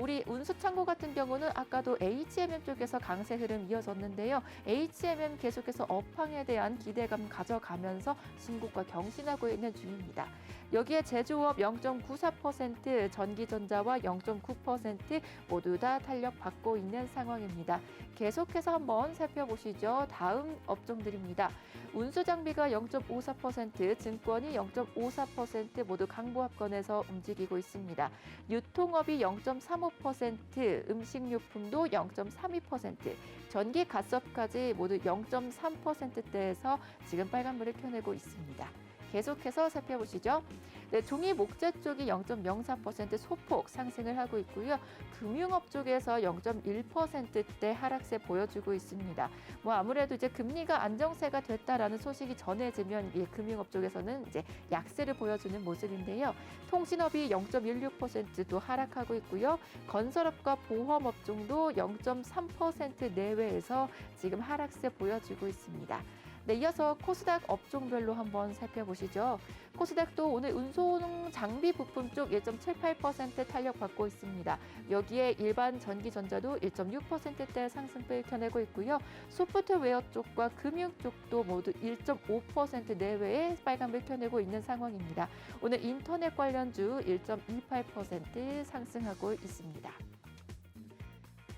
우리 운수창고 같은 경우는 아까도 HMM 쪽에서 강세 흐름 이어졌는데요. HMM 계속해서 업황에 대한 기대감 가져가면서 신고가 경신하고 있는 중입니다. 여기에 제조업 0.94%, 전기전자와 0.9% 모두 다 탄력받고 있는 상황입니다. 계속해서 한번 살펴보시죠. 다음 업종들입니다. 운수장비가 0.54%, 증권이 0.54% 모두 강보합권에서 움직이고 있습니다. 유통업이 0.35%, 음식료품도 0.32%, 전기, 가스업까지 모두 0.3%대에서 지금 빨간불을 켜내고 있습니다. 계속해서 살펴보시죠. 네, 종이 목재 쪽이 0.04% 소폭 상승을 하고 있고요. 금융업 쪽에서 0.1%대 하락세 보여주고 있습니다. 아무래도 이제 금리가 안정세가 됐다라는 소식이 전해지면 금융업 쪽에서는 이제 약세를 보여주는 모습인데요. 통신업이 0.16%도 하락하고 있고요. 건설업과 보험 업종도 0.3% 내외에서 지금 하락세 보여주고 있습니다. 네, 이어서 코스닥 업종별로 한번 살펴보시죠. 코스닥도 오늘 운송 장비 부품 쪽 1.78% 탄력받고 있습니다. 여기에 일반 전기전자도 1.6%대 상승을 켜내고 있고요. 소프트웨어 쪽과 금융 쪽도 모두 1.5% 내외의 빨간불 켜내고 있는 상황입니다. 오늘 인터넷 관련주 1.28% 상승하고 있습니다.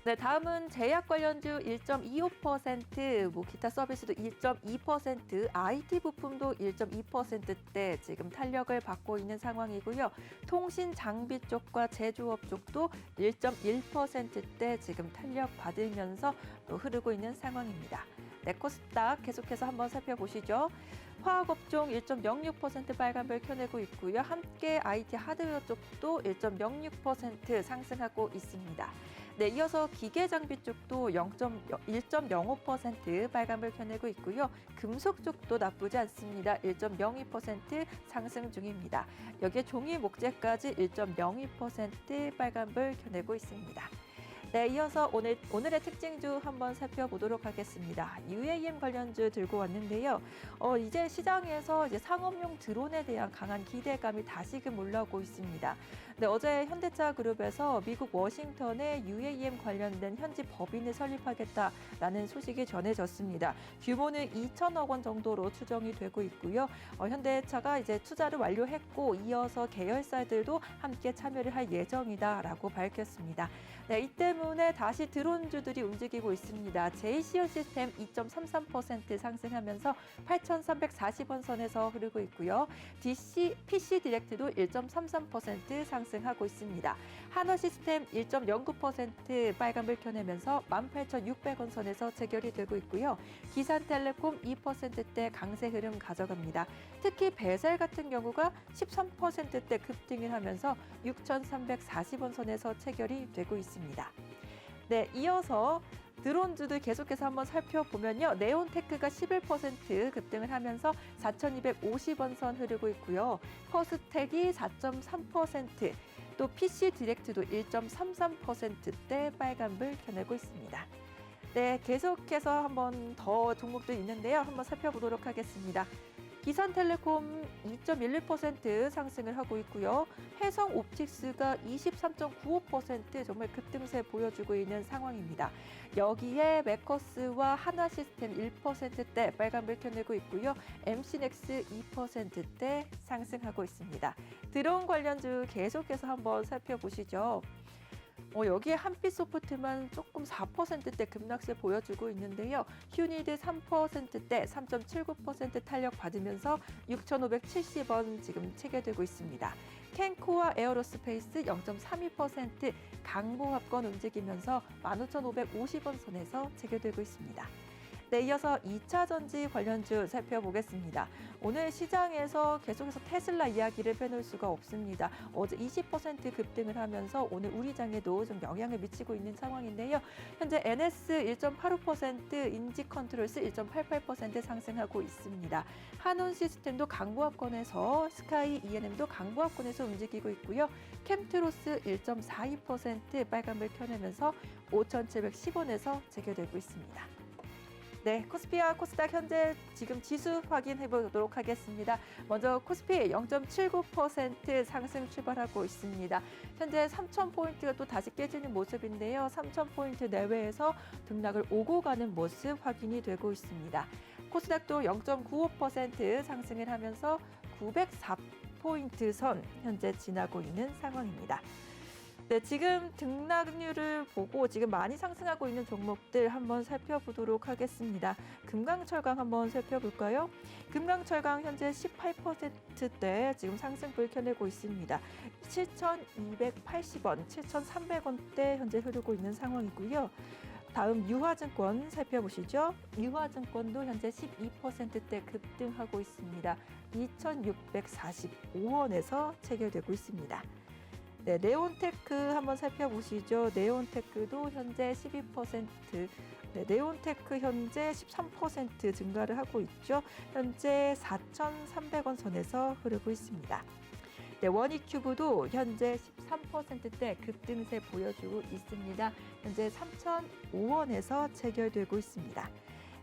네, 다음은 제약 관련주 1.25%, 기타 서비스도 1.2%, IT 부품도 1.2%대 지금 탄력을 받고 있는 상황이고요. 통신 장비 쪽과 제조업 쪽도 1.1%대 지금 탄력 받으면서 흐르고 있는 상황입니다. 네, 코스닥 계속해서 한번 살펴보시죠. 화학업종 1.06% 빨간불 켜내고 있고요. 함께 IT 하드웨어 쪽도 1.06% 상승하고 있습니다. 네, 이어서 기계장비 쪽도 1.05% 빨간불 켜내고 있고요. 금속 쪽도 나쁘지 않습니다. 1.02% 상승 중입니다. 여기에 종이 목재까지 1.02% 빨간불 켜내고 있습니다. 네, 이어서 오늘의 특징주 한번 살펴보도록 하겠습니다. UAM 관련주 들고 왔는데요. 이제 시장에서 상업용 드론에 대한 강한 기대감이 다시금 올라오고 있습니다. 네, 어제 현대차 그룹에서 미국 워싱턴에 UAM 관련된 현지 법인을 설립하겠다라는 소식이 전해졌습니다. 규모는 2천억 원 정도로 추정이 되고 있고요. 현대차가 이제 투자를 완료했고 이어서 계열사들도 함께 참여를 할 예정이다라고 밝혔습니다. 네, 이 때문에 다시 드론주들이 움직이고 있습니다. JCO 시스템 2.33% 상승하면서 8,340원 선에서 흐르고 있고요. PC 디렉트도 1.33% 상승하고 있습니다. 한화 시스템 1.09% 빨간불 켜내면서 18,600원 선에서 체결이 되고 있고요. 기산텔레콤 2%대 강세 흐름 가져갑니다. 특히 베셀 같은 경우가 13%대 급등을 하면서 6,340원 선에서 체결이 되고 있습니다. 네, 이어서 드론주들 계속해서 한번 살펴보면요. 네온테크가 11% 급등을 하면서 4,250원 선 흐르고 있고요. 퍼스텍이 4.3%, 또 PC 디렉트도 1.33%대 빨간불 켜내고 있습니다. 네, 계속해서 한번 더 종목도 있는데요. 한번 살펴보도록 하겠습니다. 기산텔레콤 2.11% 상승을 하고 있고요. 해성옵틱스가 23.95% 정말 급등세 보여주고 있는 상황입니다. 여기에 메커스와 하나시스템 1%대 빨간불 켜내고 있고요. MC넥스 2%대 상승하고 있습니다. 드론 관련주 계속해서 한번 살펴보시죠. 여기에 한빛소프트만 조금 4%대 급락세 보여주고 있는데요. 휴니드 3%대 3.79% 탄력 받으면서 6,570원 지금 체결되고 있습니다. 캔코와 에어로스페이스 0.32% 강보합권 움직이면서 15,550원 선에서 체결되고 있습니다. 네, 이어서 2차 전지 관련주 살펴보겠습니다. 오늘 시장에서 계속해서 테슬라 이야기를 빼놓을 수가 없습니다. 어제 20% 급등을 하면서 오늘 우리 장에도 좀 영향을 미치고 있는 상황인데요. 현재 NS 1.85%, 인지컨트롤스 1.88% 상승하고 있습니다. 한온 시스템도 강보합권에서, 스카이 ENM도 강보합권에서 움직이고 있고요. 캠트로스 1.42% 빨간불 켜내면서 5,710원에서 체결되고 있습니다. 네, 코스피와 코스닥 현재 지금 지수 확인해 보도록 하겠습니다. 먼저 코스피 0.79% 상승 출발하고 있습니다. 현재 3,000포인트가 또 다시 깨지는 모습인데요. 3,000포인트 내외에서 등락을 오고 가는 모습 확인이 되고 있습니다. 코스닥도 0.95% 상승을 하면서 904포인트 선 현재 지나고 있는 상황입니다. 네, 지금 등락률을 보고 지금 많이 상승하고 있는 종목들 한번 살펴보도록 하겠습니다. 금강철강 한번 살펴볼까요? 금강철강 현재 18%대 지금 상승불 켜내고 있습니다. 7,280원, 7,300원대 현재 흐르고 있는 상황이고요. 다음 유화증권 살펴보시죠. 유화증권도 현재 12%대 급등하고 있습니다. 2,645원에서 체결되고 있습니다. 네, 네온테크 한번 살펴보시죠. 네온테크도 현재 12%, 네, 네온테크 현재 13% 증가를 하고 있죠. 현재 4,300원 선에서 흐르고 있습니다. 네, 원익큐브도 현재 13%대 급등세 보여주고 있습니다. 현재 3,005원에서 체결되고 있습니다.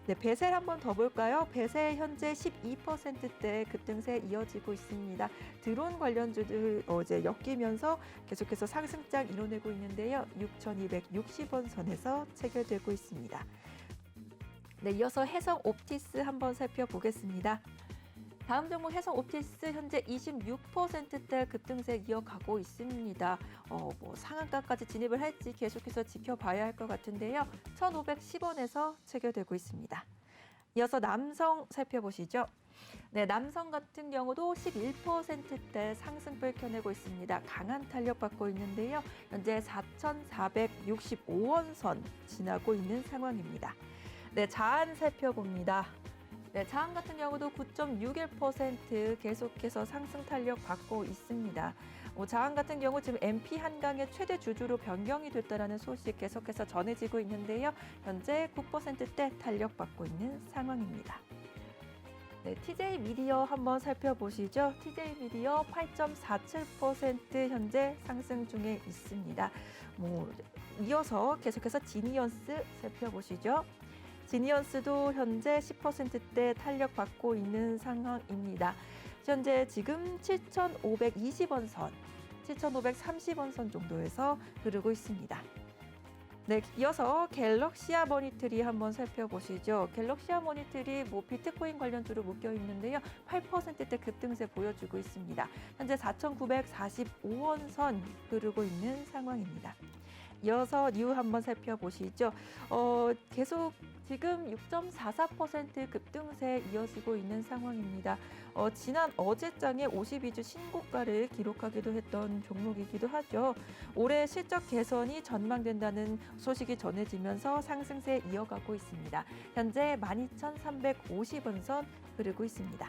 네, 베셀 한번 더 볼까요? 베셀 현재 12%대 급등세 이어지고 있습니다. 드론 관련주들 어제 엮이면서 계속해서 상승장 이뤄내고 있는데요. 6,260원 선에서 체결되고 있습니다. 네, 이어서 해성옵티스 한번 살펴보겠습니다. 다음 종목 해성옵티스 현재 26%대 급등세 이어가고 있습니다. 상한가까지 진입을 할지 계속해서 지켜봐야 할 것 같은데요. 1,510원에서 체결되고 있습니다. 이어서 남성 살펴보시죠. 네, 남성 같은 경우도 11%대 상승불 켜내고 있습니다. 강한 탄력 받고 있는데요. 현재 4,465원 선 지나고 있는 상황입니다. 네, 자한 살펴봅니다. 네, 자한 같은 경우도 9.61% 계속해서 상승 탄력 받고 있습니다. 자한 같은 경우 지금 MP 한강의 최대 주주로 변경이 됐다는 소식 계속해서 전해지고 있는데요. 현재 9%대 탄력 받고 있는 상황입니다. 네, TJ 미디어 한번 살펴보시죠. TJ 미디어 8.47% 현재 상승 중에 있습니다. 이어서 계속해서 지니언스 살펴보시죠. 지니언스도 현재 10%대 탄력 받고 있는 상황입니다. 현재 지금 7,520원 선, 7,530원 선 정도에서 흐르고 있습니다. 네, 이어서 갤럭시아 머니터리 한번 살펴보시죠. 갤럭시아 머니터리 비트코인 관련주로 묶여 있는데요. 8%대 급등세 보여주고 있습니다. 현재 4,945원 선 흐르고 있는 상황입니다. 이어서 뉴 한번 살펴보시죠. 계속 지금 6.44% 급등세 이어지고 있는 상황입니다. 지난 어제장에 52주 신고가를 기록하기도 했던 종목이기도 하죠. 올해 실적 개선이 전망된다는 소식이 전해지면서 상승세 이어가고 있습니다. 현재 12,350원 선 흐르고 있습니다.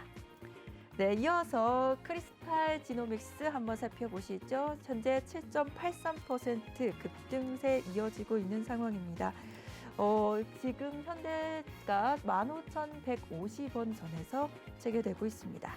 네, 이어서 크리스탈 지노믹스 한번 살펴보시죠. 현재 7.83% 급등세 이어지고 있는 상황입니다. 지금 현대가 15,150원 선에서 체결되고 있습니다.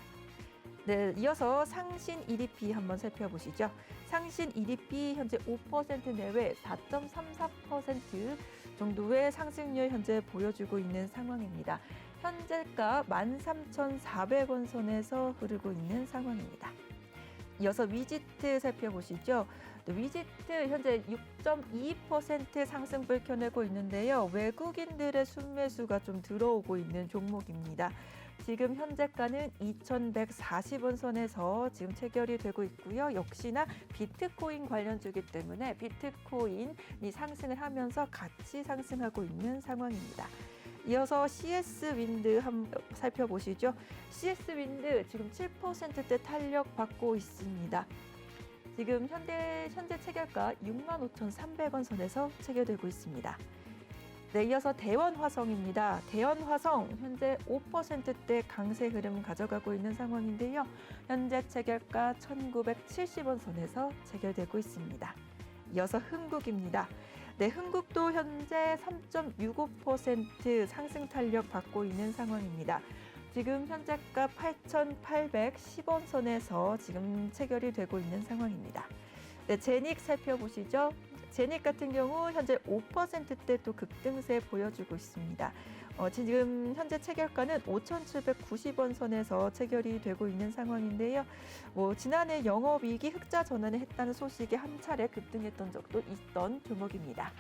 네, 이어서 상신 EDP 한번 살펴보시죠. 상신 EDP 현재 5% 내외 4.34% 정도의 상승률 현재 보여주고 있는 상황입니다. 현재가 13,400원 선에서 흐르고 있는 상황입니다. 이어서 위지트 살펴보시죠. 위지트 현재 6.22% 상승을 켜내고 있는데요. 외국인들의 순매수가 좀 들어오고 있는 종목입니다. 지금 현재가는 2,140원 선에서 지금 체결이 되고 있고요. 역시나 비트코인 관련주기 때문에 비트코인이 상승을 하면서 같이 상승하고 있는 상황입니다. 이어서 CS-윈드 한번 살펴보시죠. CS-윈드 지금 7%대 탄력 받고 있습니다. 지금 현재 체결가 65,300원 선에서 체결되고 있습니다. 네, 이어서 대원화성입니다. 대원화성 현재 5%대 강세 흐름 가져가고 있는 상황인데요. 현재 체결가 1,970원 선에서 체결되고 있습니다. 이어서 흥국입니다. 네, 흥국도 현재 3.65% 상승 탄력 받고 있는 상황입니다. 지금 현재가 8,810원 선에서 지금 체결이 되고 있는 상황입니다. 네, 제닉 살펴보시죠. 제닉 같은 경우 현재 5%대 또 급등세 보여주고 있습니다. 지금 현재 체결가는 5,790원 선에서 체결이 되고 있는 상황인데요. 지난해 영업이익이 흑자 전환을 했다는 소식에 한 차례 급등했던 적도 있던 종목입니다.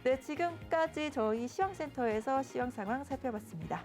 네, 지금까지 저희 시황센터에서 시황 상황 살펴봤습니다.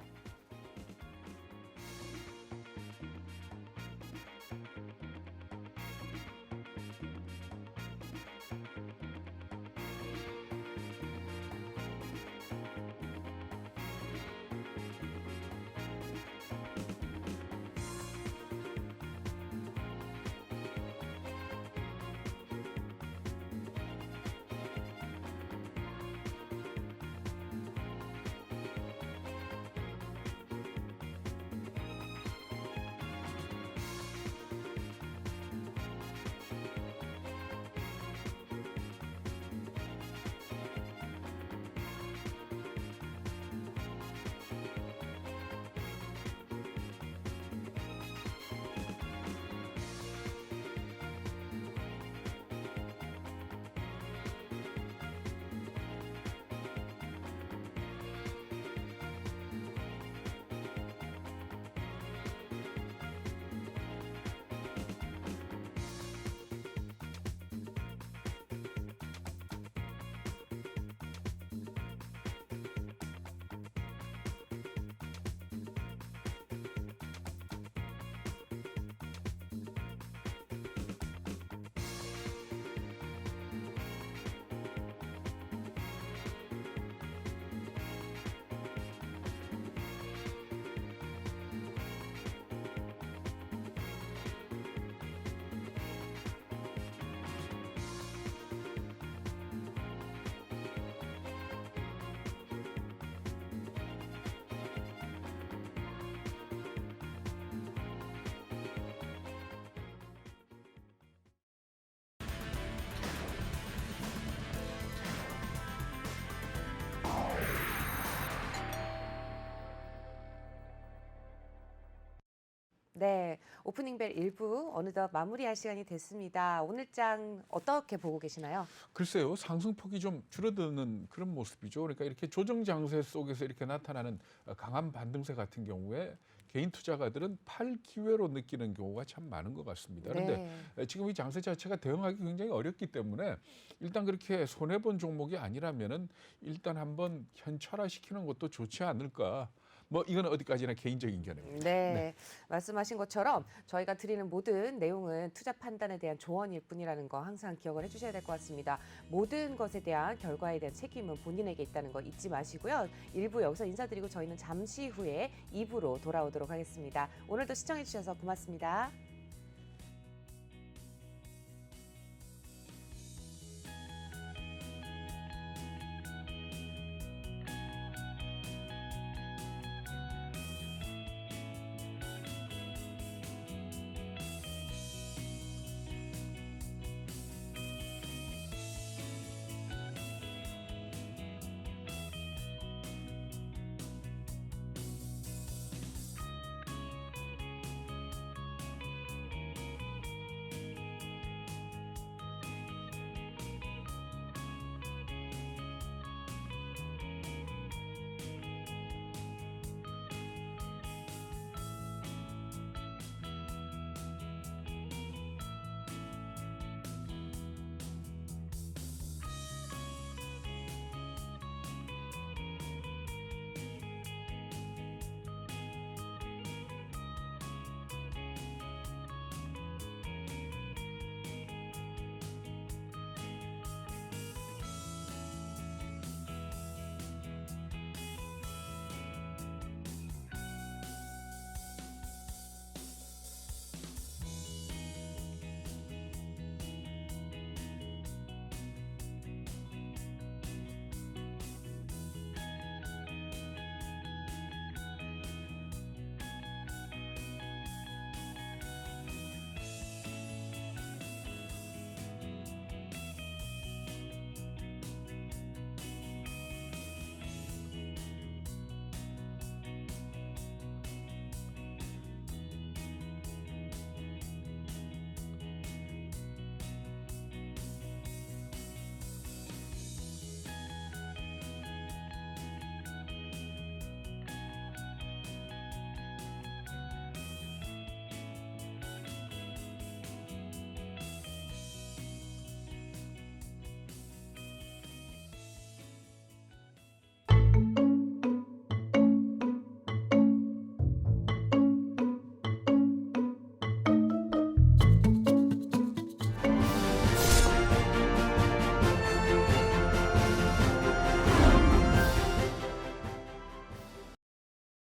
네, 오프닝벨 1부 어느덧 마무리할 시간이 됐습니다. 오늘 장 어떻게 보고 계시나요? 글쎄요, 상승폭이 좀 줄어드는 그런 모습이죠. 그러니까 이렇게 조정 장세 속에서 이렇게 나타나는 강한 반등세 같은 경우에 개인 투자가들은 팔 기회로 느끼는 경우가 참 많은 것 같습니다. 그런데 지금 이 장세 자체가 대응하기 굉장히 어렵기 때문에 일단 그렇게 손해본 종목이 아니라면은 일단 한번 현찰화시키는 것도 좋지 않을까. 뭐 이건 어디까지나 개인적인 견해입니다. 네, 말씀하신 것처럼 저희가 드리는 모든 내용은 투자 판단에 대한 조언일 뿐이라는 거 항상 기억을 해주셔야 될 것 같습니다. 모든 것에 대한 결과에 대한 책임은 본인에게 있다는 거 잊지 마시고요. 1부 여기서 인사드리고 저희는 잠시 후에 2부로 돌아오도록 하겠습니다. 오늘도 시청해주셔서 고맙습니다.